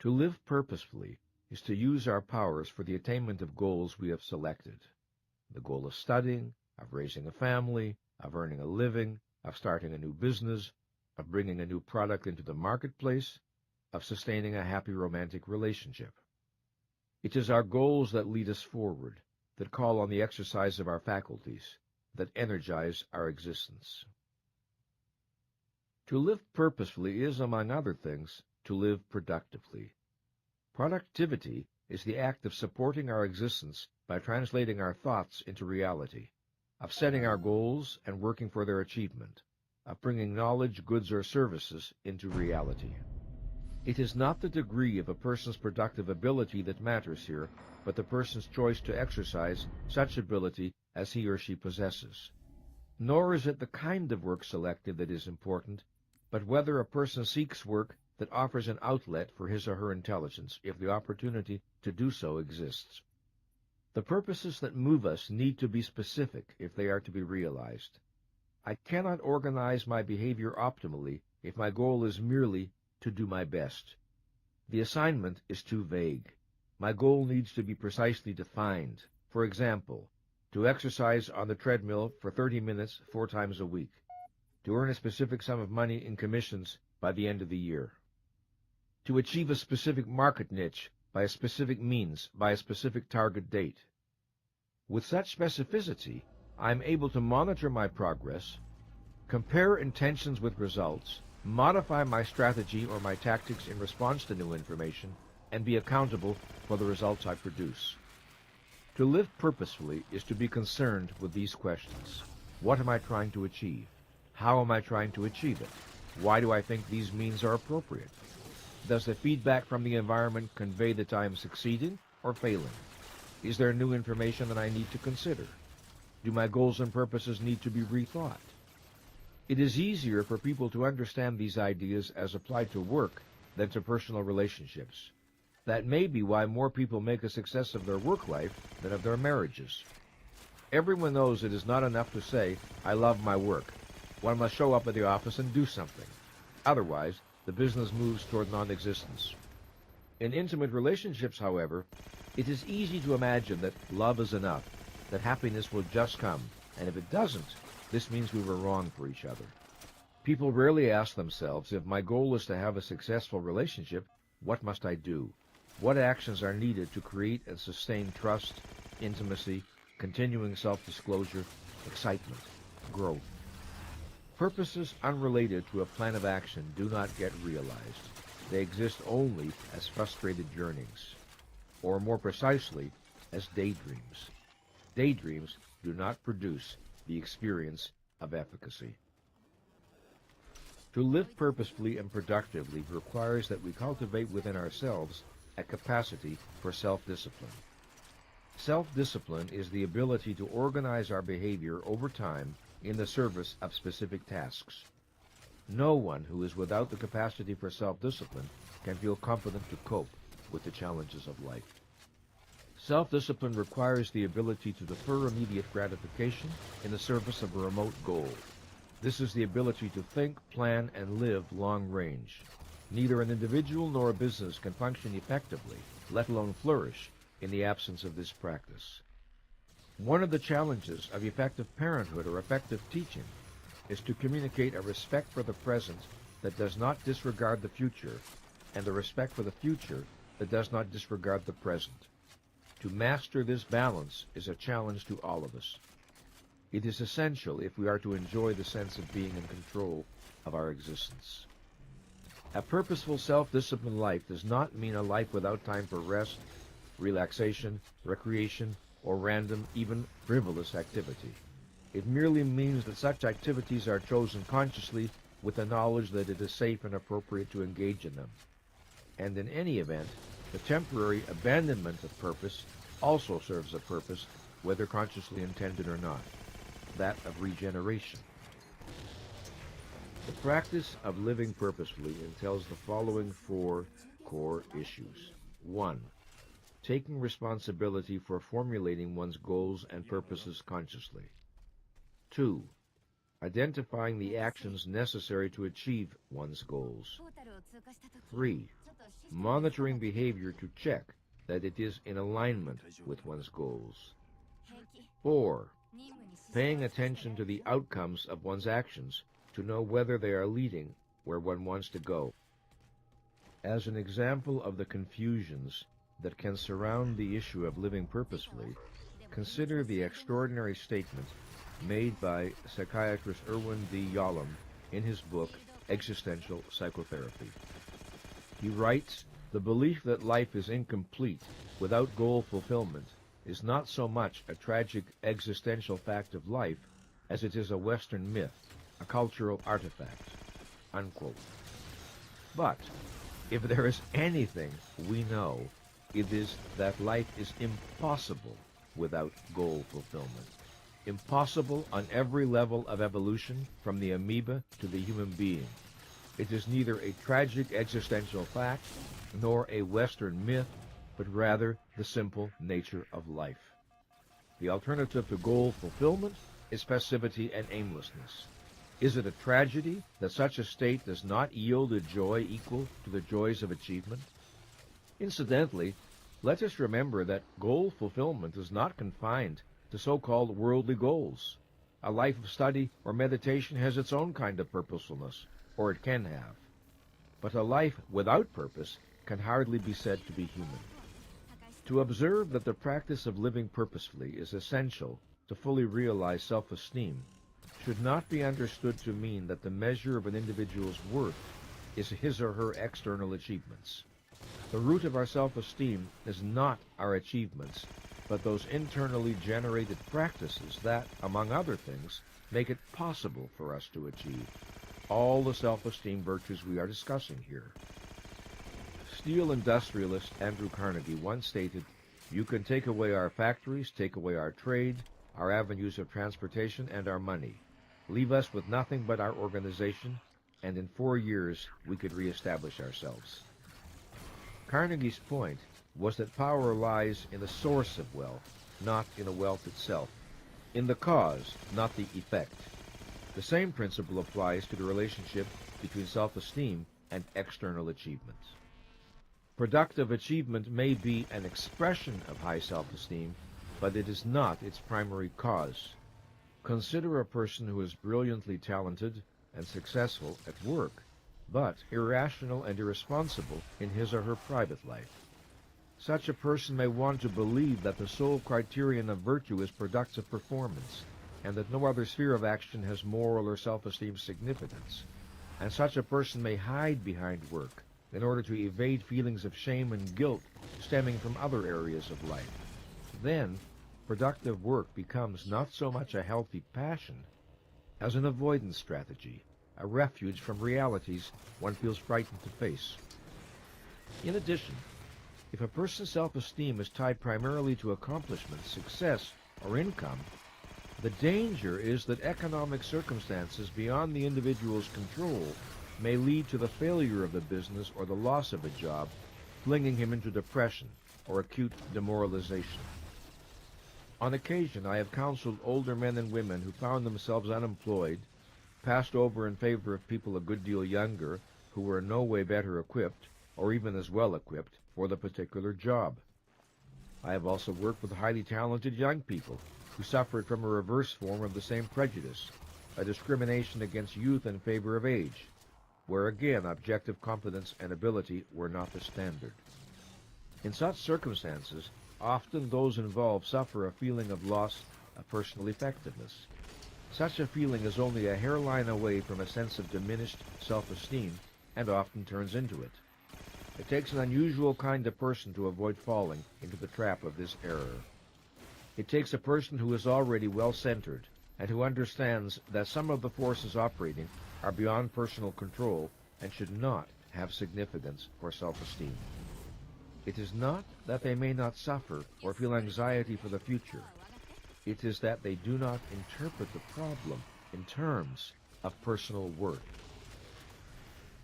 To live purposefully is to use our powers for the attainment of goals we have selected. The goal of studying, of raising a family, of earning a living, of starting a new business, of bringing a new product into the marketplace, of sustaining a happy romantic relationship. It is our goals that lead us forward, that call on the exercise of our faculties, that energize our existence. To live purposefully is, among other things, to live productively. Productivity is the act of supporting our existence by translating our thoughts into reality, of setting our goals and working for their achievement, of bringing knowledge, goods, or services into reality. It is not the degree of a person's productive ability that matters here, but the person's choice to exercise such ability as he or she possesses. Nor is it the kind of work selected that is important, but whether a person seeks work that offers an outlet for his or her intelligence, if the opportunity to do so exists. The purposes that move us need to be specific if they are to be realized. I cannot organize my behavior optimally if my goal is merely to do my best. The assignment is too vague. My goal needs to be precisely defined. For example, to exercise on the treadmill for 30 minutes 4 times a week, to earn a specific sum of money in commissions by the end of the year, to achieve a specific market niche by a specific means, by a specific target date. With such specificity, I am able to monitor my progress, compare intentions with results, modify my strategy or my tactics in response to new information, and be accountable for the results I produce. To live purposefully is to be concerned with these questions. What am I trying to achieve? How am I trying to achieve it? Why do I think these means are appropriate? Does the feedback from the environment convey that I am succeeding or failing? Is there new information that I need to consider? Do my goals and purposes need to be rethought? It is easier for people to understand these ideas as applied to work than to personal relationships. That may be why more people make a success of their work life than of their marriages. Everyone knows it is not enough to say, "I love my work." One must show up at the office and do something. Otherwise, the business moves toward non-existence. In intimate relationships, however, it is easy to imagine that love is enough, that happiness will just come, and if it doesn't, this means we were wrong for each other. People rarely ask themselves, if my goal is to have a successful relationship, what must I do? What actions are needed to create and sustain trust, intimacy, continuing self-disclosure, excitement, growth? Purposes unrelated to a plan of action do not get realized. They exist only as frustrated yearnings, or more precisely, as daydreams. Daydreams do not produce the experience of efficacy. To live purposefully and productively requires that we cultivate within ourselves a capacity for self-discipline. Self-discipline is the ability to organize our behavior over time in the service of specific tasks. No one who is without the capacity for self-discipline can feel confident to cope with the challenges of life. Self-discipline requires the ability to defer immediate gratification in the service of a remote goal. This is the ability to think, plan, and live long range. Neither an individual nor a business can function effectively, let alone flourish, in the absence of this practice. One of the challenges of effective parenthood or effective teaching is to communicate a respect for the present that does not disregard the future, and a respect for the future that does not disregard the present. To master this balance is a challenge to all of us. It is essential if we are to enjoy the sense of being in control of our existence. A purposeful self-disciplined life does not mean a life without time for rest, relaxation, recreation, or random, even frivolous activity. It merely means that such activities are chosen consciously with the knowledge that it is safe and appropriate to engage in them. And in any event, the temporary abandonment of purpose also serves a purpose, whether consciously intended or not, that of regeneration. The practice of living purposefully entails the following 4 core issues. 1. Taking responsibility for formulating one's goals and purposes consciously. 2. Identifying the actions necessary to achieve one's goals. 3. Monitoring behavior to check that it is in alignment with one's goals. 4. Paying attention to the outcomes of one's actions to know whether they are leading where one wants to go. As an example of the confusions that can surround the issue of living purposefully, consider the extraordinary statement made by psychiatrist Irwin D. Yalom in his book, Existential Psychotherapy. He writes, "The belief that life is incomplete without goal fulfillment is not so much a tragic existential fact of life as it is a Western myth, a cultural artifact." Unquote. But if there is anything we know, it is that life is impossible without goal fulfillment. Impossible on every level of evolution, from the amoeba to the human being. It is neither a tragic existential fact nor a Western myth, but rather the simple nature of life. The alternative to goal fulfillment is passivity and aimlessness. Is it a tragedy that such a state does not yield a joy equal to the joys of achievement? Incidentally, let us remember that goal fulfillment is not confined to so-called worldly goals. A life of study or meditation has its own kind of purposefulness, or it can have. But a life without purpose can hardly be said to be human. To observe that the practice of living purposefully is essential to fully realize self-esteem should not be understood to mean that the measure of an individual's worth is his or her external achievements. The root of our self-esteem is not our achievements, but those internally generated practices that, among other things, make it possible for us to achieve all the self-esteem virtues we are discussing here. Steel industrialist Andrew Carnegie once stated, "You can take away our factories, take away our trade, our avenues of transportation, and our money. Leave us with nothing but our organization, and in 4 years we could reestablish ourselves." Carnegie's point was that power lies in the source of wealth, not in the wealth itself, in the cause, not the effect. The same principle applies to the relationship between self-esteem and external achievement. Productive achievement may be an expression of high self-esteem, but it is not its primary cause. Consider a person who is brilliantly talented and successful at work, but irrational and irresponsible in his or her private life. Such a person may want to believe that the sole criterion of virtue is productive performance, and that no other sphere of action has moral or self-esteem significance. And such a person may hide behind work in order to evade feelings of shame and guilt stemming from other areas of life. Then, productive work becomes not so much a healthy passion as an avoidance strategy, a refuge from realities one feels frightened to face. In addition, If a person's self-esteem is tied primarily to accomplishment, success, or income, the danger is that economic circumstances beyond the individual's control may lead to the failure of the business or the loss of a job, flinging him into depression or acute demoralization. On occasion, I have counseled older men and women who found themselves unemployed, passed over in favor of people a good deal younger who were in no way better equipped, or even as well equipped, for the particular job. I have also worked with highly talented young people who suffered from a reverse form of the same prejudice, a discrimination against youth in favor of age, where again objective competence and ability were not the standard. In such circumstances, often those involved suffer a feeling of loss of personal effectiveness. Such a feeling is only a hairline away from a sense of diminished self-esteem and often turns into it. It takes an unusual kind of person to avoid falling into the trap of this error. It takes a person who is already well-centered and who understands that some of the forces operating are beyond personal control and should not have significance for self-esteem. It is not that they may not suffer or feel anxiety for the future. It is that they do not interpret the problem in terms of personal worth.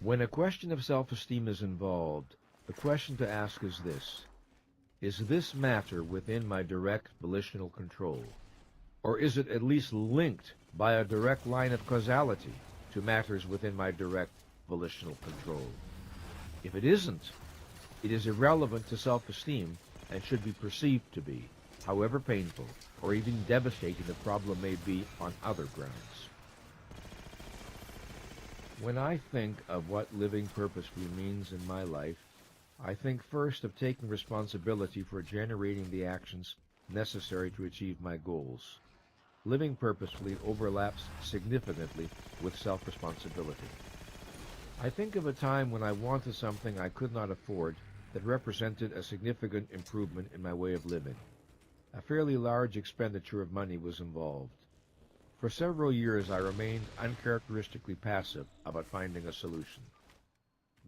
When a question of self-esteem is involved, the question to ask is this: is this matter within my direct volitional control? Or is it at least linked by a direct line of causality to matters within my direct volitional control? If it isn't, it is irrelevant to self-esteem and should be perceived to be, however painful or even devastating the problem may be on other grounds. When I think of what living purposefully means in my life, I think first of taking responsibility for generating the actions necessary to achieve my goals. Living purposefully overlaps significantly with self-responsibility. I think of a time when I wanted something I could not afford that represented a significant improvement in my way of living. A fairly large expenditure of money was involved. For several years I remained uncharacteristically passive about finding a solution.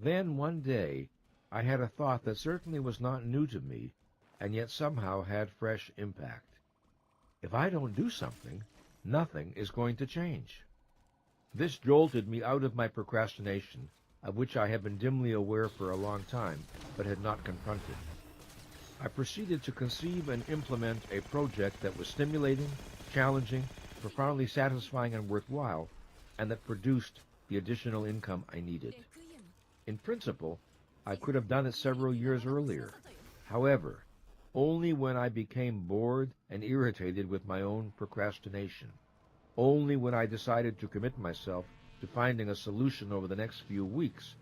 Then one day I had a thought that certainly was not new to me, and yet somehow had fresh impact. If I don't do something, nothing is going to change. This jolted me out of my procrastination, of which I had been dimly aware for a long time, but had not confronted. I proceeded to conceive and implement a project that was stimulating, challenging, profoundly satisfying and worthwhile, and that produced the additional income I needed. In principle, I could have done it several years earlier. However, only when I became bored and irritated with my own procrastination, only when I decided to commit myself to finding a solution over the next few weeks,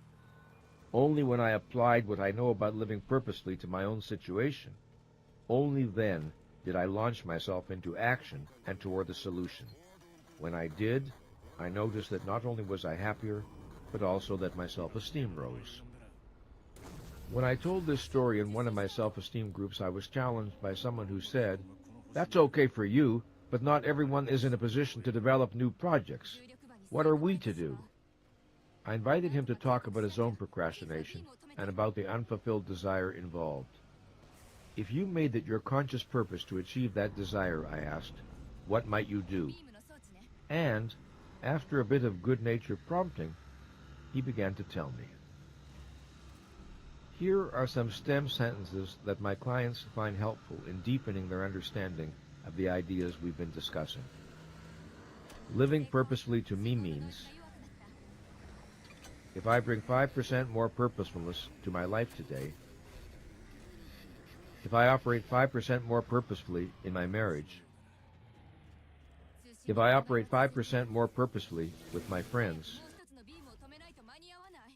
only when I applied what I know about living purposely to my own situation, only then did I launch myself into action and toward the solution. When I did, I noticed that not only was I happier, but also that my self-esteem rose. When I told this story in one of my self-esteem groups, I was challenged by someone who said, "That's okay for you, but not everyone is in a position to develop new projects. What are we to do?" I invited him to talk about his own procrastination and about the unfulfilled desire involved. If you made it your conscious purpose to achieve that desire, I asked, what might you do? And, after a bit of good-natured prompting, he began to tell me. Here are some stem sentences that my clients find helpful in deepening their understanding of the ideas we've been discussing. Living purposefully to me means, if I bring 5% more purposefulness to my life today, if I operate 5% more purposefully in my marriage, if I operate 5% more purposefully with my friends,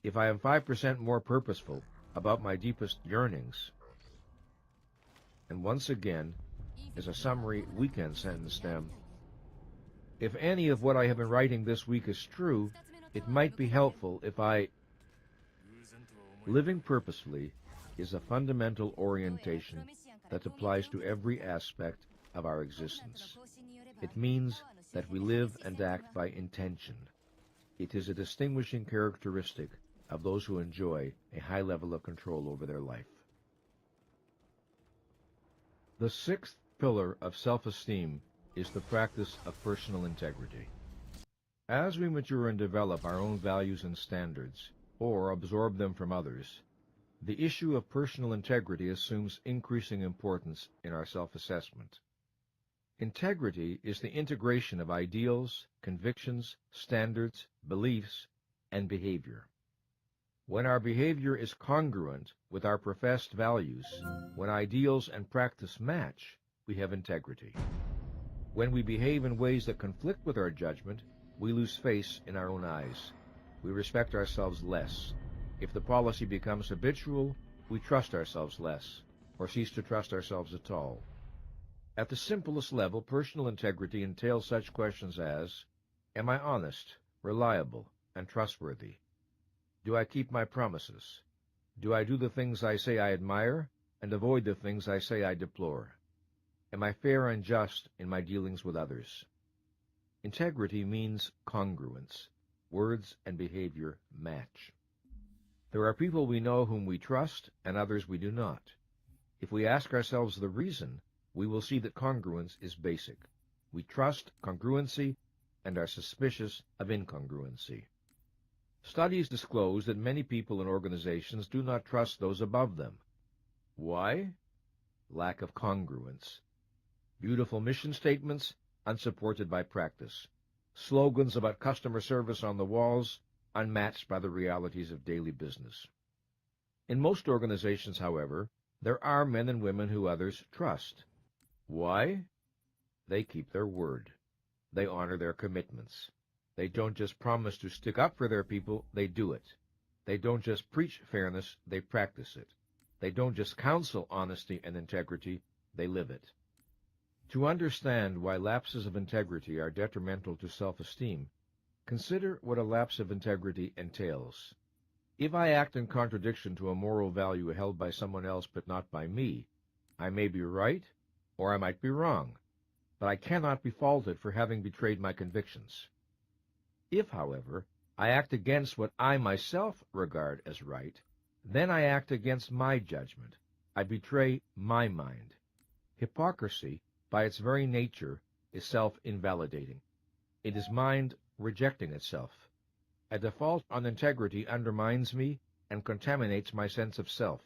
if I am 5% more purposeful about my deepest yearnings, and once again, as a summary weekend sentence stem, if any of what I have been writing this week is true, it might be helpful if I... Living purposefully is a fundamental orientation that applies to every aspect of our existence. It means that we live and act by intention. It is a distinguishing characteristic of those who enjoy a high level of control over their life. The sixth pillar of self-esteem is the practice of personal integrity. As we mature and develop our own values and standards, or absorb them from others, the issue of personal integrity assumes increasing importance in our self-assessment. Integrity is the integration of ideals, convictions, standards, beliefs, and behavior. When our behavior is congruent with our professed values, when ideals and practice match, we have integrity. When we behave in ways that conflict with our judgment, we lose face in our own eyes. We respect ourselves less. If the policy becomes habitual, we trust ourselves less, or cease to trust ourselves at all. At the simplest level, personal integrity entails such questions as, am I honest, reliable, and trustworthy? Do I keep my promises? Do I do the things I say I admire and avoid the things I say I deplore? Am I fair and just in my dealings with others? Integrity means congruence. Words and behavior match. There are people we know whom we trust and others we do not. If we ask ourselves the reason, we will see that congruence is basic. We trust congruency and are suspicious of incongruency. Studies disclose that many people and organizations do not trust those above them. Why? Lack of congruence. Beautiful mission statements, unsupported by practice. Slogans about customer service on the walls, unmatched by the realities of daily business. In most organizations, however, there are men and women who others trust. Why? They keep their word. They honor their commitments. They don't just promise to stick up for their people, they do it. They don't just preach fairness, they practice it. They don't just counsel honesty and integrity, they live it. To understand why lapses of integrity are detrimental to self-esteem, consider what a lapse of integrity entails. If I act in contradiction to a moral value held by someone else but not by me, I may be right, or I might be wrong, but I cannot be faulted for having betrayed my convictions. If, however, I act against what I myself regard as right, then I act against my judgment. I betray my mind. Hypocrisy, by its very nature, is self-invalidating. It is mind rejecting itself. A default on integrity undermines me and contaminates my sense of self.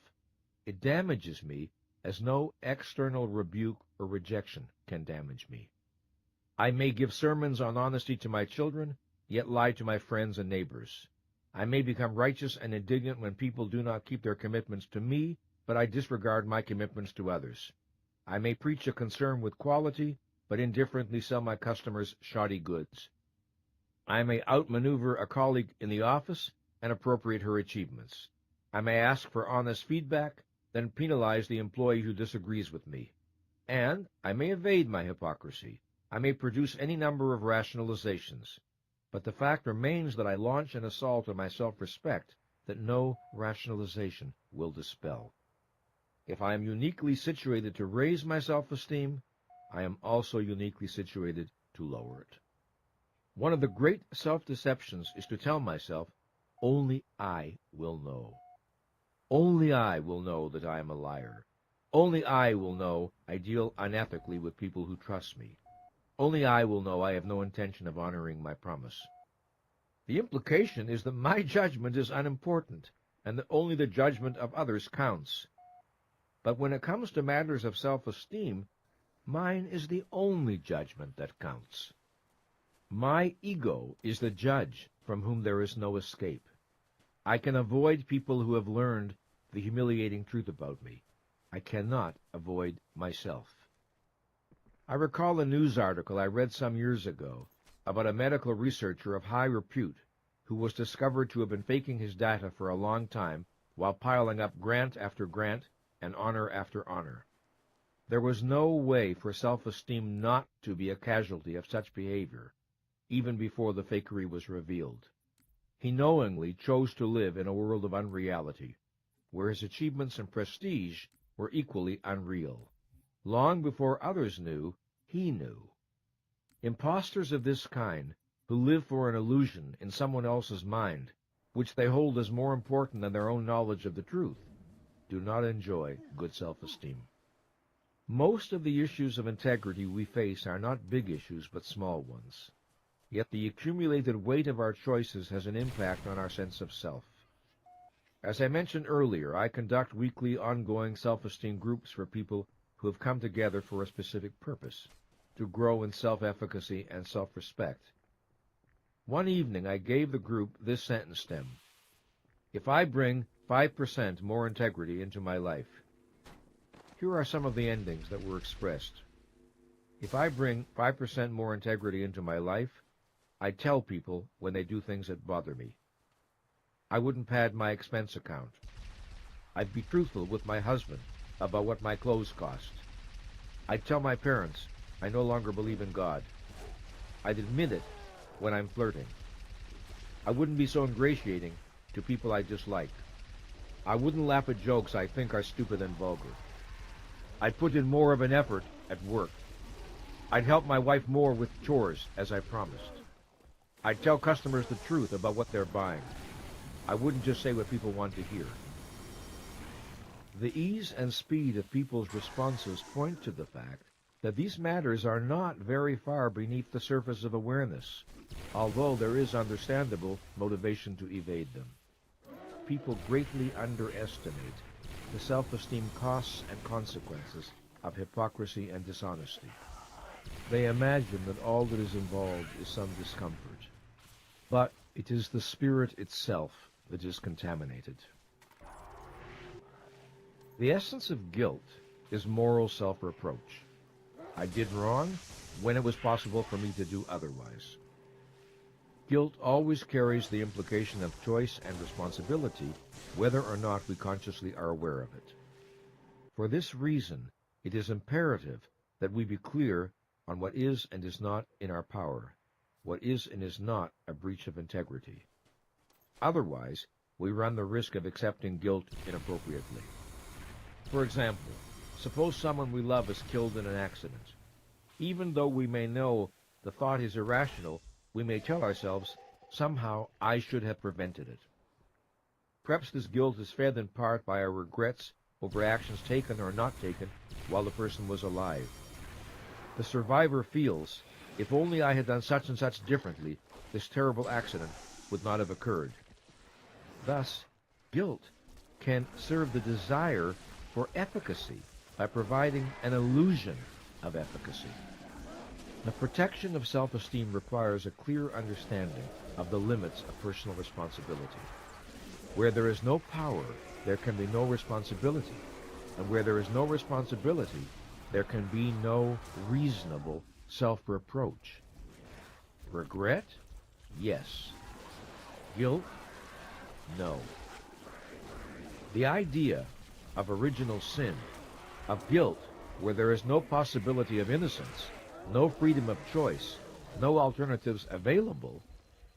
It damages me as no external rebuke or rejection can damage me. I may give sermons on honesty to my children, yet lie to my friends and neighbors. I may become righteous and indignant when people do not keep their commitments to me, but I disregard my commitments to others. I may preach a concern with quality, but indifferently sell my customers shoddy goods. I may outmaneuver a colleague in the office and appropriate her achievements. I may ask for honest feedback, then penalize the employee who disagrees with me. And I may evade my hypocrisy. I may produce any number of rationalizations. But the fact remains that I launch an assault on my self-respect that no rationalization will dispel. If I am uniquely situated to raise my self-esteem, I am also uniquely situated to lower it. One of the great self-deceptions is to tell myself, only I will know. Only I will know that I am a liar. Only I will know I deal unethically with people who trust me. Only I will know I have no intention of honoring my promise. The implication is that my judgment is unimportant, and that only the judgment of others counts. But when it comes to matters of self-esteem, mine is the only judgment that counts. My ego is the judge from whom there is no escape. I can avoid people who have learned the humiliating truth about me. I cannot avoid myself. I recall a news article I read some years ago about a medical researcher of high repute who was discovered to have been faking his data for a long time while piling up grant after grant and honor after honor. There was no way for self-esteem not to be a casualty of such behavior, even before the fakery was revealed. He knowingly chose to live in a world of unreality, where his achievements and prestige were equally unreal. Long before others knew, he knew. Impostors of this kind, who live for an illusion in someone else's mind, which they hold as more important than their own knowledge of the truth, do not enjoy good self-esteem. Most of the issues of integrity we face are not big issues, but small ones. Yet the accumulated weight of our choices has an impact on our sense of self. As I mentioned earlier, I conduct weekly ongoing self-esteem groups for people who have come together for a specific purpose, to grow in self-efficacy and self-respect. One evening I gave the group this sentence stem: if I bring 5% more integrity into my life. Here are some of the endings that were expressed. If I bring 5% more integrity into my life, I tell people when they do things that bother me. I wouldn't pad my expense account. I'd be truthful with my husband about what my clothes cost. I'd tell my parents I no longer believe in God. I'd admit it when I'm flirting. I wouldn't be so ingratiating to people I dislike. I wouldn't laugh at jokes I think are stupid and vulgar. I'd put in more of an effort at work. I'd help my wife more with chores, as I promised. I'd tell customers the truth about what they're buying. I wouldn't just say what people want to hear. The ease and speed of people's responses point to the fact that these matters are not very far beneath the surface of awareness, although there is understandable motivation to evade them. People greatly underestimate the self-esteem costs and consequences of hypocrisy and dishonesty. They imagine that all that is involved is some discomfort. But it is the spirit itself that is contaminated. The essence of guilt is moral self-reproach. I did wrong when it was possible for me to do otherwise. Guilt always carries the implication of choice and responsibility, whether or not we consciously are aware of it. For this reason, it is imperative that we be clear on what is and is not in our power, what is and is not a breach of integrity. Otherwise, we run the risk of accepting guilt inappropriately. For example, suppose someone we love is killed in an accident. Even though we may know the thought is irrational, we may tell ourselves, somehow I should have prevented it. Perhaps this guilt is fed in part by our regrets over actions taken or not taken while the person was alive. The survivor feels, if only I had done such and such differently, this terrible accident would not have occurred. Thus, guilt can serve the desire for efficacy by providing an illusion of efficacy. The protection of self-esteem requires a clear understanding of the limits of personal responsibility. Where there is no power, there can be no responsibility. And where there is no responsibility, there can be no reasonable self-reproach. Regret? Yes. Guilt? No. The idea of original sin, of guilt where there is no possibility of innocence, no freedom of choice, no alternatives available,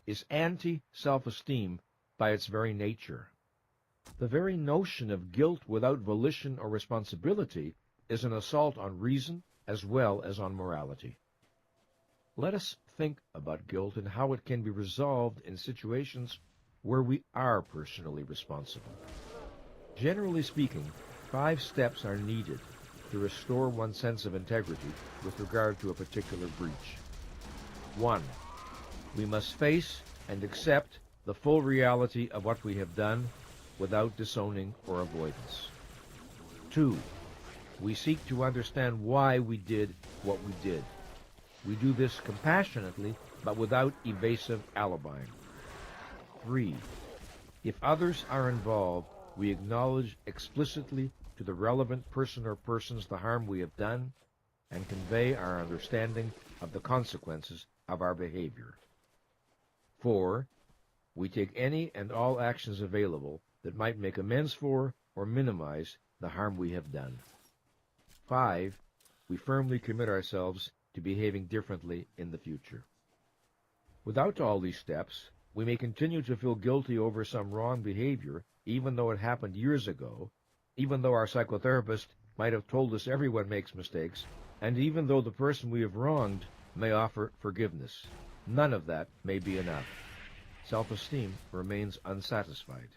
is anti-self-esteem by its very nature. The very notion of guilt without volition or responsibility is an assault on reason as well as on morality. Let us think about guilt and how it can be resolved in situations where we are personally responsible. Generally speaking, 5 steps are needed to restore one's sense of integrity with regard to a particular breach. 1. We must face and accept the full reality of what we have done without disowning or avoidance. 2. We seek to understand why we did what we did. We do this compassionately, but without evasive alibying. 3. If others are involved, we acknowledge explicitly to the relevant person or persons the harm we have done and convey our understanding of the consequences of our behavior. 4. We take any and all actions available that might make amends for or minimize the harm we have done. 5. We firmly commit ourselves to behaving differently in the future. Without all these steps, we may continue to feel guilty over some wrong behavior, even though it happened years ago, even though our psychotherapist might have told us everyone makes mistakes, and even though the person we have wronged may offer forgiveness. None of that may be enough. Self-esteem remains unsatisfied.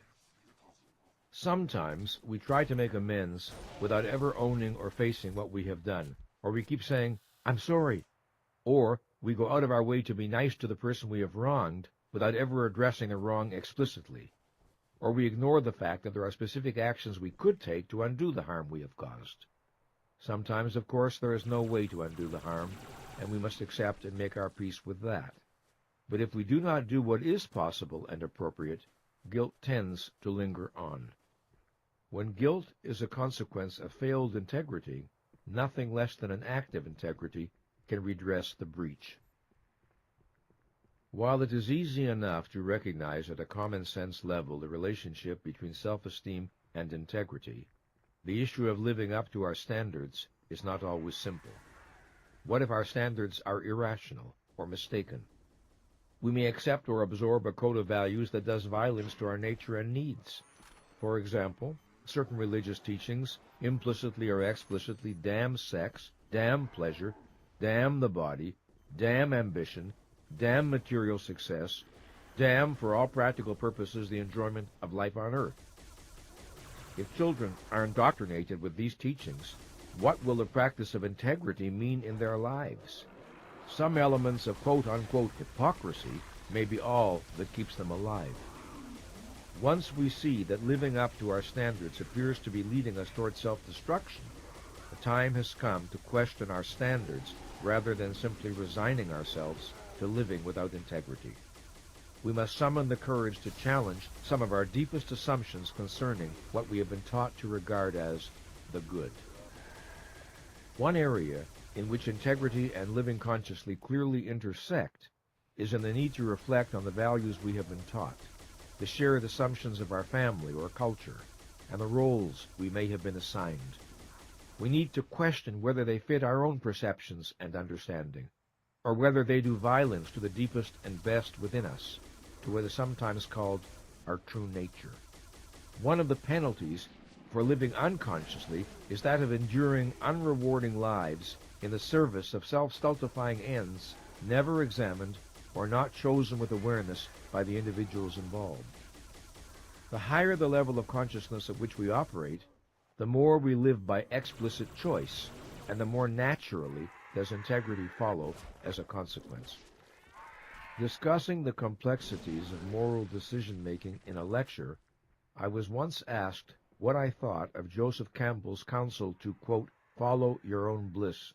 Sometimes we try to make amends without ever owning or facing what we have done, or we keep saying, "I'm sorry," or we go out of our way to be nice to the person we have wronged without ever addressing a wrong explicitly, or we ignore the fact that there are specific actions we could take to undo the harm we have caused. Sometimes, of course, there is no way to undo the harm, and we must accept and make our peace with that. But if we do not do what is possible and appropriate, guilt tends to linger on. When guilt is a consequence of failed integrity, nothing less than an act of integrity can redress the breach. While it is easy enough to recognize at a common-sense level the relationship between self-esteem and integrity, the issue of living up to our standards is not always simple. What if our standards are irrational or mistaken? We may accept or absorb a code of values that does violence to our nature and needs. For example, certain religious teachings implicitly or explicitly damn sex, damn pleasure, damn the body, damn ambition, damn material success, damn, for all practical purposes, the enjoyment of life on earth. If children are indoctrinated with these teachings, what will the practice of integrity mean in their lives? Some elements of quote-unquote hypocrisy may be all that keeps them alive. Once we see that living up to our standards appears to be leading us toward self-destruction, the time has come to question our standards rather than simply resigning ourselves to living without integrity. We must summon the courage to challenge some of our deepest assumptions concerning what we have been taught to regard as the good. One area in which integrity and living consciously clearly intersect is in the need to reflect on the values we have been taught, the shared assumptions of our family or culture, and the roles we may have been assigned. We need to question whether they fit our own perceptions and understanding, or whether they do violence to the deepest and best within us, to what is sometimes called our true nature. One of the penalties for living unconsciously is that of enduring unrewarding lives in the service of self-stultifying ends never examined or not chosen with awareness by the individuals involved. The higher the level of consciousness at which we operate, the more we live by explicit choice, and the more naturally does integrity follow as a consequence. Discussing the complexities of moral decision-making in a lecture, I was once asked what I thought of Joseph Campbell's counsel to, quote, follow your own bliss.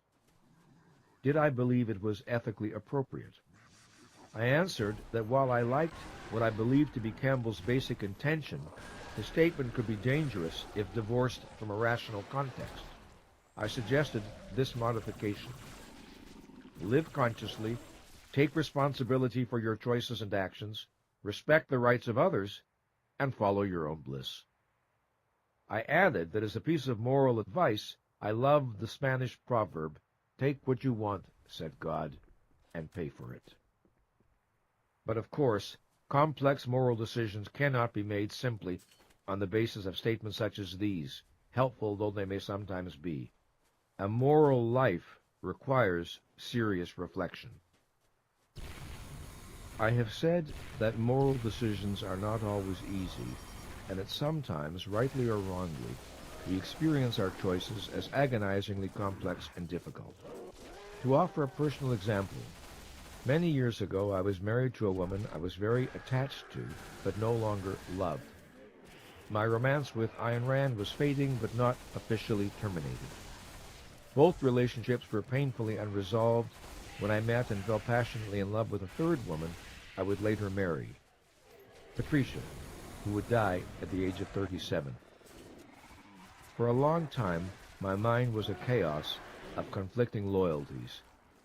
Did I believe it was ethically appropriate? I answered that while I liked what I believed to be Campbell's basic intention, his statement could be dangerous if divorced from a rational context. I suggested this modification. Live consciously, take responsibility for your choices and actions, respect the rights of others, and follow your own bliss. I added that as a piece of moral advice, I loved the Spanish proverb, take what you want, said God, and pay for it. But of course, complex moral decisions cannot be made simply on the basis of statements such as these, helpful though they may sometimes be. A moral life requires serious reflection. I have said that moral decisions are not always easy, and that sometimes, rightly or wrongly, we experience our choices as agonizingly complex and difficult. To offer a personal example, many years ago I was married to a woman I was very attached to, but no longer loved. My romance with Ayn Rand was fading, but not officially terminated. Both relationships were painfully unresolved when I met and fell passionately in love with a third woman I would later marry, Patricia, who would die at the age of 37. For a long time, my mind was a chaos of conflicting loyalties,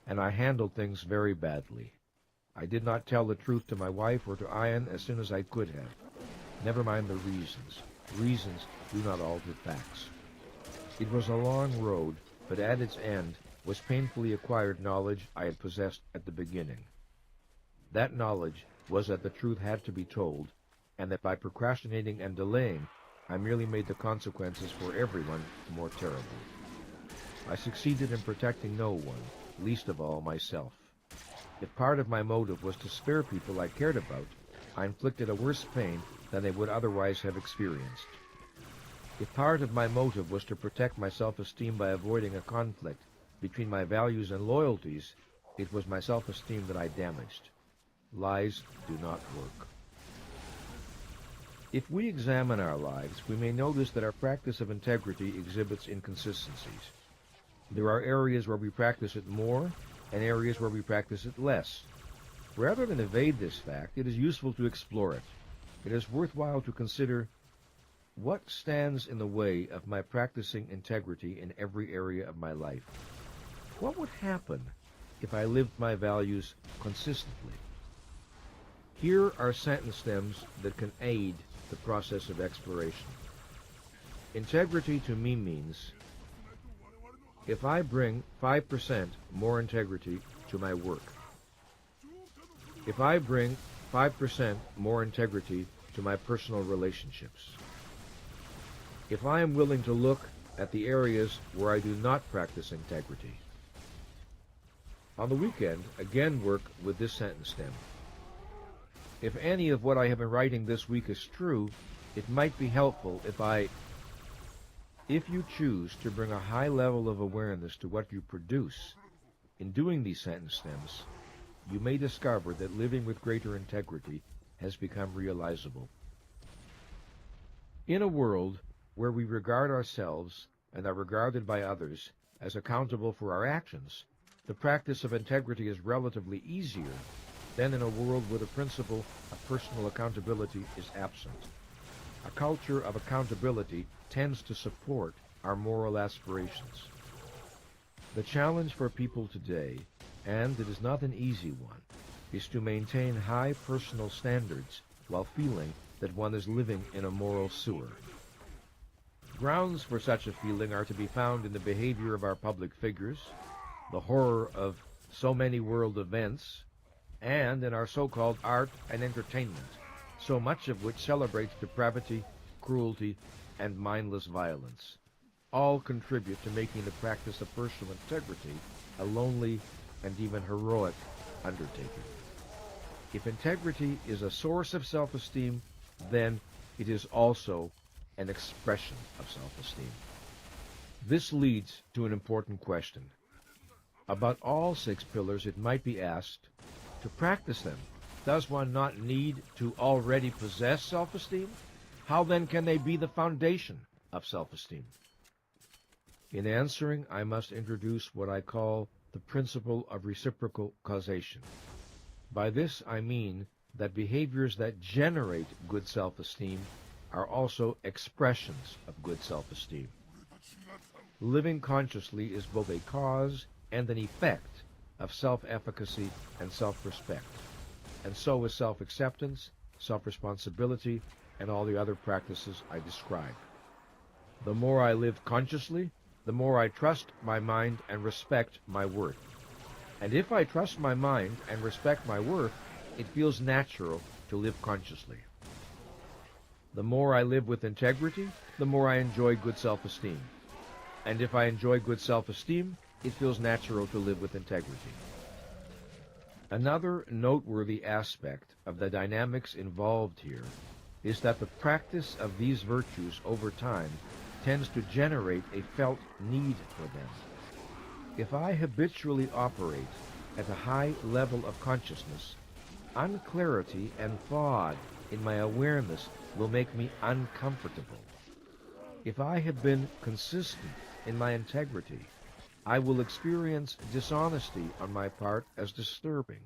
and I handled things very badly. I did not tell the truth to my wife or to Ayn as soon as I could have. Never mind the reasons. Reasons do not alter facts. It was a long road, but at its end was painfully acquired knowledge I had possessed at the beginning. That knowledge was that the truth had to be told, and that by procrastinating and delaying, I merely made the consequences for everyone more terrible. I succeeded in protecting no one, least of all myself. If part of my motive was to spare people I cared about, I inflicted a worse pain than they would otherwise have experienced. If part of my motive was to protect my self-esteem by avoiding a conflict between my values and loyalties, it was my self-esteem that I damaged. Lies do not work. If we examine our lives, we may notice that our practice of integrity exhibits inconsistencies. There are areas where we practice it more and areas where we practice it less. Rather than evade this fact, it is useful to explore it. It is worthwhile to consider what stands in the way of my practicing integrity in every area of my life. What would happen if I lived my values consistently? Here are sentence stems that can aid the process of exploration. Integrity to me means, if I bring 5% more integrity to my work, if I bring 5% more integrity to my personal relationships, if I am willing to look at the areas where I do not practice integrity. On the weekend, again work with this sentence stem. If any of what I have been writing this week is true, it might be helpful if you choose to bring a high level of awareness to what you produce. In doing these sentence stems, you may discover that living with greater integrity has become realizable. In a world where we regard ourselves and are regarded by others as accountable for our actions, the practice of integrity is relatively easier than in a world where the principle of personal accountability is absent. A culture of accountability tends to support our moral aspirations. The challenge for people today, and it is not an easy one, is to maintain high personal standards while feeling that one is living in a moral sewer. Grounds for such a feeling are to be found in the behavior of our public figures, the horror of so many world events, and in our so-called art and entertainment, so much of which celebrates depravity, cruelty, and mindless violence. All contribute to making the practice of personal integrity a lonely and even heroic undertaking. If integrity is a source of self-esteem, then it is also an expression of self-esteem. This leads to an important question. About all 6 pillars, it might be asked, to practice them, does one not need to already possess self-esteem? How then can they be the foundation of self-esteem? In answering, I must introduce what I call the principle of reciprocal causation. By this I mean that behaviors that generate good self-esteem are also expressions of good self-esteem. Living consciously is both a cause and an effect of self-efficacy and self-respect, and so is self-acceptance, self-responsibility, and all the other practices I describe. The more I live consciously, the more I trust my mind and respect my worth. And if I trust my mind and respect my worth, it feels natural to live consciously. The more I live with integrity, the more I enjoy good self-esteem. And if I enjoy good self-esteem, it feels natural to live with integrity. Another noteworthy aspect of the dynamics involved here is that the practice of these virtues over time tends to generate a felt need for them. If I habitually operate at a high level of consciousness, unclarity and fog in my awareness will make me uncomfortable. If I have been consistent in my integrity, I will experience dishonesty on my part as disturbing,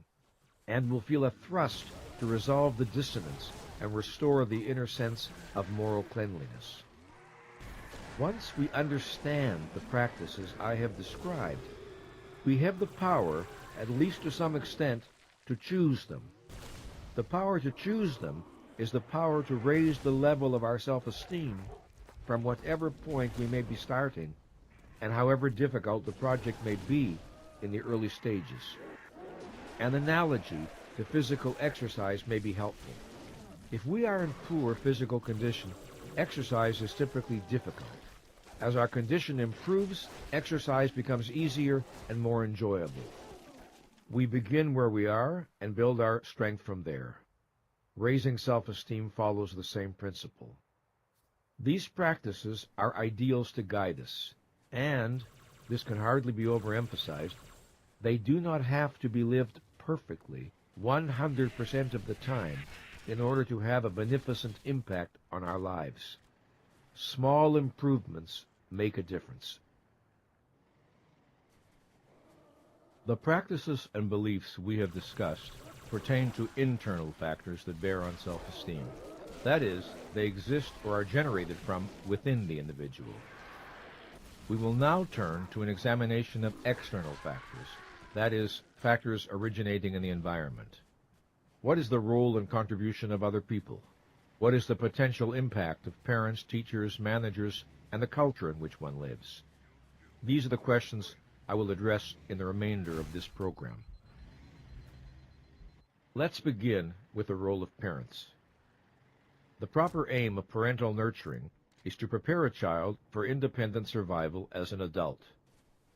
and will feel a thrust to resolve the dissonance and restore the inner sense of moral cleanliness. Once we understand the practices I have described, we have the power, at least to some extent, to choose them. The power to choose them is the power to raise the level of our self-esteem from whatever point we may be starting, and however difficult the project may be in the early stages. An analogy to physical exercise may be helpful. If we are in poor physical condition, exercise is typically difficult. As our condition improves, exercise becomes easier and more enjoyable. We begin where we are and build our strength from there. Raising self-esteem follows the same principle. These practices are ideals to guide us, and, this can hardly be overemphasized, they do not have to be lived perfectly 100% of the time in order to have a beneficent impact on our lives. Small improvements make a difference. The practices and beliefs we have discussed pertain to internal factors that bear on self-esteem. That is, they exist or are generated from within the individual. We will now turn to an examination of external factors, that is, factors originating in the environment. What is the role and contribution of other people? What is the potential impact of parents, teachers, managers, and the culture in which one lives? These are the questions I will address in the remainder of this program. Let's begin with the role of parents. The proper aim of parental nurturing is to prepare a child for independent survival as an adult.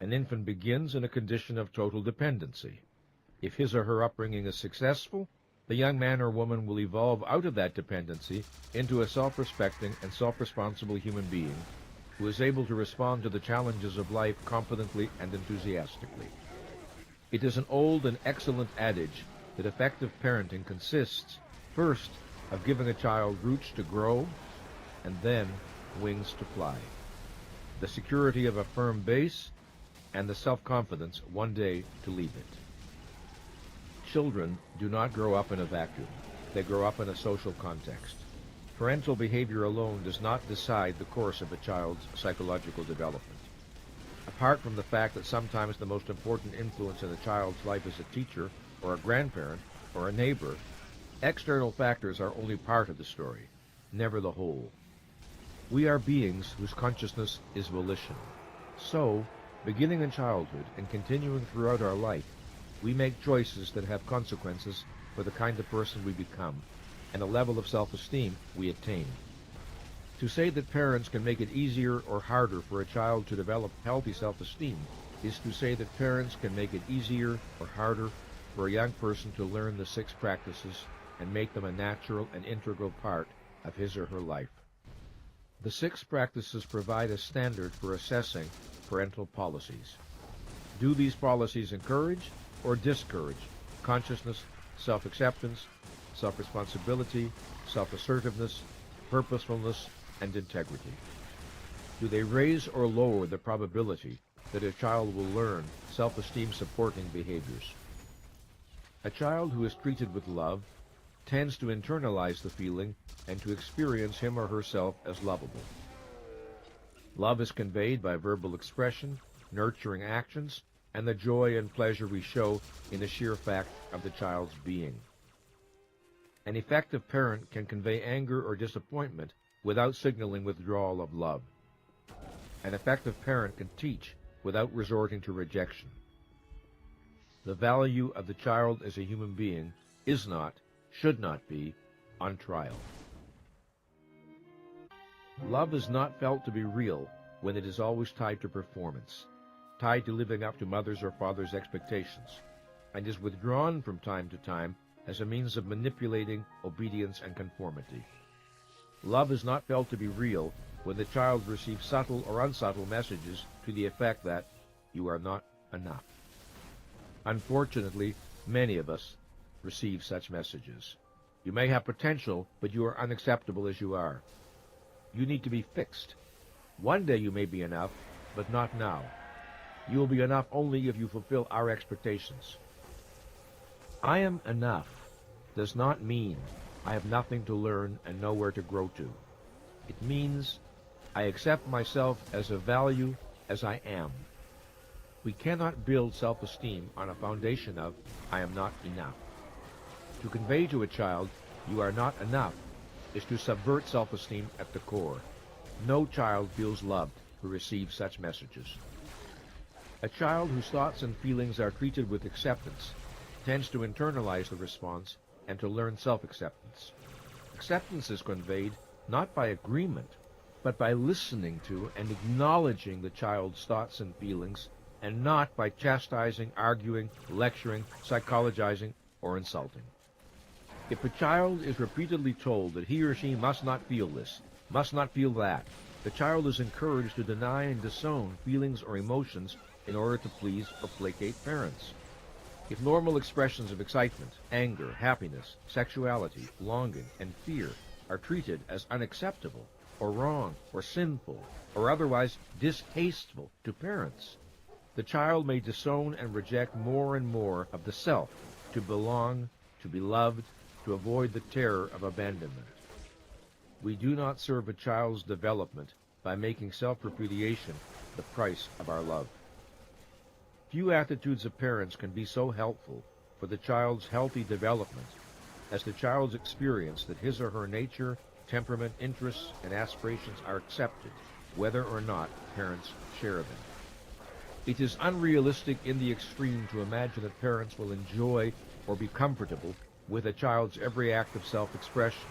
An infant begins in a condition of total dependency. If his or her upbringing is successful, the young man or woman will evolve out of that dependency into a self-respecting and self-responsible human being who is able to respond to the challenges of life confidently and enthusiastically. It is an old and excellent adage that effective parenting consists, first, of giving a child roots to grow, and then wings to fly. The security of a firm base, and the self-confidence one day to leave it. Children do not grow up in a vacuum. They grow up in a social context. Parental behavior alone does not decide the course of a child's psychological development. Apart from the fact that sometimes the most important influence in a child's life is a teacher, or a grandparent, or a neighbor, external factors are only part of the story, never the whole. We are beings whose consciousness is volition. So, beginning in childhood and continuing throughout our life, we make choices that have consequences for the kind of person we become and the level of self-esteem we attain. To say that parents can make it easier or harder for a child to develop healthy self-esteem is to say that parents can make it easier or harder for a young person to learn the 6 practices and make them a natural and integral part of his or her life. The 6 practices provide a standard for assessing parental policies. Do these policies encourage or discourage consciousness, self-acceptance, self-responsibility, self-assertiveness, purposefulness, and integrity? Do they raise or lower the probability that a child will learn self-esteem supporting behaviors? A child who is treated with love tends to internalize the feeling and to experience him or herself as lovable. Love is conveyed by verbal expression, nurturing actions, and the joy and pleasure we show in the sheer fact of the child's being. An effective parent can convey anger or disappointment without signaling withdrawal of love. An effective parent can teach without resorting to rejection. The value of the child as a human being is not, should not be, on trial. Love is not felt to be real when it is always tied to performance, tied to living up to mother's or father's expectations, and is withdrawn from time to time as a means of manipulating obedience and conformity. Love is not felt to be real when the child receives subtle or unsubtle messages to the effect that you are not enough. Unfortunately, many of us receive such messages. You may have potential, but you are unacceptable as you are. You need to be fixed. One day you may be enough, but not now. You will be enough only if you fulfill our expectations. I am enough does not mean I have nothing to learn and nowhere to grow to. It means I accept myself as a value as I am. We cannot build self-esteem on a foundation of I am not enough. To convey to a child you are not enough is to subvert self-esteem at the core. No child feels loved who receives such messages. A child whose thoughts and feelings are treated with acceptance tends to internalize the response and to learn self-acceptance. Acceptance is conveyed not by agreement, but by listening to and acknowledging the child's thoughts and feelings, and not by chastising, arguing, lecturing, psychologizing, or insulting. If a child is repeatedly told that he or she must not feel this, must not feel that. The child is encouraged to deny and disown feelings or emotions in order to please or placate parents. If normal expressions of excitement, anger, happiness, sexuality, longing, and fear are treated as unacceptable, or wrong, or sinful, or otherwise distasteful to parents, the child may disown and reject more and more of the self to belong, to be loved, to avoid the terror of abandonment. We do not serve a child's development by making self-repudiation the price of our love. Few attitudes of parents can be so helpful for the child's healthy development as the child's experience that his or her nature, temperament, interests, and aspirations are accepted, whether or not parents share them. It is unrealistic in the extreme to imagine that parents will enjoy or be comfortable with a child's every act of self-expression.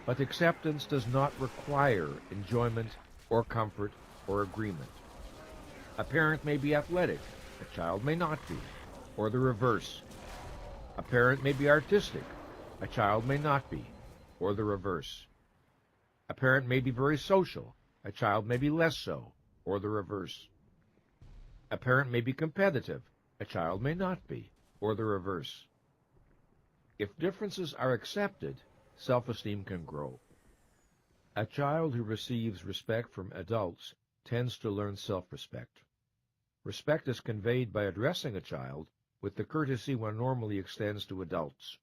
But acceptance does not require enjoyment or comfort or agreement. A parent may be athletic, a child may not be, or the reverse. A parent may be artistic, a child may not be, or the reverse. A parent may be very social, a child may be less so, or the reverse. A parent may be competitive, a child may not be, or the reverse. If differences are accepted, self-esteem can grow. A child who receives respect from adults tends to learn self-respect. Respect is conveyed by addressing a child with the courtesy one normally extends to adults.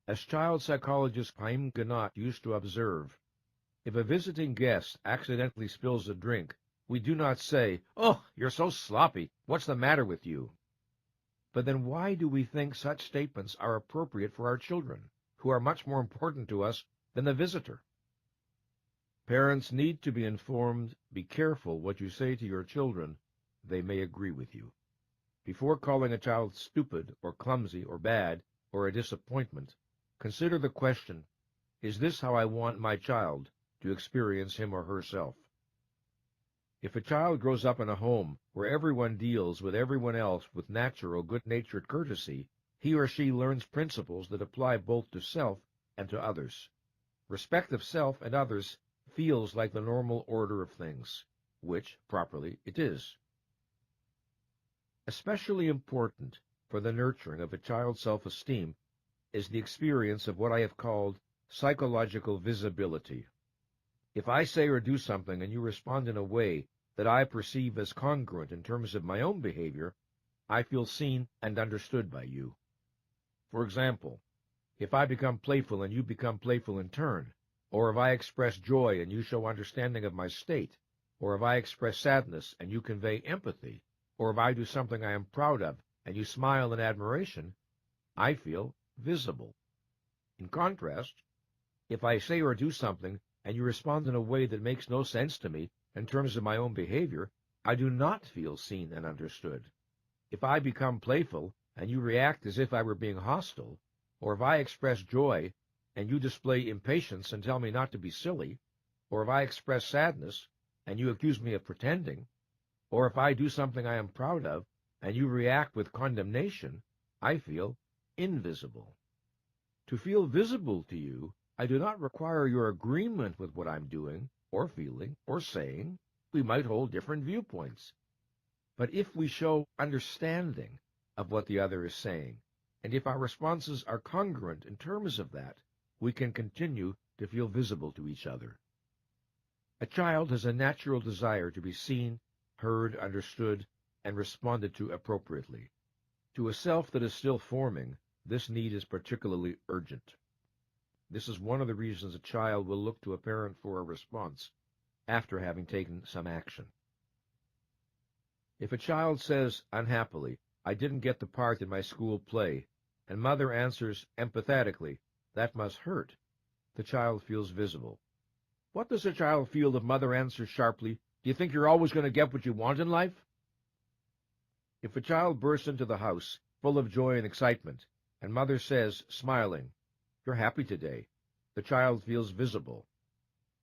As child psychologist Haim Ginott used to observe, if a visiting guest accidentally spills a drink, we do not say, "Oh, you're so sloppy, what's the matter with you?" But then why do we think such statements are appropriate for our children, who are much more important to us than the visitor? Parents need to be informed. Be careful what you say to your children. They may agree with you. Before calling a child stupid or clumsy or bad or a disappointment, consider the question, is this how I want my child to experience him or herself? If a child grows up in a home where everyone deals with everyone else with natural, good-natured courtesy, he or she learns principles that apply both to self and to others. Respect of self and others feels like the normal order of things, which, properly, it is. Especially important for the nurturing of a child's self-esteem is the experience of what I have called psychological visibility. If I say or do something and you respond in a way that I perceive as congruent in terms of my own behavior, I feel seen and understood by you. For example, if I become playful and you become playful in turn, or if I express joy and you show understanding of my state, or if I express sadness and you convey empathy, or if I do something I am proud of and you smile in admiration, I feel visible. In contrast, if I say or do something and you respond in a way that makes no sense to me in terms of my own behavior, I do not feel seen and understood. If I become playful and you react as if I were being hostile, or if I express joy and you display impatience and tell me not to be silly, or if I express sadness and you accuse me of pretending, or if I do something I am proud of and you react with condemnation, I feel invisible. To feel visible to you, I do not require your agreement with what I'm doing, or feeling, or saying. We might hold different viewpoints. But if we show understanding of what the other is saying, and if our responses are congruent in terms of that, we can continue to feel visible to each other. A child has a natural desire to be seen, heard, understood, and responded to appropriately. To a self that is still forming, this need is particularly urgent. This is one of the reasons a child will look to a parent for a response after having taken some action. If a child says, unhappily, "I didn't get the part in my school play," and mother answers empathetically, "That must hurt," the child feels visible. What does a child feel if mother answers sharply, "Do you think you're always going to get what you want in life?" If a child bursts into the house, full of joy and excitement, and mother says, smiling, "You're happy today," the child feels visible.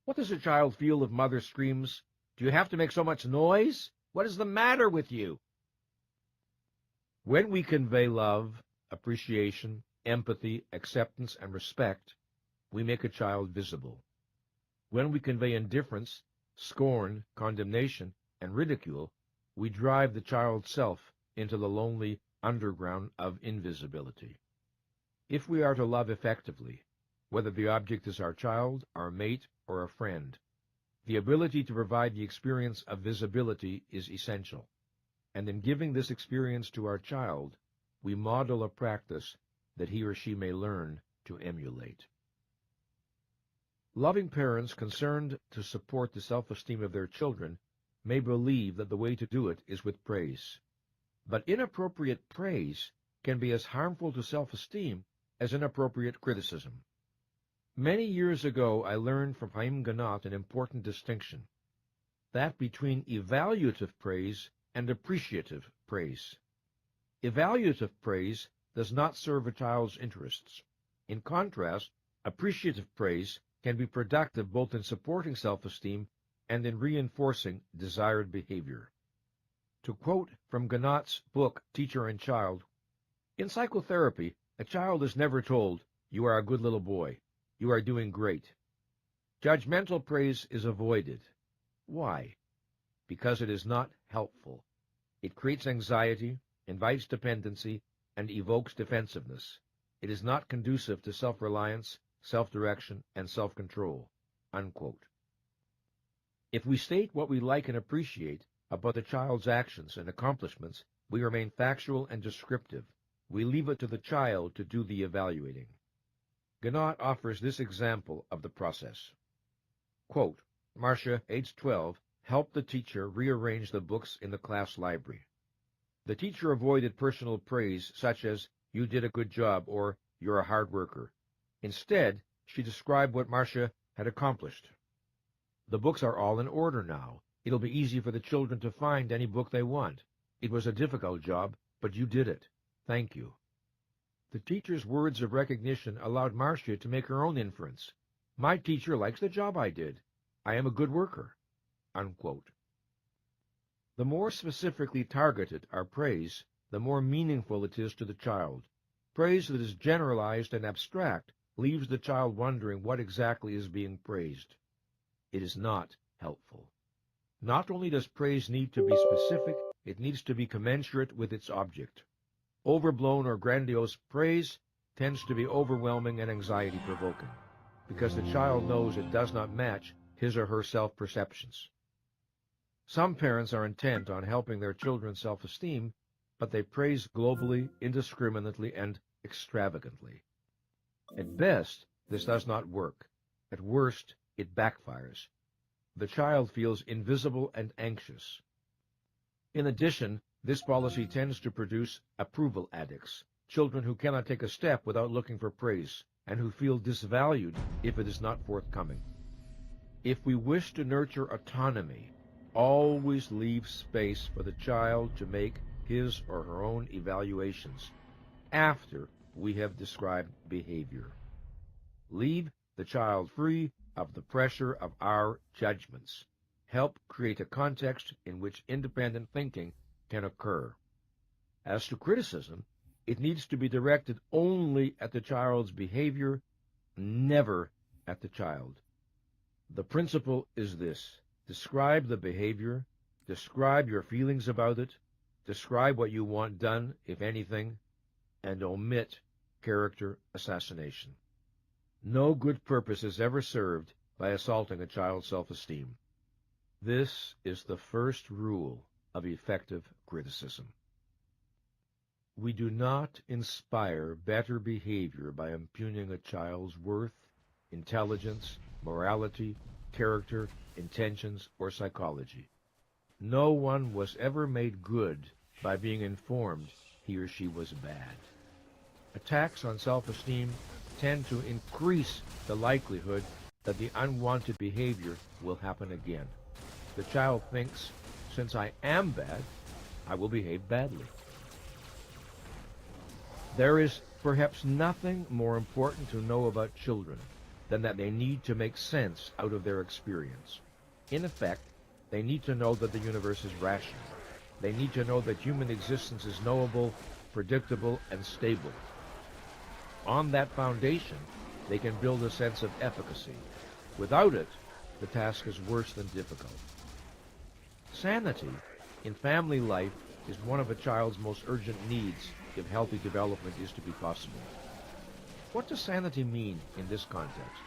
What does a child feel if mother screams, "Do you have to make so much noise? What is the matter with you?" When we convey love, appreciation, empathy, acceptance, and respect, we make a child visible. When we convey indifference, scorn, condemnation, and ridicule, we drive the child's self into the lonely underground of invisibility. If we are to love effectively, whether the object is our child, our mate, or a friend, the ability to provide the experience of visibility is essential. And in giving this experience to our child, we model a practice that he or she may learn to emulate. Loving parents concerned to support the self-esteem of their children may believe that the way to do it is with praise. But inappropriate praise can be as harmful to self-esteem as inappropriate criticism. Many years ago, I learned from Haim Ganat an important distinction, that between evaluative praise and appreciative praise. Evaluative praise does not serve a child's interests. In contrast, appreciative praise can be productive both in supporting self-esteem and in reinforcing desired behavior. To quote from Ganat's book, Teacher and Child, "In psychotherapy, a child is never told, 'You are a good little boy. You are doing great.' Judgmental praise is avoided. Why? Because it is not helpful. It creates anxiety, invites dependency, and evokes defensiveness. It is not conducive to self-reliance, self-direction, and self-control." Unquote. If we state what we like and appreciate about the child's actions and accomplishments, we remain factual and descriptive. We leave it to the child to do the evaluating. Ganat offers this example of the process. Quote, "Marcia, age 12, helped the teacher rearrange the books in the class library. The teacher avoided personal praise such as, 'You did a good job,' or 'You're a hard worker.' Instead, she described what Marcia had accomplished. 'The books are all in order now. It'll be easy for the children to find any book they want. It was a difficult job, but you did it. Thank you.' The teacher's words of recognition allowed Marcia to make her own inference. 'My teacher likes the job I did. I am a good worker.' Unquote. The more specifically targeted our praise, the more meaningful it is to the child. Praise that is generalized and abstract leaves the child wondering what exactly is being praised. It is not helpful. Not only does praise need to be specific, it needs to be commensurate with its object. Overblown or grandiose praise tends to be overwhelming and anxiety-provoking, because the child knows it does not match his or her self-perceptions. Some parents are intent on helping their children's self-esteem, but they praise globally, indiscriminately, and extravagantly. At best, this does not work. At worst, it backfires. The child feels invisible and anxious. In addition, this policy tends to produce approval addicts, children who cannot take a step without looking for praise, and who feel disvalued if it is not forthcoming. If we wish to nurture autonomy, always leave space for the child to make his or her own evaluations after we have described behavior. Leave the child free of the pressure of our judgments. Help create a context in which independent thinking can occur. As to criticism, it needs to be directed only at the child's behavior, never at the child. The principle is this: describe the behavior, describe your feelings about it, describe what you want done, if anything, and omit character assassination. No good purpose is ever served by assaulting a child's self-esteem. This is the first rule of effective criticism. We do not inspire better behavior by impugning a child's worth, intelligence, morality, character, intentions, or psychology. No one was ever made good by being informed he or she was bad. Attacks on self-esteem tend to increase the likelihood that the unwanted behavior will happen again. The child thinks, since I am bad, I will behave badly. There is perhaps nothing more important to know about children than that they need to make sense out of their experience. In effect, they need to know that the universe is rational. They need to know that human existence is knowable, predictable, and stable. On that foundation, they can build a sense of efficacy. Without it, the task is worse than difficult. Sanity in family life is one of a child's most urgent needs if healthy development is to be possible. What does sanity mean in this context?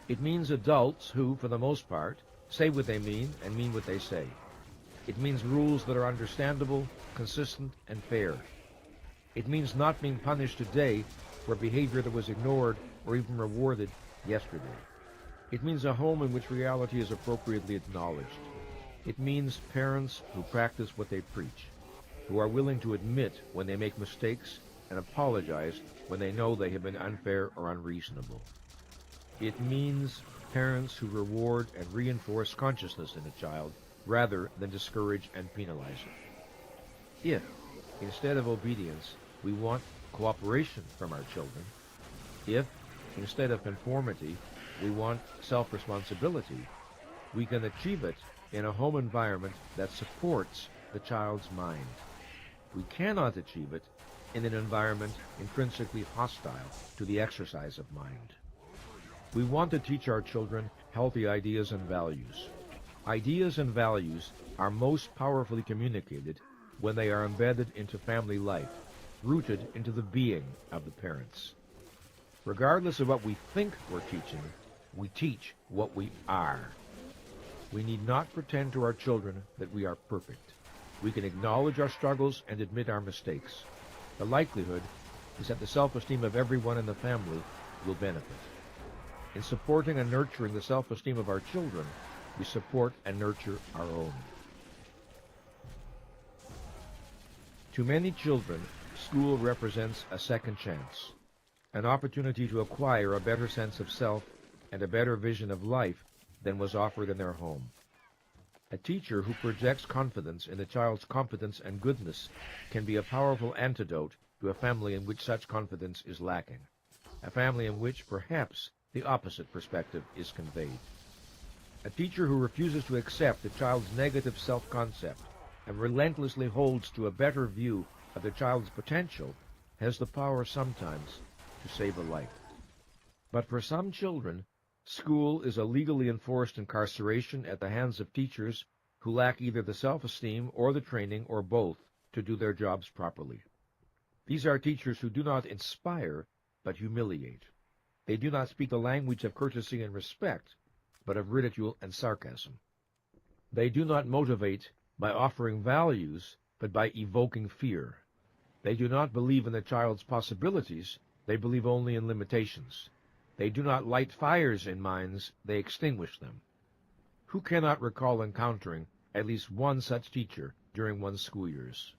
It means adults who, for the most part, say what they mean and mean what they say. It means rules that are understandable, consistent, and fair. It means not being punished today for behavior that was ignored or even rewarded yesterday. It means a home in which reality is appropriately acknowledged. It means parents who practice what they preach, who are willing to admit when they make mistakes and apologize when they know they have been unfair or unreasonable. It means parents who reward and reinforce consciousness in a child rather than discourage and penalize it. If, instead of obedience, we want cooperation from our children, if, instead of conformity, we want self-responsibility, we can achieve it in a home environment that supports the child's mind. We cannot achieve it in an environment intrinsically hostile to the exercise of mind. We want to teach our children healthy ideas and values. Ideas and values are most powerfully communicated when they are embedded into family life, rooted into the being of the parents. Regardless of what we think we're teaching, we teach what we are. We need not pretend to our children that we are perfect. We can acknowledge our struggles and admit our mistakes. The likelihood is that the self-esteem of everyone in the family will benefit. In supporting and nurturing the self-esteem of our children, we support and nurture our own. To many children, school represents a second chance, an opportunity to acquire a better sense of self and a better vision of life than was offered in their home. A teacher who projects confidence in the child's competence and goodness can be a powerful antidote to a family in which such confidence is lacking, a family in which, perhaps, the opposite perspective is conveyed. A teacher who refuses to accept the child's negative self-concept and relentlessly holds to a better view of the child's potential has the power sometimes to save a life. But for some children, school is a legally enforced incarceration at the hands of teachers who lack either the self-esteem or the training or both to do their jobs properly. These are teachers who do not inspire, but humiliate. They do not speak the language of courtesy and respect, but of ridicule and sarcasm. They do not motivate by offering values, but by evoking fear. They do not believe in the child's possibilities, they believe only in limitations. They do not light fires in minds, they extinguish them. Who cannot recall encountering at least one such teacher during one's school years?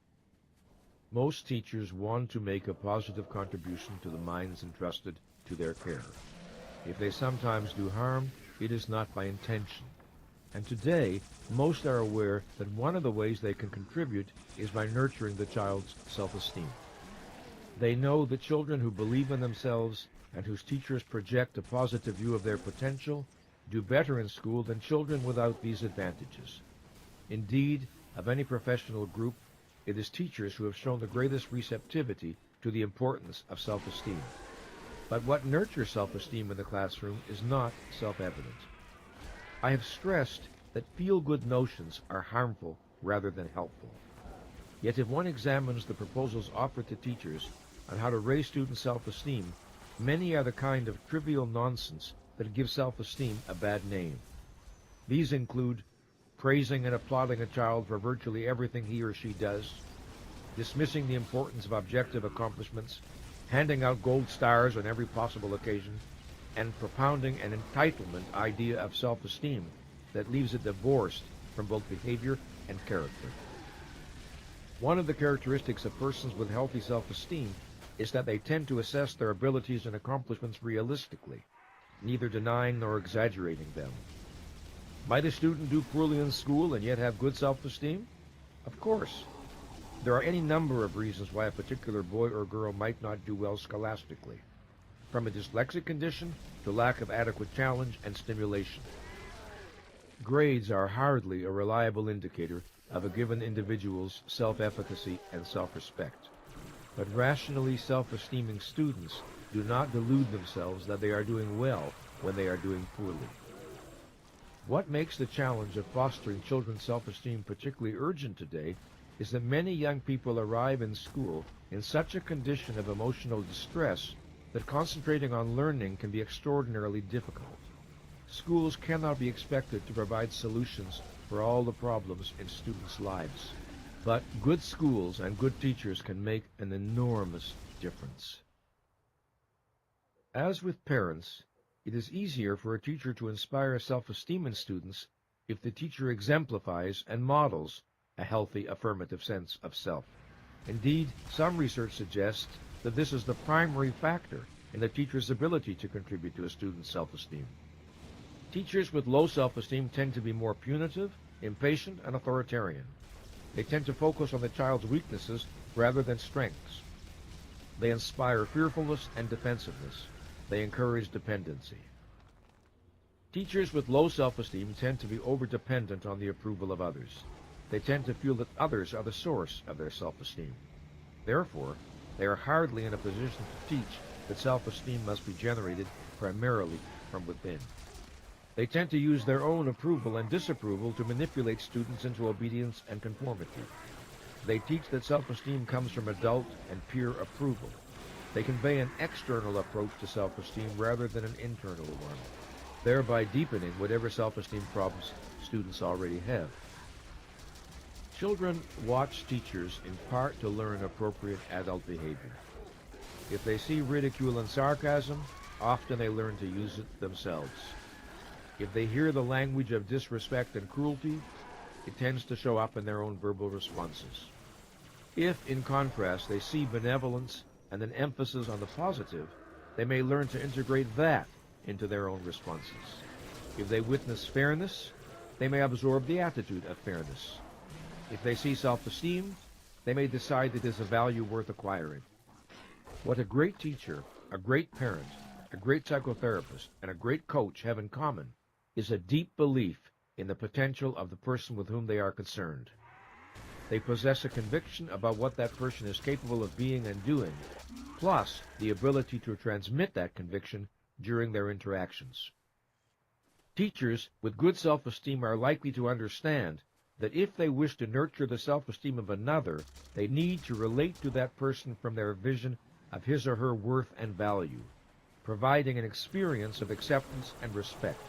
Most teachers want to make a positive contribution to the minds entrusted to their care. If they sometimes do harm, it is not by intention. And today, most are aware that one of the ways they can contribute is by nurturing the child's self-esteem. They know that children who believe in themselves and whose teachers project a positive view of their potential do better in school than children without these advantages. Indeed, of any professional group, it is teachers who have shown the greatest receptivity to the importance of self-esteem. But what nurtures self-esteem in the classroom is not self-evident. I have stressed that feel-good notions are harmful rather than helpful. Yet if one examines the proposals offered to teachers on how to raise student self-esteem, many are the kind of trivial nonsense that give self-esteem a bad name. These include praising and applauding a child for virtually everything he or she does, dismissing the importance of objective accomplishments, handing out gold stars on every possible occasion, and propounding an entitlement idea of self-esteem that leaves it divorced from both behavior and character. One of the characteristics of persons with healthy self-esteem is that they tend to assess their abilities and accomplishments realistically, neither denying nor exaggerating them. Might a student do poorly in school and yet have good self-esteem? Of course. There are any number of reasons why a particular boy or girl might not do well scholastically, from a dyslexic condition to lack of adequate challenge and stimulation. Grades are hardly a reliable indicator of a given individual's self-efficacy and self-respect. But rationally self-esteeming students do not delude themselves that they are doing well when they are doing poorly. What makes the challenge of fostering children's self-esteem particularly urgent today is that many young people arrive in school in such a condition of emotional distress that concentrating on learning can be extraordinarily difficult. Schools cannot be expected to provide solutions for all the problems in students' lives, but good schools and good teachers can make an enormous difference. As with parents, it is easier for a teacher to inspire self-esteem in students if the teacher exemplifies and models a healthy affirmative sense of self. Indeed, some research suggests that this is the primary factor in the teacher's ability to contribute to a student's self-esteem. Teachers with low self-esteem tend to be more punitive, impatient, and authoritarian. They tend to focus on the child's weaknesses rather than strengths. They inspire fearfulness and defensiveness. They encourage dependency. Teachers with low self-esteem tend to be over-dependent on the approval of others. They tend to feel that others are the source of their self-esteem. Therefore, they are hardly in a position to teach that self-esteem must be generated primarily from within. They tend to use their own approval and disapproval to manipulate students into obedience and conformity. They teach that self-esteem comes from adult and peer approval. They convey an external approach to self-esteem rather than an internal one, thereby deepening whatever self-esteem problems students already have. Children watch teachers in part to learn appropriate adult behavior. If they see ridicule and sarcasm, often they learn to use it themselves. If they hear the language of disrespect and cruelty, it tends to show up in their own verbal responses. If, in contrast, they see benevolence and an emphasis on the positive, they may learn to integrate that into their own responses. If they witness fairness, they may absorb the attitude of fairness. If they see self-esteem, they may decide it is a value worth acquiring. What a great teacher, a great parent, a great psychotherapist, and a great coach have in common is a deep belief in the potential of the person with whom they are concerned. They possess a conviction about what that person is capable of being and doing, plus the ability to transmit that conviction during their interactions. Teachers with good self-esteem are likely to understand that if they wish to nurture the self-esteem of another, they need to relate to that person from their vision of his or her worth and value, providing an experience of acceptance and respect.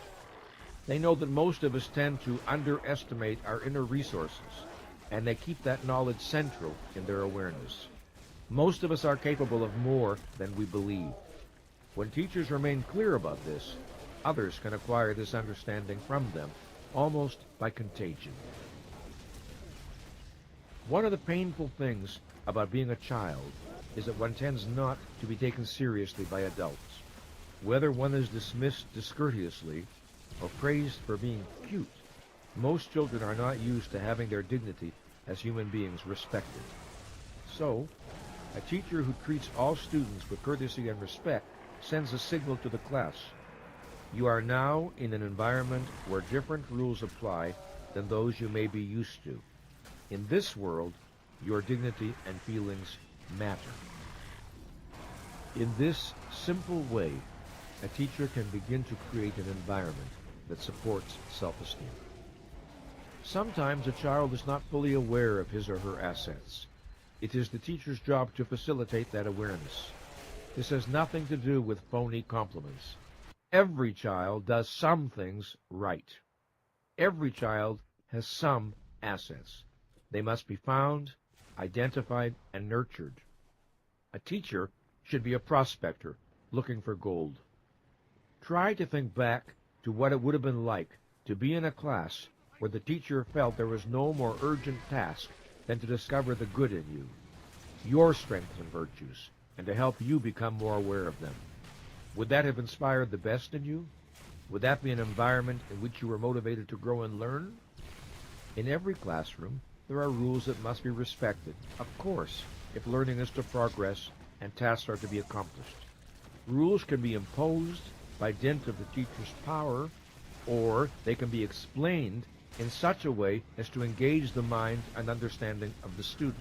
They know that most of us tend to underestimate our inner resources, and they keep that knowledge central in their awareness. Most of us are capable of more than we believe. When teachers remain clear about this, others can acquire this understanding from them, almost by contagion. One of the painful things about being a child is that one tends not to be taken seriously by adults. Whether one is dismissed discourteously or praised for being cute, most children are not used to having their dignity as human beings respected. So, a teacher who treats all students with courtesy and respect sends a signal to the class. You are now in an environment where different rules apply than those you may be used to. In this world, your dignity and feelings matter. In this simple way, a teacher can begin to create an environment that supports self-esteem. Sometimes a child is not fully aware of his or her assets. It is the teacher's job to facilitate that awareness. This has nothing to do with phony compliments. Every child does some things right. Every child has some assets. They must be found, identified, and nurtured. A teacher should be a prospector looking for gold. Try to think back to what it would have been like to be in a class where the teacher felt there was no more urgent task than to discover the good in you, your strengths and virtues, and to help you become more aware of them. Would that have inspired the best in you? Would that be an environment in which you were motivated to grow and learn? In every classroom, there are rules that must be respected, of course, if learning is to progress and tasks are to be accomplished. Rules can be imposed by dint of the teacher's power, or they can be explained in such a way as to engage the mind and understanding of the student.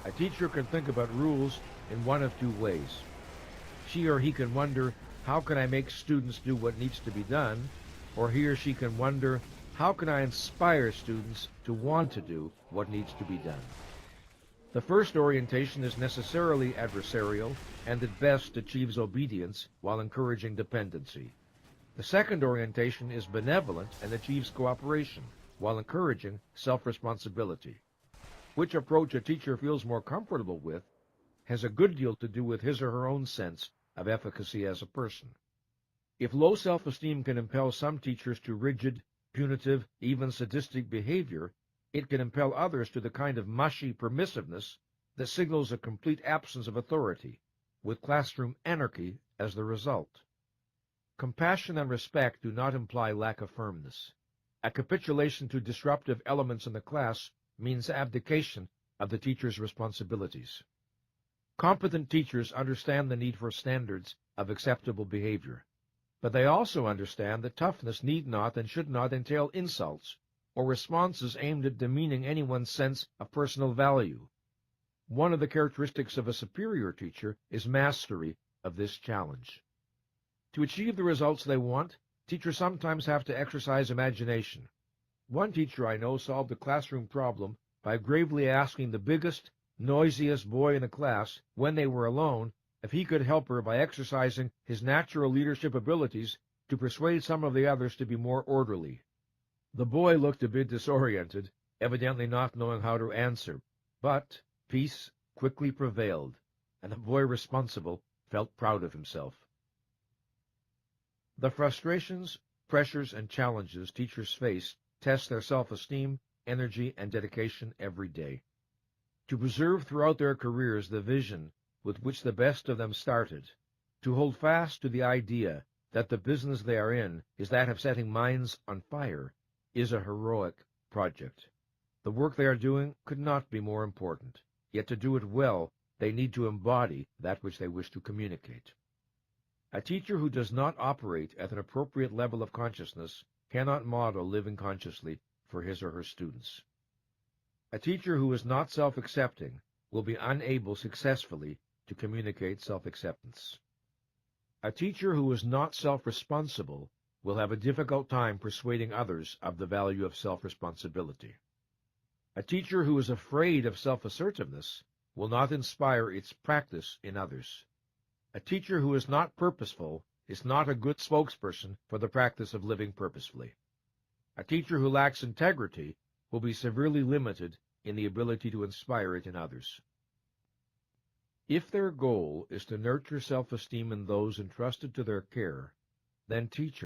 A teacher can think about rules in one of two ways. She or he can wonder, how can I make students do what needs to be done? or he or she can wonder, how can I inspire students to want to do what needs to be done? The first orientation is necessarily adversarial and at best achieves obedience while encouraging dependency. The second orientation is benevolent and achieves cooperation while encouraging self-responsibility. Which approach a teacher feels more comfortable with has a good deal to do with his or her own sense of efficacy as a person. If low self-esteem can impel some teachers to rigid, punitive, even sadistic behavior, it can impel others to the kind of mushy permissiveness that signals a complete absence of authority, with classroom anarchy as the result. Compassion and respect do not imply lack of firmness. A capitulation to disruptive elements in the class means abdication of the teacher's responsibilities. Competent teachers understand the need for standards of acceptable behavior, but they also understand that toughness need not and should not entail insults or responses aimed at demeaning anyone's sense of personal value. One of the characteristics of a superior teacher is mastery of this challenge. To achieve the results they want, teachers sometimes have to exercise imagination. One teacher I know solved a classroom problem by gravely asking the biggest, noisiest boy in the class, when they were alone, if he could help her by exercising his natural leadership abilities to persuade some of the others to be more orderly. The boy looked a bit disoriented, evidently not knowing how to answer, but peace quickly prevailed, and the boy responsible felt proud of himself. The frustrations, pressures, and challenges teachers face test their self-esteem, energy, and dedication every day. To preserve throughout their careers the vision with which the best of them started, to hold fast to the idea that the business they are in is that of setting minds on fire, is a heroic project. The work they are doing could not be more important, yet to do it well, they need to embody that which they wish to communicate. A teacher who does not operate at an appropriate level of consciousness cannot model living consciously for his or her students. A teacher who is not self-accepting will be unable successfully to communicate self-acceptance. A teacher who is not self-responsible will have a difficult time persuading others of the value of self-responsibility. A teacher who is afraid of self-assertiveness will not inspire its practice in others. A teacher who is not purposeful is not a good spokesperson for the practice of living purposefully. A teacher who lacks integrity will be severely limited in the ability to inspire it in others. If their goal is to nurture self-esteem in those entrusted to their care, then teachers